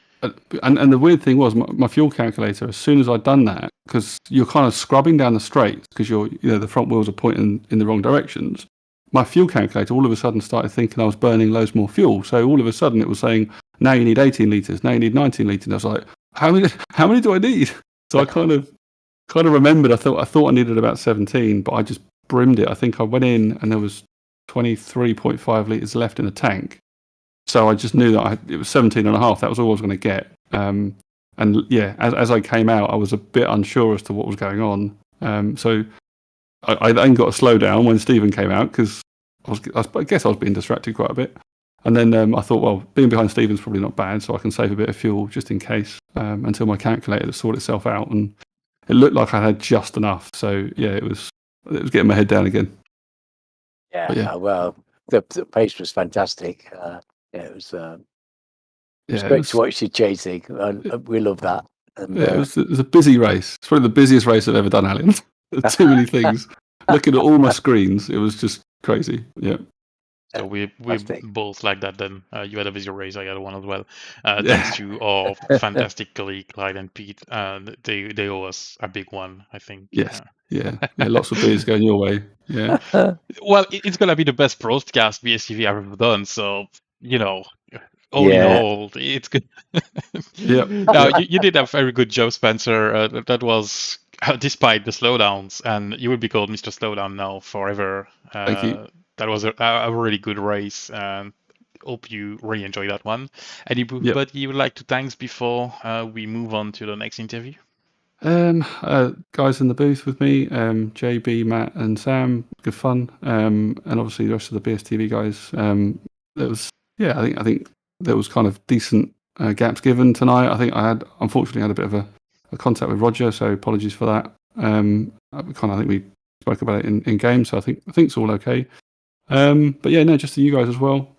and the weird thing was my fuel calculator. As soon as I'd done that, because you're kind of scrubbing down the straight because the front wheels are pointing in the wrong directions. My fuel calculator all of a sudden started thinking I was burning loads more fuel. So all of a sudden it was saying, now you need 18 litres, now you need 19 litres. And I was like, how many do I need? So I kind of remembered, I thought I needed about 17, but I just brimmed it. I think I went in and there was 23.5 litres left in the tank. So I just knew that it was 17 and a half. That was all I was going to get. And yeah, as I came out, I was a bit unsure as to what was going on. So I then got a slowdown when Stephen came out because I guess I was being distracted quite a bit. And then I thought, well, being behind Stephen's probably not bad, so I can save a bit of fuel just in case until my calculator sorted itself out. And it looked like I had just enough. So yeah, it was getting my head down again. Yeah. Well, the pace was fantastic. It was. It's great to watch you chasing. We love that. And, it was a busy race. It's probably the busiest race I've ever done, Alan. Too many things. Looking at all my screens, it was just crazy. Yeah. So we both like that then. You had a busy race, I had one as well. Thanks to our fantastic colleague Clyde and Pete. They owe us a big one, I think. Yes. Yeah. Lots of beers going your way. Yeah. Well, it's going to be the best broadcast BSTV I've ever done. So, all in all, it's good. Yeah. Now, you did a very good job, Spencer. That was, despite the slowdowns, and you will be called Mr. Slowdown now forever. Thank you. That was a really good race. Hope you really enjoyed that one. Anybody you would like to thank before we move on to the next interview? Guys in the booth with me, JB, Matt, and Sam. Good fun. And obviously the rest of the BSTV guys. I think there was kind of decent gaps given tonight. I think I unfortunately had a bit of a contact with Roger, so apologies for that. I think we spoke about it in game, so I think it's all okay. But yeah, no, just to you guys as well.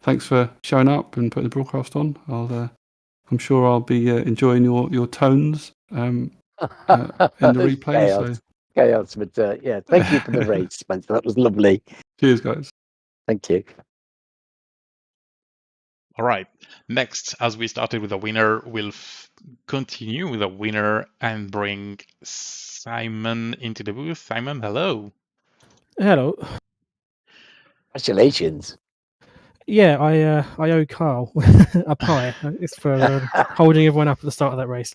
Thanks for showing up and putting the broadcast on. I'm sure I'll be enjoying your tones in the replay. Chaos, but thank you for the race, Spencer. That was lovely. Cheers, guys. Thank you. All right. Next, as we started with a winner, we'll continue with a winner and bring Simon into the booth. Simon, hello. Hello. Congratulations. Yeah, I owe Carl a pie. It's for holding everyone up at the start of that race.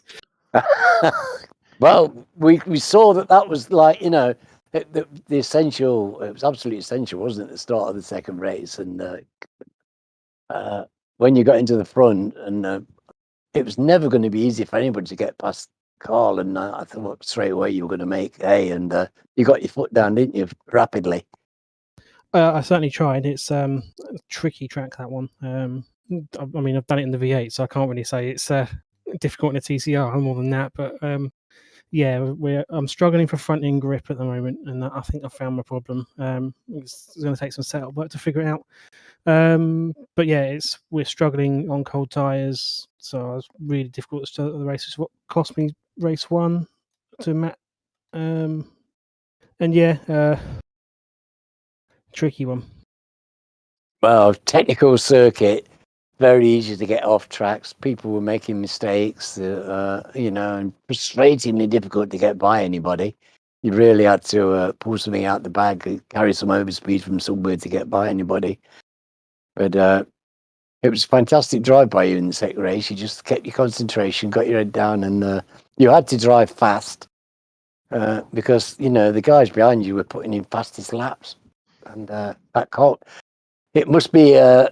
Well, we saw that was like, the essential. It was absolutely essential, wasn't it, at the start of the second race? And when you got into the front, and it was never going to be easy for anybody to get past Carl, and I thought straight away you were going to make A, and you got your foot down, didn't you, rapidly? I certainly tried. It's a tricky track, that one. I mean, I've done it in the V8, so I can't really say it's difficult in a TCR more than that. But yeah, I'm struggling for front end grip at the moment, and I think I found my problem. It's going to take some setup work to figure it out. But yeah, we're struggling on cold tires, so I was really difficult to start the races. What cost me race 1 to Matt, and yeah, tricky one. Well, technical circuit, very easy to get off tracks. People were making mistakes, you know, and frustratingly difficult to get by anybody. You really had to pull something out the bag, carry some overspeed from somewhere to get by anybody. But it was a fantastic drive by you in the second race. You just kept your concentration, got your head down, and you had to drive fast because, you know, the guys behind you were putting in fastest laps. And that caught. It must be you're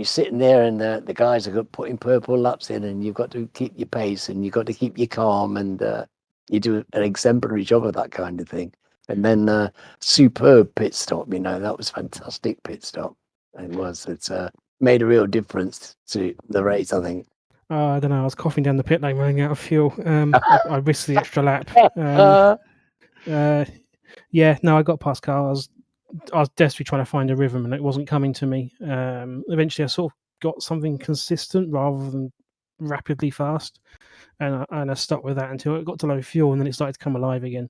sitting there and the guys are putting purple laps in, and you've got to keep your pace and you've got to keep your calm, and you do an exemplary job of that kind of thing. And then superb pit stop, you know, that was fantastic pit stop. It was. It's made a real difference to the race, I think. I don't know. I was coughing down the pit lane, running out of fuel. I risked the extra lap. Yeah, no, I got past Carl. I was desperately trying to find a rhythm, and it wasn't coming to me. Eventually, I sort of got something consistent rather than rapidly fast, and I stuck with that until it got to low fuel, and then it started to come alive again.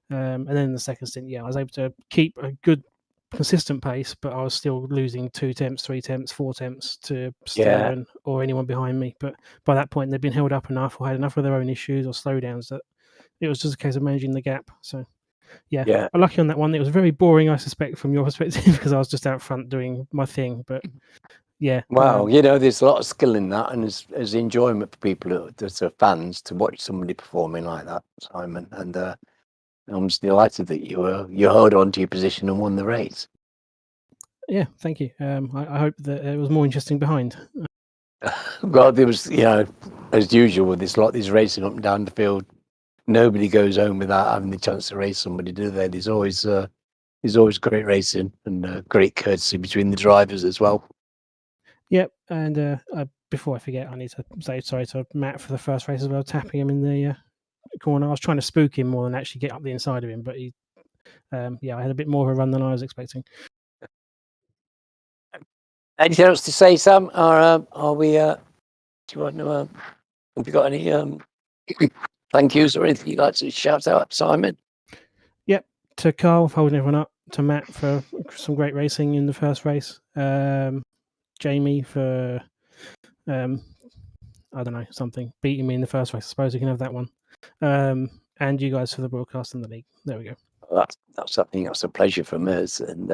And then in the second stint, yeah, I was able to keep a good, consistent pace, but I was still losing 2 temps, 3 temps, 4 temps to Sterling or anyone behind me. But by that point, they'd been held up enough or had enough of their own issues or slowdowns that it was just a case of managing the gap. So yeah, I'm lucky on that one. It was very boring, I suspect, from your perspective, because I was just out front doing my thing. But yeah, wow, you know, there's a lot of skill in that, and there's enjoyment for people that are fans to watch somebody performing like that, Simon. And I'm just delighted that you held on to your position and won the race. Yeah, thank you. I hope that it was more interesting behind. Well, there was, you know, as usual with these racing up and down the field, nobody goes home without having the chance to race somebody, do they? There's always great racing and great courtesy between the drivers as well. Yep, and before I forget, I need to say sorry to Matt for the first race as well, tapping him in the corner. I was trying to spook him more than actually get up the inside of him, but he, I had a bit more of a run than I was expecting. Anything else to say, Sam? Or are we? Do you want to? Have you got any thank yous or anything you'd like to shout out, Simon? Yep, to Carl for holding everyone up, to Matt for some great racing in the first race, Jamie for I don't know, something beating me in the first race. I suppose you can have that one, and you guys for the broadcast and the league. There we go. Well, I think that's a pleasure from us, and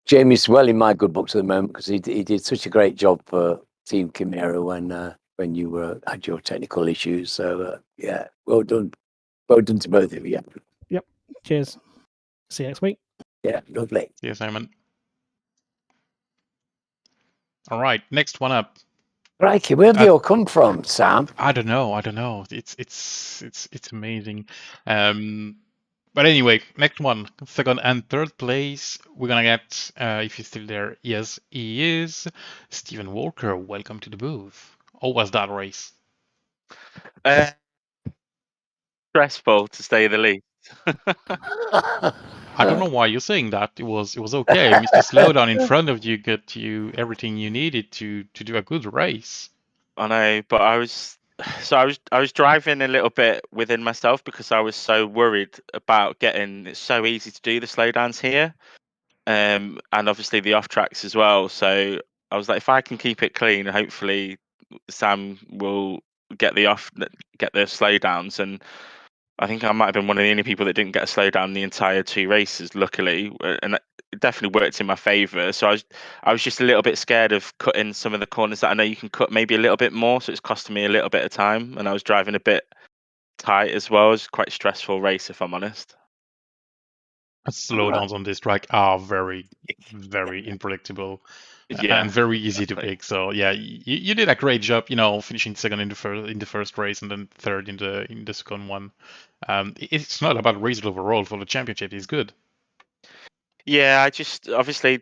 Jamie's well in my good books at the moment because he did such a great job for Team Chimera when you had your technical issues. So yeah, well done to both of you. Yep. Cheers. See you next week. Yeah, lovely. Yeah, Simon. All right, next one up. Crikey, where have they all come from, Sam? I don't know. It's amazing. But anyway, next one, second and third place. We're gonna get, if he's still there, yes, he is. Stephen Walker, welcome to the booth. How was that race? Stressful, to say the least. I don't know why you're saying that. It was okay. Mr. Slowdown in front of you got you everything you needed to do a good race. I know, but I was driving a little bit within myself because I was so worried about getting. It's so easy to do the slowdowns here, and obviously the off tracks as well. So I was like, if I can keep it clean, hopefully Sam will get the slowdowns. And I think I might have been one of the only people that didn't get a slowdown the entire 2 races, luckily, and it definitely worked in my favour. So I was just a little bit scared of cutting some of the corners that I know you can cut maybe a little bit more, so it's costing me a little bit of time, and I was driving a bit tight as well. It was quite a stressful race, if I'm honest. slowdowns on this track are very, very unpredictable Yeah, and very easy to exactly. pick. So yeah, you did a great job, finishing second in the first race and then third in the second one. It's not about race overall for the championship. It's good. Yeah, I just obviously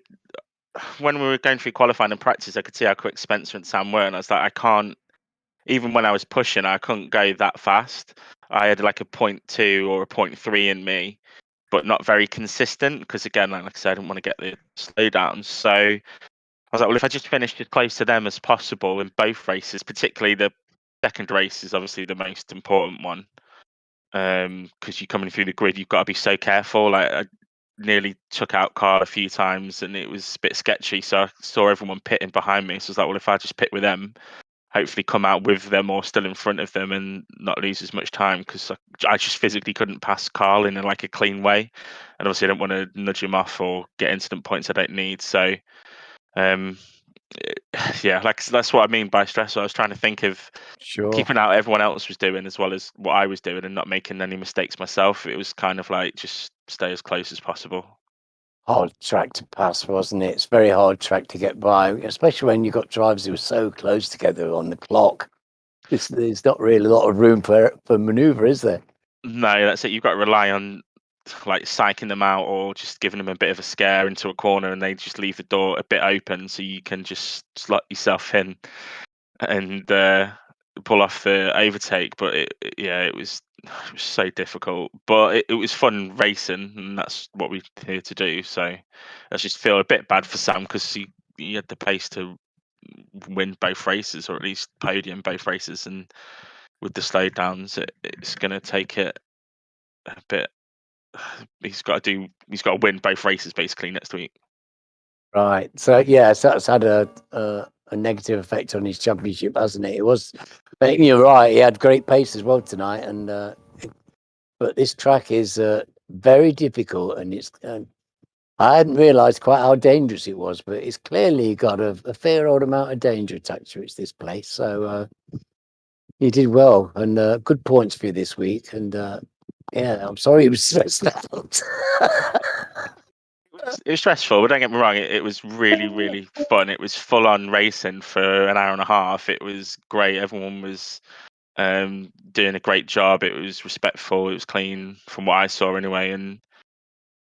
when we were going through qualifying and practice, I could see how quick Spencer and Sam were, and I was like, I can't. Even when I was pushing, I couldn't go that fast. I had like a 0.2 or a 0.3 in me, but not very consistent because again, like I said, I didn't want to get the slowdowns. So I was like, well, if I just finish as close to them as possible in both races, particularly the second race is obviously the most important one. Because you're coming through the grid, you've got to be so careful. Like I nearly took out Carl a few times and it was a bit sketchy. So I saw everyone pitting behind me. So I was like, well, if I just pit with them, hopefully come out with them or still in front of them and not lose as much time because I just physically couldn't pass Carl in like a clean way, and obviously I don't want to nudge him off or get incident points I don't need. So, yeah, like that's what I mean by stress. So I was trying to think of Sure. keeping out everyone else was doing as well as what I was doing and not making any mistakes myself. It was kind of like just stay as close as possible. Hard track to pass, wasn't it? It's a very hard track to get by, especially when you've got drivers who are so close together on the clock. There's not really a lot of room for manoeuvre, is there? No, that's it. You've got to rely on like psyching them out or just giving them a bit of a scare into a corner and they just leave the door a bit open so you can just slot yourself in and pull off the overtake. But it was so difficult. But it was fun racing and that's what we're here to do. So I just feel a bit bad for Sam because he had the pace to win both races or at least podium both races, and with the slowdowns it's going to take it a bit. He's got to win both races basically next week. Right. So yeah, so that's had a negative effect on his championship, hasn't it? It was. You're right. He had great pace as well tonight, and but this track is very difficult, and it's. I hadn't realised quite how dangerous it was, but it's clearly got a fair old amount of danger attached to it. This place, so he did well, and good points for you this week. And yeah, I'm sorry he was stressed out. It was stressful, but don't get me wrong, it was really, really fun. It was full on racing for an hour and a half. It was great. Everyone was doing a great job. It was respectful. It was clean from what I saw anyway. And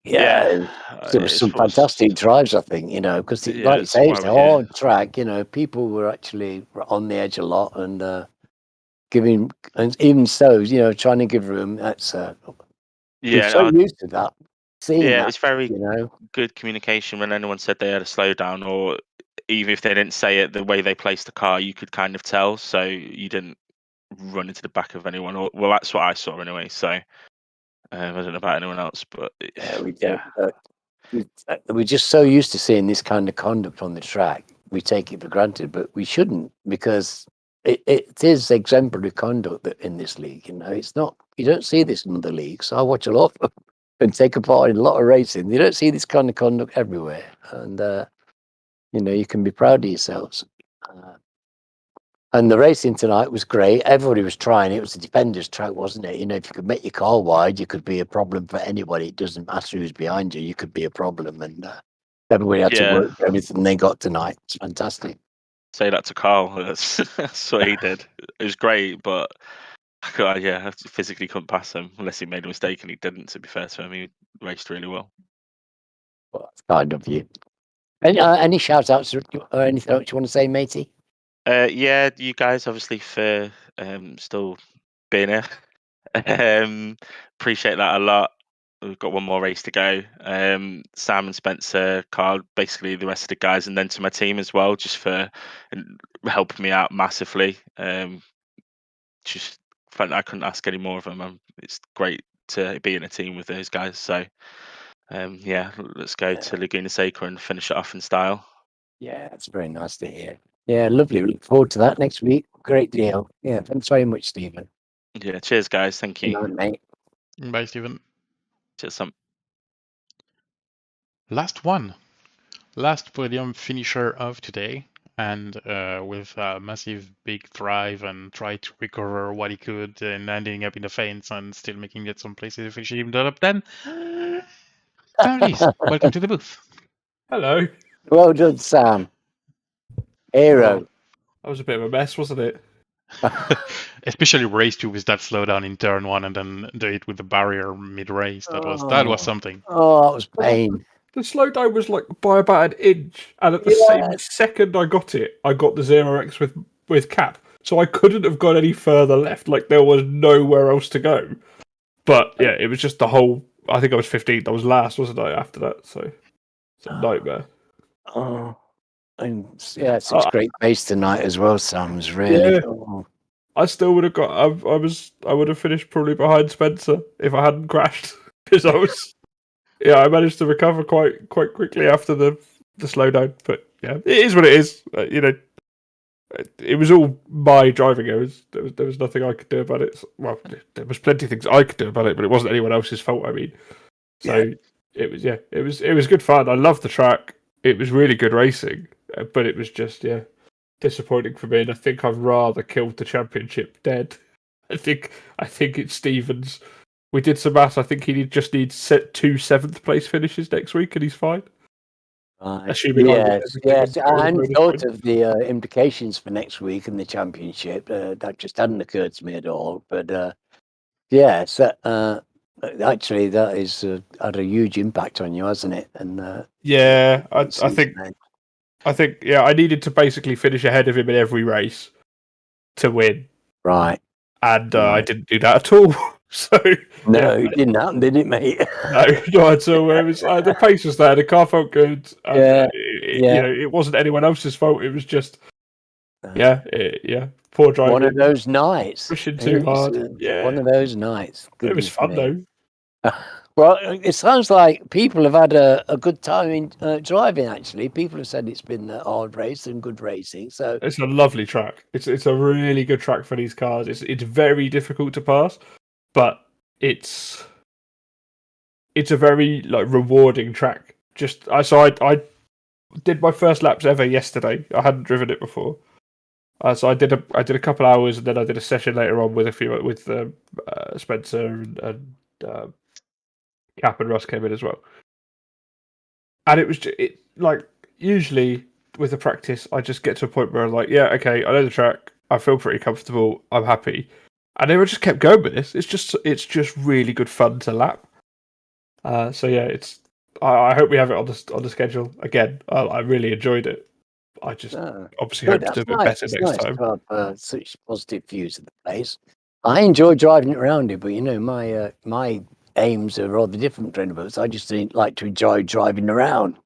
Yeah, there was some fantastic drives, I think, because like you say, it's a hard track. People were actually on the edge a lot and giving, and even so, trying to give room. That's we're so used to that. Seeing that, it's very good communication. When anyone said they had a slowdown, or even if they didn't say it, the way they placed the car, you could kind of tell. So you didn't run into the back of anyone. Or, well, that's what I saw anyway. So I don't know about anyone else, but we're just so used to seeing this kind of conduct on the track. We take it for granted, but we shouldn't, because it is exemplary conduct that in this league. It's not. You don't see this in other leagues. I watch a lot of them and take a part in a lot of racing. You don't see this kind of conduct everywhere, and you can be proud of yourselves. And the racing tonight was great. Everybody was trying. It was a defender's track, wasn't it? If you could make your car wide, you could be a problem for anybody. It doesn't matter who's behind you. You could be a problem. And everybody had to work for everything they got tonight. It's fantastic. Say that to Carl. That's what he did. It was great, but I physically couldn't pass him unless he made a mistake, and he didn't. To be fair to him, he raced really well. Well, that's kind of you. Any shout outs or anything else you want to say, matey? Yeah, you guys obviously for still being here. Appreciate that a lot. We've got one more race to go. Sam and Spencer, Carl, basically the rest of the guys, and then to my team as well, just for helping me out massively. Just felt I couldn't ask any more of them. It's great to be in a team with those guys. So let's go to Laguna Seca and finish it off in style. Yeah, it's very nice to hear. Yeah, lovely. We look forward to that next week. Great deal. Yeah, thanks very much, Stephen. Yeah, cheers, guys. Thank you. Good night, mate. Bye, Stephen. Cheers. Last podium finisher of today, and with a massive big drive and try to recover what he could, and ending up in the fence and still making it some places, finishing in the top 10. Sam Rees, welcome to the booth. Hello. Well done, Sam. Hero. That was a bit of a mess, wasn't it? Especially race 2 with that slowdown in turn 1 and then do it with the barrier mid-race. That was something. Oh, that was pain. The slowdown was like by about an inch, and at the same second I got it, I got the 0x with cap. So I couldn't have gone any further left. Like, there was nowhere else to go. But yeah, it was just the whole. I think I was 15th. I was last, wasn't I? After that, so it's a nightmare. Oh, and yeah, such great pace tonight as well, Sam. Was really. Yeah. Oh. I still would have got. I would have finished probably behind Spencer if I hadn't crashed, because I was. Yeah, I managed to recover quite quickly after the slowdown. But yeah, it is what it is. It was all my driving errors. There was nothing I could do about it. Well, there was plenty of things I could do about it, but it wasn't anyone else's fault. I mean, so it was good fun. I loved the track. It was really good racing, but it was just disappointing for me. And I think I've rather killed the championship dead. I think it's Stevens. We did some maths. I think he just needs 2 7th place finishes next week, and he's fine. Assuming yes. I hadn't thought of the implications for next week and the championship. That just hadn't occurred to me at all. But actually, that is had a huge impact on you, hasn't it? And I think I needed to basically finish ahead of him in every race to win. Right. And I didn't do that at all. So no, it didn't happen, did it, mate? No, not at all. It was the pace was there. The car felt good. It wasn't anyone else's fault. It was just poor driving. One of those nights. Pushing too hard. One of those nights. It was fun though. Well, it sounds like people have had a good time in driving. Actually, people have said it's been a hard race and good racing. So it's a lovely track. It's a really good track for these cars. It's very difficult to pass, but it's a very rewarding track. I did my first laps ever yesterday. I hadn't driven it before, so I did a couple hours, and then I did a session later on with Spencer and Cap and Russ came in as well. And it was usually with the practice, I just get to a point where I'm like, yeah, okay, I know the track, I feel pretty comfortable, I'm happy, and they just kept going with this. It's just really good fun to lap. So yeah, I hope we have it on the schedule again. I really enjoyed it. I just obviously hope to do a bit better next time. To have such positive views of the place. I enjoy driving it around it, but my aims are rather different from anybody's. I just like to enjoy driving around.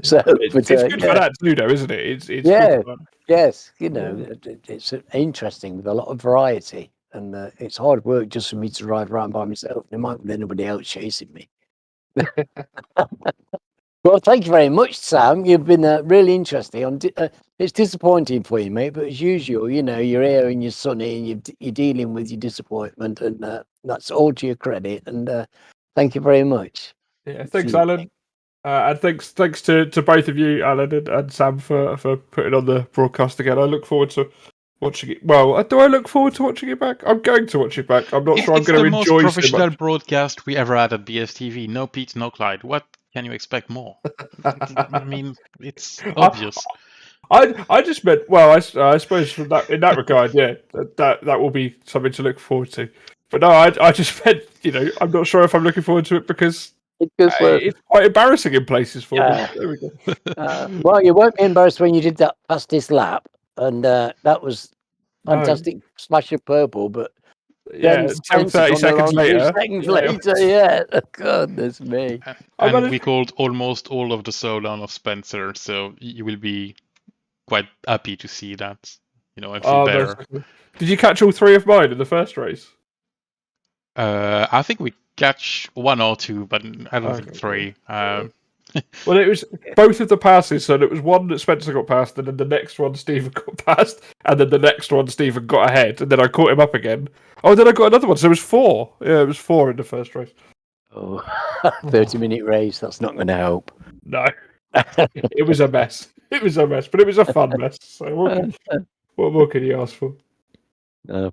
So it's good for that too, though, isn't it? It's good fun. Yes, it's interesting with a lot of variety, and it's hard work just for me to drive around by myself. There might be anybody else chasing me. Well, thank you very much, Sam. You've been really interesting. It's disappointing for you, mate, but as usual, you're here and you're sunny and you're dealing with your disappointment, and that's all to your credit. And thank you very much. Yeah, thanks, Alan. And thanks to both of you, Alan and Sam, for putting on the broadcast again. I look forward to watching it. Well, do I look forward to watching it back? I'm going to watch it back. I'm not sure I'm going to enjoy it. It's the most professional broadcast we ever had at BSTV. No Pete, no Clyde. What can you expect more? I mean, it's obvious. I just meant, well, I suppose from in that regard, yeah, that will be something to look forward to. But no, I just meant, I'm not sure if I'm looking forward to it because it's quite embarrassing in places for me. There we go. Well, you won't be embarrassed when you did that fastest lap, and that was fantastic. Smash of purple, but yeah, 30 seconds later. 2 seconds later, yeah. Goodness me. And we called almost all of the slowdown of Spencer, so you will be quite happy to see that. I feel better. Did you catch all 3 of mine in the first race? I think we catch 1 or 2, but I don't think 3. Well, it was both of the passes, so it was one that Spencer got past, and then the next one Stephen got past, and then the next one Stephen got ahead, and then I caught him up again. Oh, then I got another one, so it was 4. Yeah, it was 4 in the first race. Oh, 30-minute race, that's not going to help. No. It was a mess. It was a mess, but it was a fun mess. So what more can you ask for?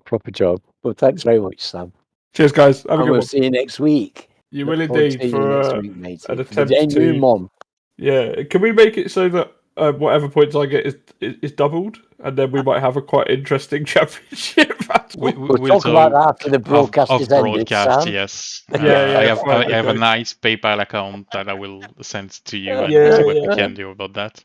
Proper job. Well, thanks very much, Sam. Cheers, guys. We'll see you next week. You Look will forward to indeed seeing you for next week, matey. an For the attempt new to. mom. Yeah, can we make it so that whatever points I get is doubled, and then we might have a quite interesting championship battle? We'll talk about that after the broadcast of is ended, broadcast, Sam. yes. Yeah, fine, I have a okay. nice PayPal account that I will send to you and Yeah, see what we yeah. can do about that.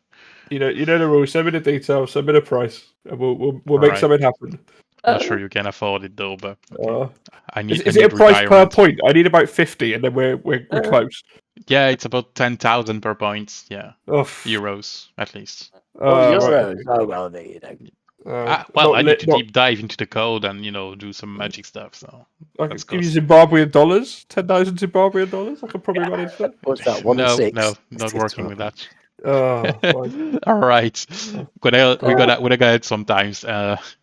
You know the rules. Send me the details. Send me the price, and we'll make Alright. something happen. Not sure you can afford it though, but okay. I need. Is I it a need price per retirement. point? I need about 50, and then we're close. Yeah, it's about 10,000 per point. Yeah, Oh, euros at least. Euros. Right. Oh, well, there you go. Well, I need to deep dive into the code and do some magic stuff. So I that's could give you costly. Zimbabwean dollars, 10,000 Zimbabwean dollars. I could probably manage that. What's that? 1 and 6? No, not working with that. Oh, fine. All right, we're gonna go ahead sometimes.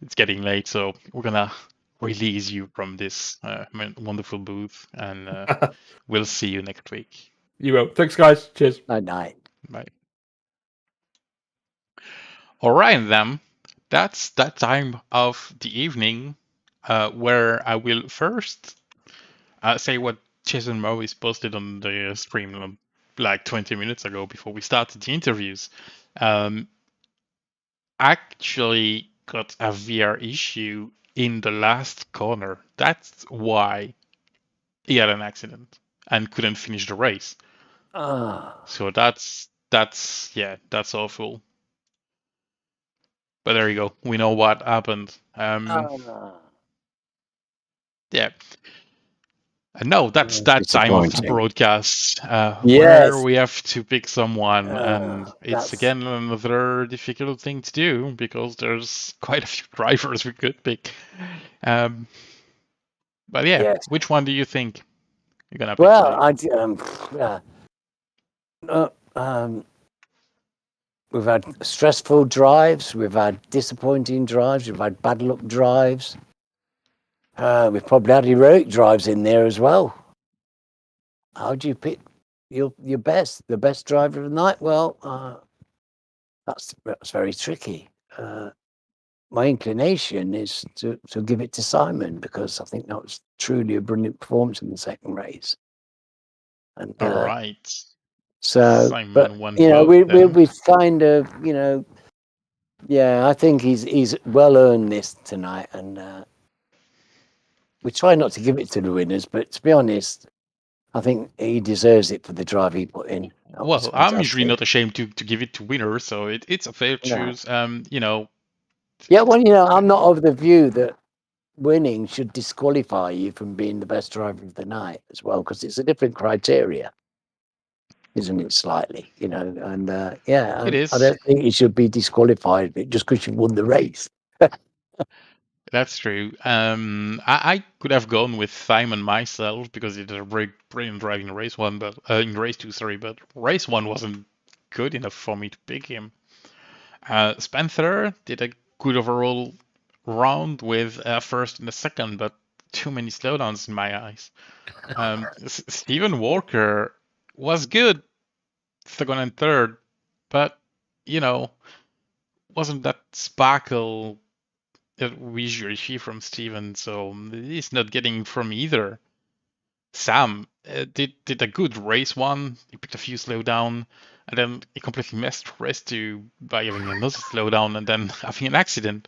It's getting late, so we're gonna release you from this wonderful booth, and we'll see you next week. You will. Thanks, guys. Cheers. Night. Bye. All right, then. That's that time of the evening where I will first say what Jason Morris posted on the stream like 20 minutes ago before we started the interviews. Actually got a VR issue in the last corner. That's why he had an accident and couldn't finish the race. So that's awful. But there you go. We know what happened. Yeah. No, that's that time of the broadcast where we have to pick someone, and it's again another difficult thing to do because there's quite a few drivers we could pick. But yeah, which one do you think you're gonna pick? Well, we've had stressful drives, we've had disappointing drives, we've had bad luck drives. We've probably had heroic drives in there as well. How do you pick the best driver of the night? Well, that's very tricky. My inclination is to give it to Simon because I think that was truly a brilliant performance in the second race. And, all right. So, Simon but we kind of I think he's well earned this tonight, and we try not to give it to the winners, but to be honest, I think he deserves it for the drive he put in. Well, I'm usually not ashamed to give it to winners, so it's a fair choose. Yeah, well, I'm not of the view that winning should disqualify you from being the best driver of the night as well, because it's a different criteria, isn't it? Slightly, and it is. I don't think you should be disqualified just because you won the race. That's true. I could have gone with Simon myself because he did a brilliant driving in race one, but in race two, sorry, but race one wasn't good enough for me to pick him. Spencer did a good overall round with first and a second, but too many slowdowns in my eyes. Stephen Walker was good, second and third, but wasn't that sparkle that we usually see from Steven, so he's not getting from either. Sam did a good race one. He picked a few slowdown, and then he completely messed race two by having another slowdown and then having an accident.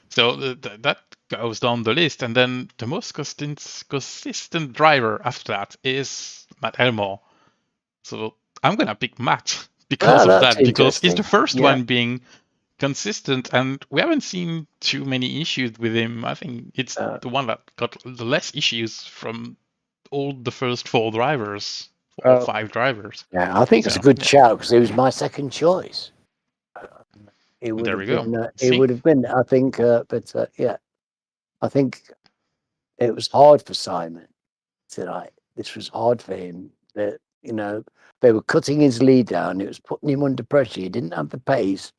So that goes down the list. And then the most consistent driver after that is Matt Elmore. So I'm gonna pick Matt because of that, because he's the first one being consistent, and we haven't seen too many issues with him. I think it's the one that got the less issues from all the first four drivers, or five drivers. Yeah, I think it's a good shout because he was my second choice. It would there have we been, go. it would have been, I think, I think it was hard for Simon tonight. This was hard for him. That they were cutting his lead down. It was putting him under pressure. He didn't have the pace.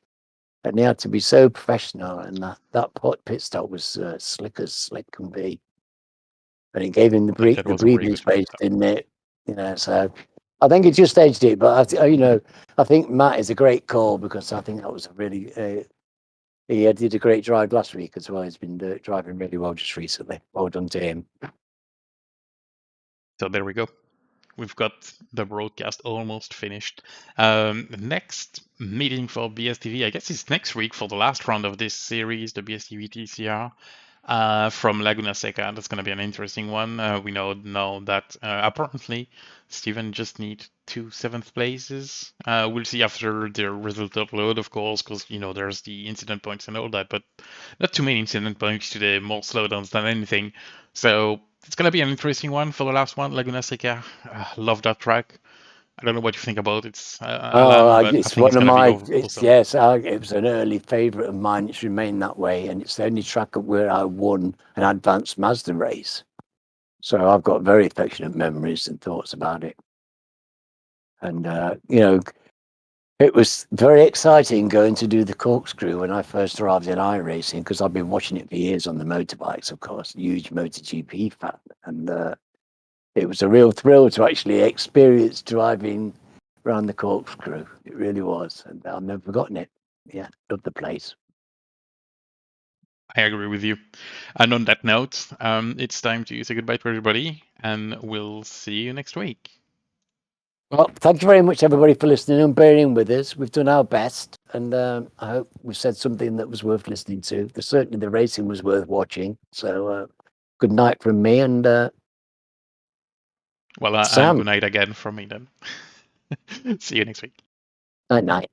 And he had to be so professional, and that pit stop was slick as slick can be. And it gave him the breathing space, didn't it? So I think it just edged it. But I think Matt is a great call because I think that was a really he did a great drive last week as well. He's been driving really well just recently. Well done to him. So there we go. we've got the broadcast almost finished. Next meeting for BSTV, I guess it's next week for the last round of this series, the BSTV TCR. From Laguna Seca. That's going to be an interesting one. We know now that apparently Steven just needs 2 7th places. We'll see after the result upload, of course, because there's the incident points and all that, but not too many incident points today, more slowdowns than anything. So it's going to be an interesting one for the last one, Laguna Seca. Love that track. I don't know what you think about it, Alan, but I it's think one it's of going to my. be It's awesome. yes, it was an early favourite of mine. It's remained that way, and it's the only track where I won an advanced Mazda race. So I've got very affectionate memories and thoughts about it. And it was very exciting going to do the corkscrew when I first arrived in iRacing, because I've been watching it for years on the motorbikes, of course, huge MotoGP fan, and it was a real thrill to actually experience driving around the corkscrew. It really was, and I've never forgotten it. Yeah, love the place. I agree with you. And on that note, it's time to say goodbye to everybody, and we'll see you next week. Well, thank you very much, everybody, for listening and bearing with us. We've done our best, and I hope we've said something that was worth listening to. Certainly, the racing was worth watching. So, good night from me, and Well, and Sam. good night again from me then. See you next week. Night, night.